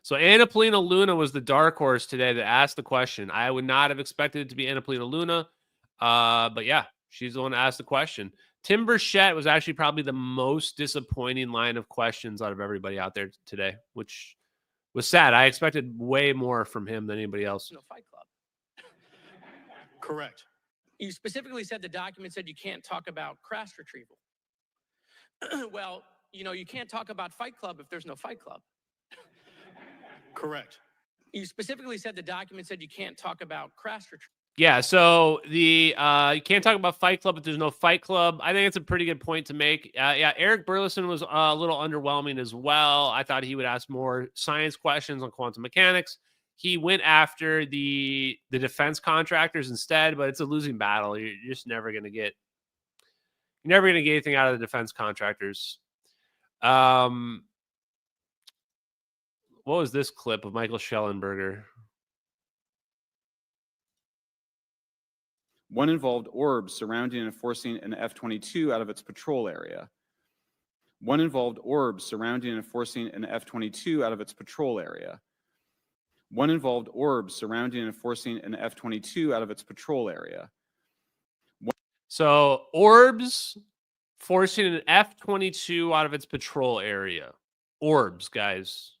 So Annapolina Luna was the dark horse today that asked the question. I would not have expected it to be Annapolina Luna. But yeah, she's the one that asked the question. Tim Burchett was actually probably the most disappointing line of questions out of everybody out there today, which was sad. I expected way more from him than anybody else. No Fight Club. Correct. You specifically said the document said you can't talk about crash retrieval. Well, you know, you can't talk about Fight Club if there's no Fight Club. Correct. You specifically said the document said you can't talk about crash retrieval. Yeah, so the you can't talk about Fight Club if there's no Fight Club. I think it's a pretty good point to make. Yeah, Eric Burleson was a little underwhelming as well. I thought he would ask more science questions on quantum mechanics. He went after the defense contractors instead, but it's a losing battle. You're just never going to get anything out of the defense contractors. What was this clip of Michael Schellenberger? One involved orbs surrounding and forcing an F-22 out of its patrol area. One involved orbs surrounding and forcing an F-22 out of its patrol area. One involved orbs surrounding and forcing an F-22 out of its patrol area. So orbs forcing an F-22 out of its patrol area. Orbs, guys.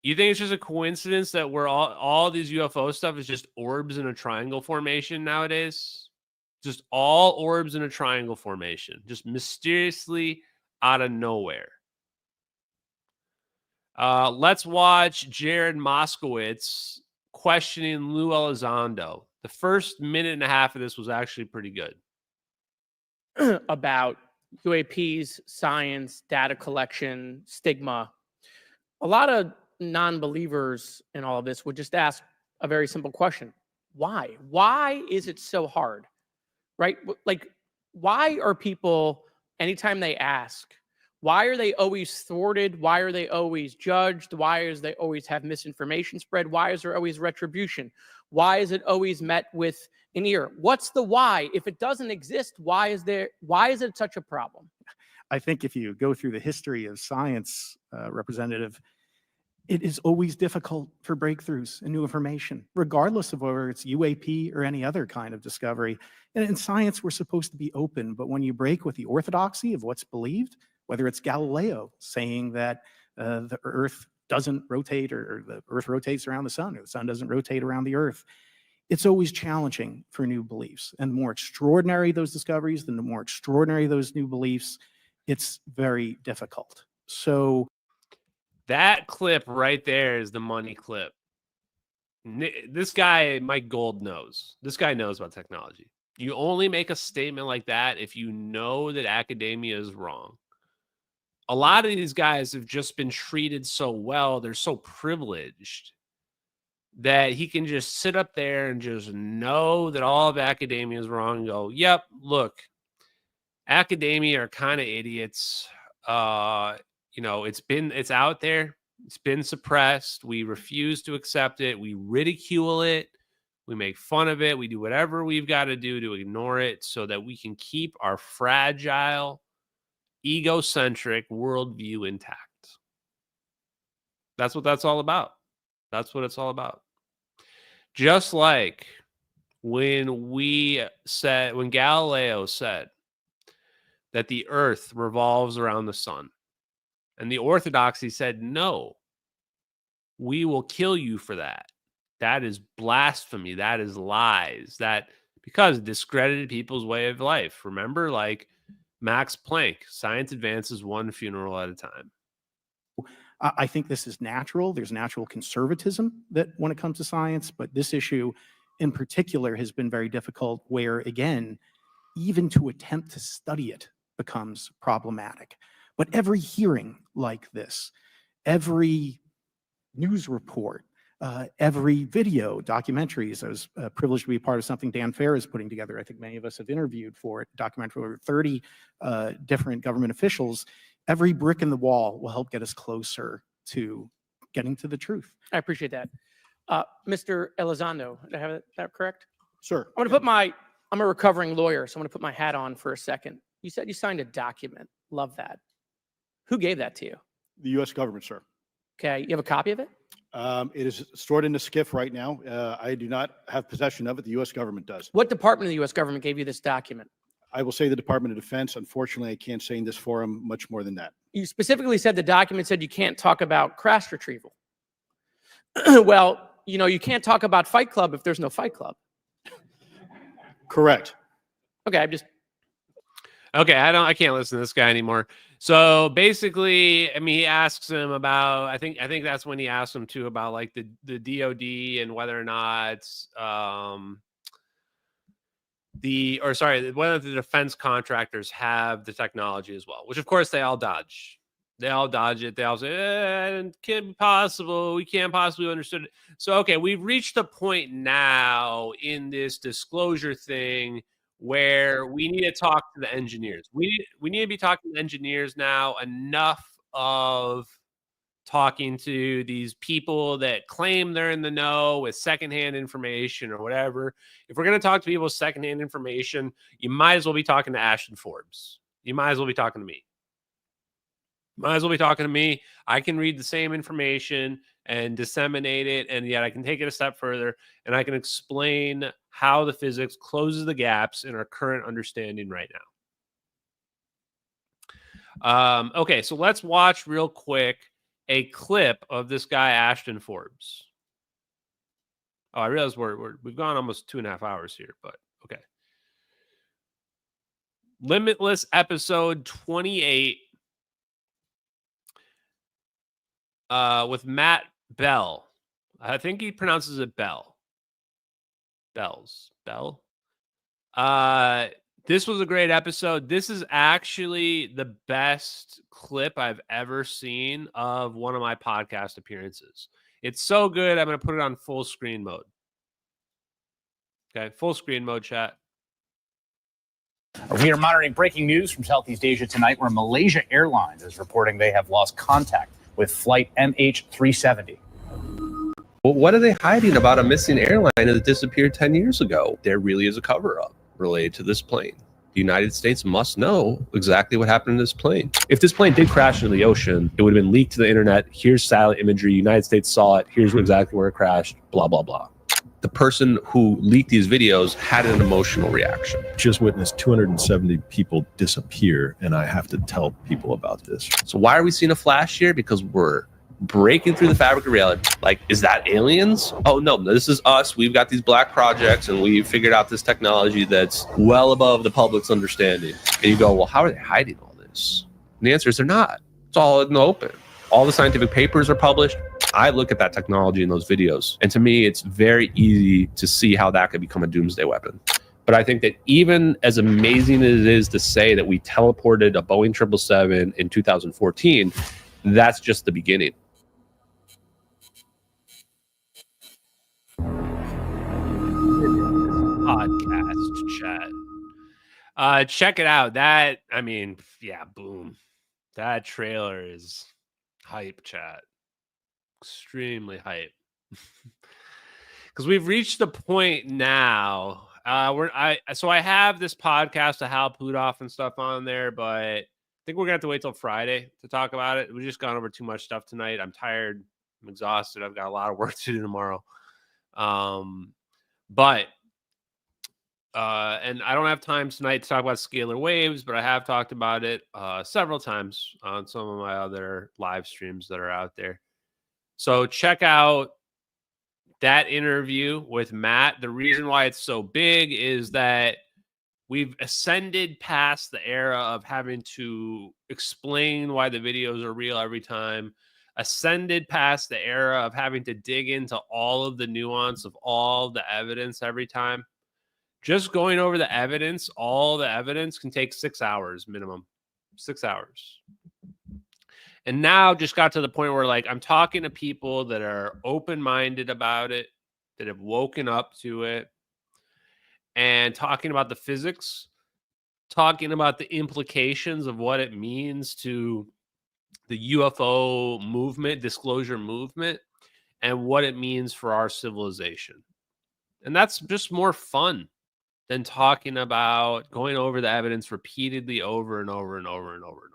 You think it's just a coincidence that we're all these UFO stuff is just orbs in a triangle formation nowadays? Just all orbs in a triangle formation, just mysteriously out of nowhere. Let's watch Jared Moskowitz questioning Lou Elizondo. The first minute and a half of this was actually pretty good. About UAPs, science, data collection, stigma. A lot of non-believers in all of this would just ask a very simple question. Why? Why is it so hard? Right? Like, why are people, anytime they ask, why are they always thwarted? Why are they always judged? Why is they always have misinformation spread? Why is there always retribution? Why is it always met with an ear? What's the why? If it doesn't exist, why is it such a problem? I think if you go through the history of science, Representative, it is always difficult for breakthroughs and new information, regardless of whether it's UAP or any other kind of discovery. And in science, we're supposed to be open, but when you break with the orthodoxy of what's believed, whether it's Galileo saying that the Earth doesn't rotate or the Earth rotates around the sun or the sun doesn't rotate around the Earth, it's always challenging for new beliefs. And the more extraordinary those discoveries, the more extraordinary those new beliefs, it's very difficult. So that clip right there is the money clip. This guy, Mike Gold, knows. This guy knows about technology. You only make a statement like that if you know that academia is wrong. A lot of these guys have just been treated so well, they're so privileged that he can just sit up there and just know that all of academia is wrong and go, yep, look, academia are kind of idiots. It's out there. It's been suppressed. We refuse to accept it. We ridicule it. We make fun of it. We do whatever we've got to do to ignore it so that we can keep our fragile, egocentric worldview intact. That's what that's all about. That's what it's all about. Just like when Galileo said that the earth revolves around the sun, and the orthodoxy said, no, we will kill you for that. That is blasphemy. That is lies. Because it discredited people's way of life. Remember, like Max Planck, science advances one funeral at a time. I think this is natural. There's natural conservatism that when it comes to science, but this issue in particular has been very difficult where, again, even to attempt to study it becomes problematic. But every hearing like this, every news report, every video, documentaries, I was privileged to be a part of something Dan Fair is putting together. I think many of us have interviewed for it, documentary over 30 different government officials. Every brick in the wall will help get us closer to getting to the truth. I appreciate that. Mr. Elizondo, did I have that correct? Sure. I'm a recovering lawyer, so I'm going to put my hat on for a second. You said you signed a document. Love that. Who gave that to you? The U.S. government, sir. Okay. You have a copy of it? It is stored in the SCIF right now. I do not have possession of it. The U.S. government does. What department of the U.S. government gave you this document? I will say the Department of Defense. Unfortunately, I can't say in this forum much more than that. You specifically said the document said you can't talk about crash retrieval. Well, you can't talk about Fight Club if there's no Fight Club. Correct. Okay, I can't listen to this guy anymore. So basically, he asks him about, I think that's when he asked him too about like the DOD and whether or not whether the defense contractors have the technology as well, which of course they all dodge. They all dodge it. They all say, it can't be possible. We can't possibly understand it. So, okay, we've reached a point now in this disclosure thing where we need to talk to the engineers. We need to be talking to engineers now. Enough of talking to these people that claim they're in the know with secondhand information or whatever. If we're going to talk to people with secondhand information, you might as well be talking to Ashton Forbes. you might as well be talking to me. Might as well be talking to me. I can read the same information and disseminate it, and yet I can take it a step further, and I can explain how the physics closes the gaps in our current understanding right now. Okay, so let's watch real quick a clip of this guy, Ashton Forbes. Oh, I realize we've gone almost 2.5 hours here, but okay. Limitless episode 28 with Matt Bell. I think he pronounces it Bell. Bell. This was a great episode. This is actually the best clip I've ever seen of one of my podcast appearances. It's so good, I'm going to put it on full screen mode. Okay, full screen mode, chat. We are monitoring breaking news from Southeast Asia tonight, where Malaysia Airlines is reporting they have lost contact with flight MH370. Well, what are they hiding about a missing airline that disappeared 10 years ago? There really is a cover-up related to this plane. The United States must know exactly what happened to this plane. If this plane did crash into the ocean, it would have been leaked to the internet. Here's satellite imagery. United States saw it. Here's exactly where it crashed. Blah, blah, blah. The person who leaked these videos had an emotional reaction. Just witnessed 270 people disappear, and I have to tell people about this. So why are we seeing a flash here? Because we're breaking through the fabric of reality. Like, is that aliens? Oh, no, this is us. We've got these black projects, and we figured out this technology that's well above the public's understanding. And you go, well, how are they hiding all this? And the answer is they're not. It's all in the open. All the scientific papers are published. I look at that technology in those videos, and to me, it's very easy to see how that could become a doomsday weapon. But I think that even as amazing as it is to say that we teleported a Boeing 777 in 2014, that's just the beginning. Podcast chat. Check it out. That, I mean, yeah, boom. That trailer is hype, chat. Extremely hype. Because we've reached the point now. So I have this podcast to Hal Puthoff and stuff on there, but I think we're gonna have to wait till Friday to talk about it. We've just gone over too much stuff tonight. I'm tired. I'm exhausted. I've got a lot of work to do tomorrow. And I don't have time tonight to talk about scalar waves, but I have talked about it several times on some of my other live streams that are out there. So check out that interview with Matt. The reason why it's so big is that we've ascended past the era of having to explain why the videos are real every time, ascended past the era of having to dig into all of the nuance of all the evidence every time. Just going over the evidence, all the evidence can take 6 hours minimum. 6 hours. And now just got to the point where, like, I'm talking to people that are open-minded about it, that have woken up to it, and talking about the physics, talking about the implications of what it means to the UFO movement, disclosure movement, and what it means for our civilization. And that's just more fun than talking about going over the evidence repeatedly over and over and over and over and over.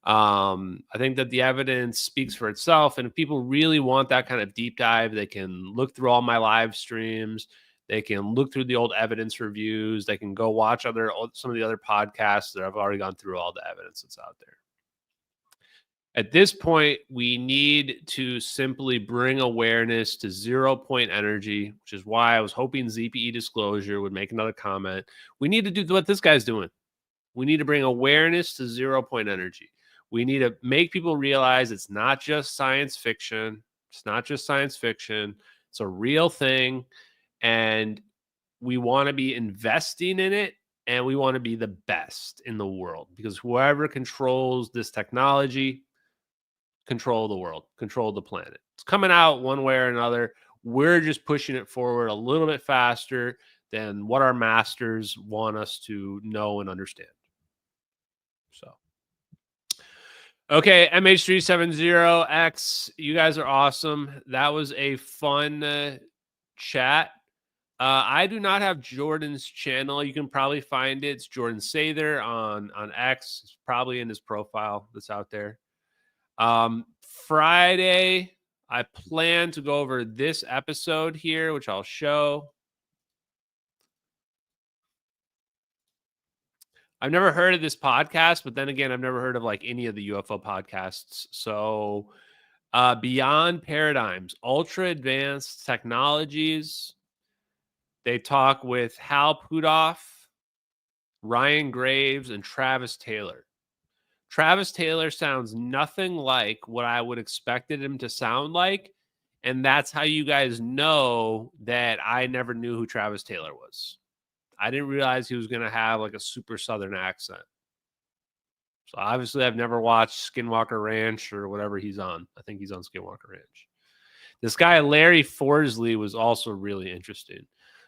I think that the evidence speaks for itself, and if people really want that kind of deep dive, they can look through all my live streams. They can look through the old evidence reviews. They can go watch some of the other podcasts that I've already gone through all the evidence that's out there. At this point, we need to simply bring awareness to 0 point energy, which is why I was hoping ZPE Disclosure would make another comment. We need to do what this guy's doing. We need to bring awareness to 0 point energy. We need to make people realize it's not just science fiction. It's not just science fiction. It's a real thing. And we want to be investing in it, and we want to be the best in the world, because whoever controls this technology, control the world, control the planet. It's coming out one way or another. We're just pushing it forward a little bit faster than what our masters want us to know and understand. So. Okay, MH370X, you guys are awesome. That was a fun chat. I do not have Jordan's channel. You can probably find it. It's Jordan Sather on X. It's probably in his profile that's out there. Friday, I plan to go over this episode here, which I'll show. I've never heard of this podcast, but then again, I've never heard of like any of the UFO podcasts. So Beyond Paradigms, Ultra Advanced Technologies. They talk with Hal Puthoff, Ryan Graves, and Travis Taylor. Travis Taylor sounds nothing like what I would expected him to sound like. And that's how you guys know that I never knew who Travis Taylor was. I didn't realize he was going to have like a super Southern accent. So obviously I've never watched Skinwalker Ranch or whatever he's on. I think he's on Skinwalker Ranch. This guy, Larry Forsley, was also really interesting.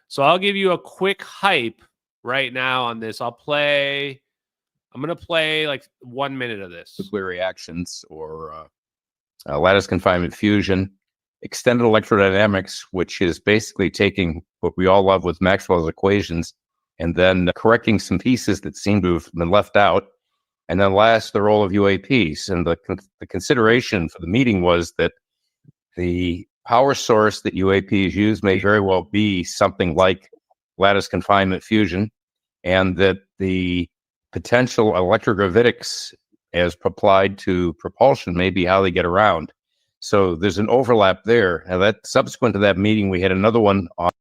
So I'll give you a quick hype right now on this. I'm going to play like 1 minute of this. Nuclear reactions or lattice confinement fusion, extended electrodynamics, which is basically taking what we all love with Maxwell's equations and then correcting some pieces that seem to have been left out. And then last, the role of UAPs. And the consideration for the meeting was that the power source that UAPs use may very well be something like lattice confinement fusion, and that the potential electrogravitics as applied to propulsion may be how they get around. So there's an overlap there. And that subsequent to that meeting, we had another one on.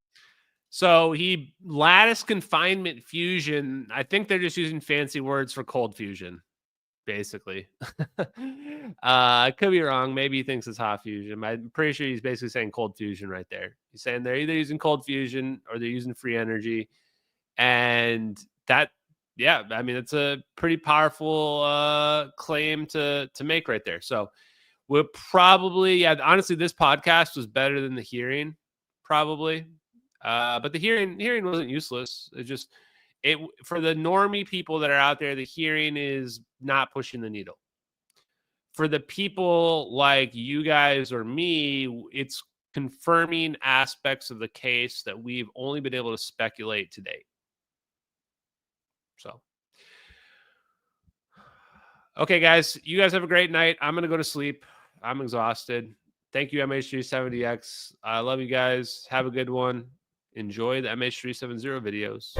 So lattice confinement fusion, I think they're just using fancy words for cold fusion, basically. I could be wrong. Maybe he thinks it's hot fusion. I'm pretty sure he's basically saying cold fusion right there. He's saying they're either using cold fusion or they're using free energy. And that, yeah, I mean, it's a pretty powerful claim to make right there. So we'll probably, honestly, this podcast was better than the hearing, probably. But the hearing wasn't useless. It for the normie people that are out there, the hearing is not pushing the needle. For the people like you guys or me, it's confirming aspects of the case that we've only been able to speculate to date. So, okay, guys, you guys have a great night. I'm going to go to sleep. I'm exhausted. Thank you, MH370X. I love you guys. Have a good one. Enjoy the MH370 videos.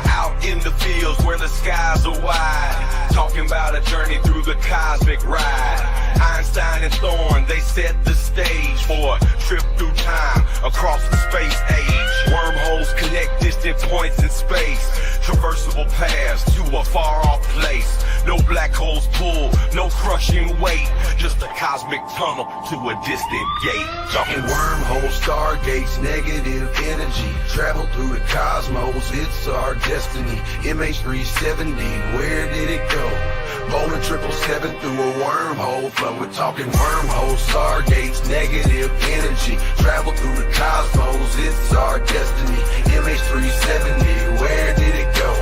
Out in the fields where the skies are wide, talking about a journey through the cosmic ride. Einstein and Thorne, they set the stage for a trip through time across the space age. Wormholes connect distant points in space, traversable paths to a far-off place. No black holes pull, no crushing weight, just a cosmic tunnel to a distant gate. Talking wormholes, stargates, negative energy, travel through the cosmos, it's our destiny. MH370, where did it go? Bowling 777 through a wormhole flow. We're talking wormholes, stargates, negative energy, travel through the cosmos, it's our destiny. MH370, where did it go?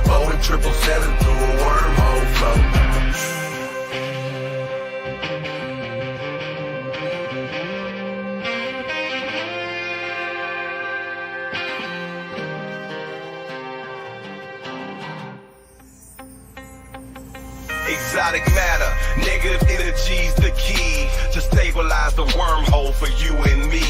Bowling 777 through a wormhole flow. Exotic matter, negative energy's the key to stabilize the wormhole for you and me.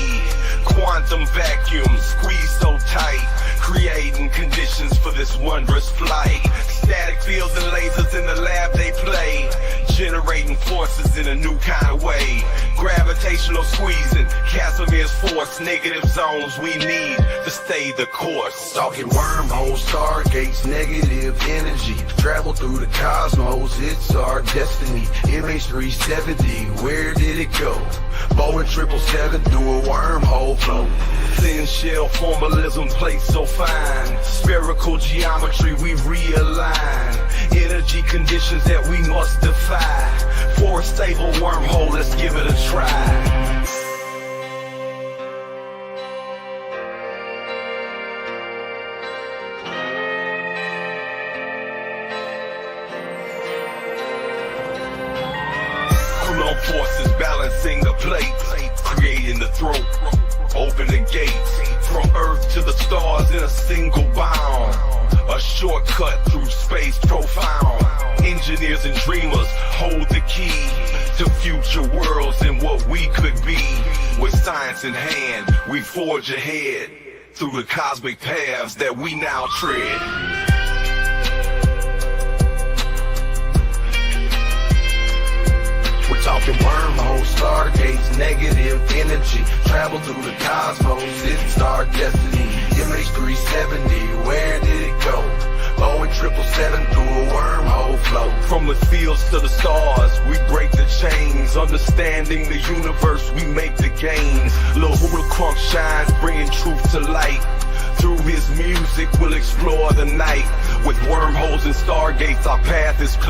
Quantum vacuum squeezed so tight, creating conditions for this wondrous flight. Static fields and lasers in the lab they play, generating forces in a new kind of way. Gravitational squeezing, Casimir's force, negative zones we need to stay the course. Talking wormholes, stargates, negative energy, travel through the cosmos, it's our destiny. MH370, where did it go? Boeing 777 through a wormhole flow. Thin shell formalism plates so fine, spherical geometry we realign. Energy conditions that we must defy. For a stable wormhole, let's give it a try. forces balancing the plate, creating the throat, open the gates, from Earth to the stars in a single bound. A shortcut through space profound. Engineers and dreamers hold the key to future worlds and what we could be. With science in hand, we forge ahead through the cosmic paths that we now tread. We're talking wormholes, stargates, negative energy, travel through the cosmos, it's our destiny. MH370, where did it go? Boeing 777 through a wormhole flow. From the fields to the stars, we break the chains. Understanding the universe, we make the gains. Lil Hula Crunk shines, bringing truth to light. Through his music, we'll explore the night. With wormholes and stargates, our path is clear.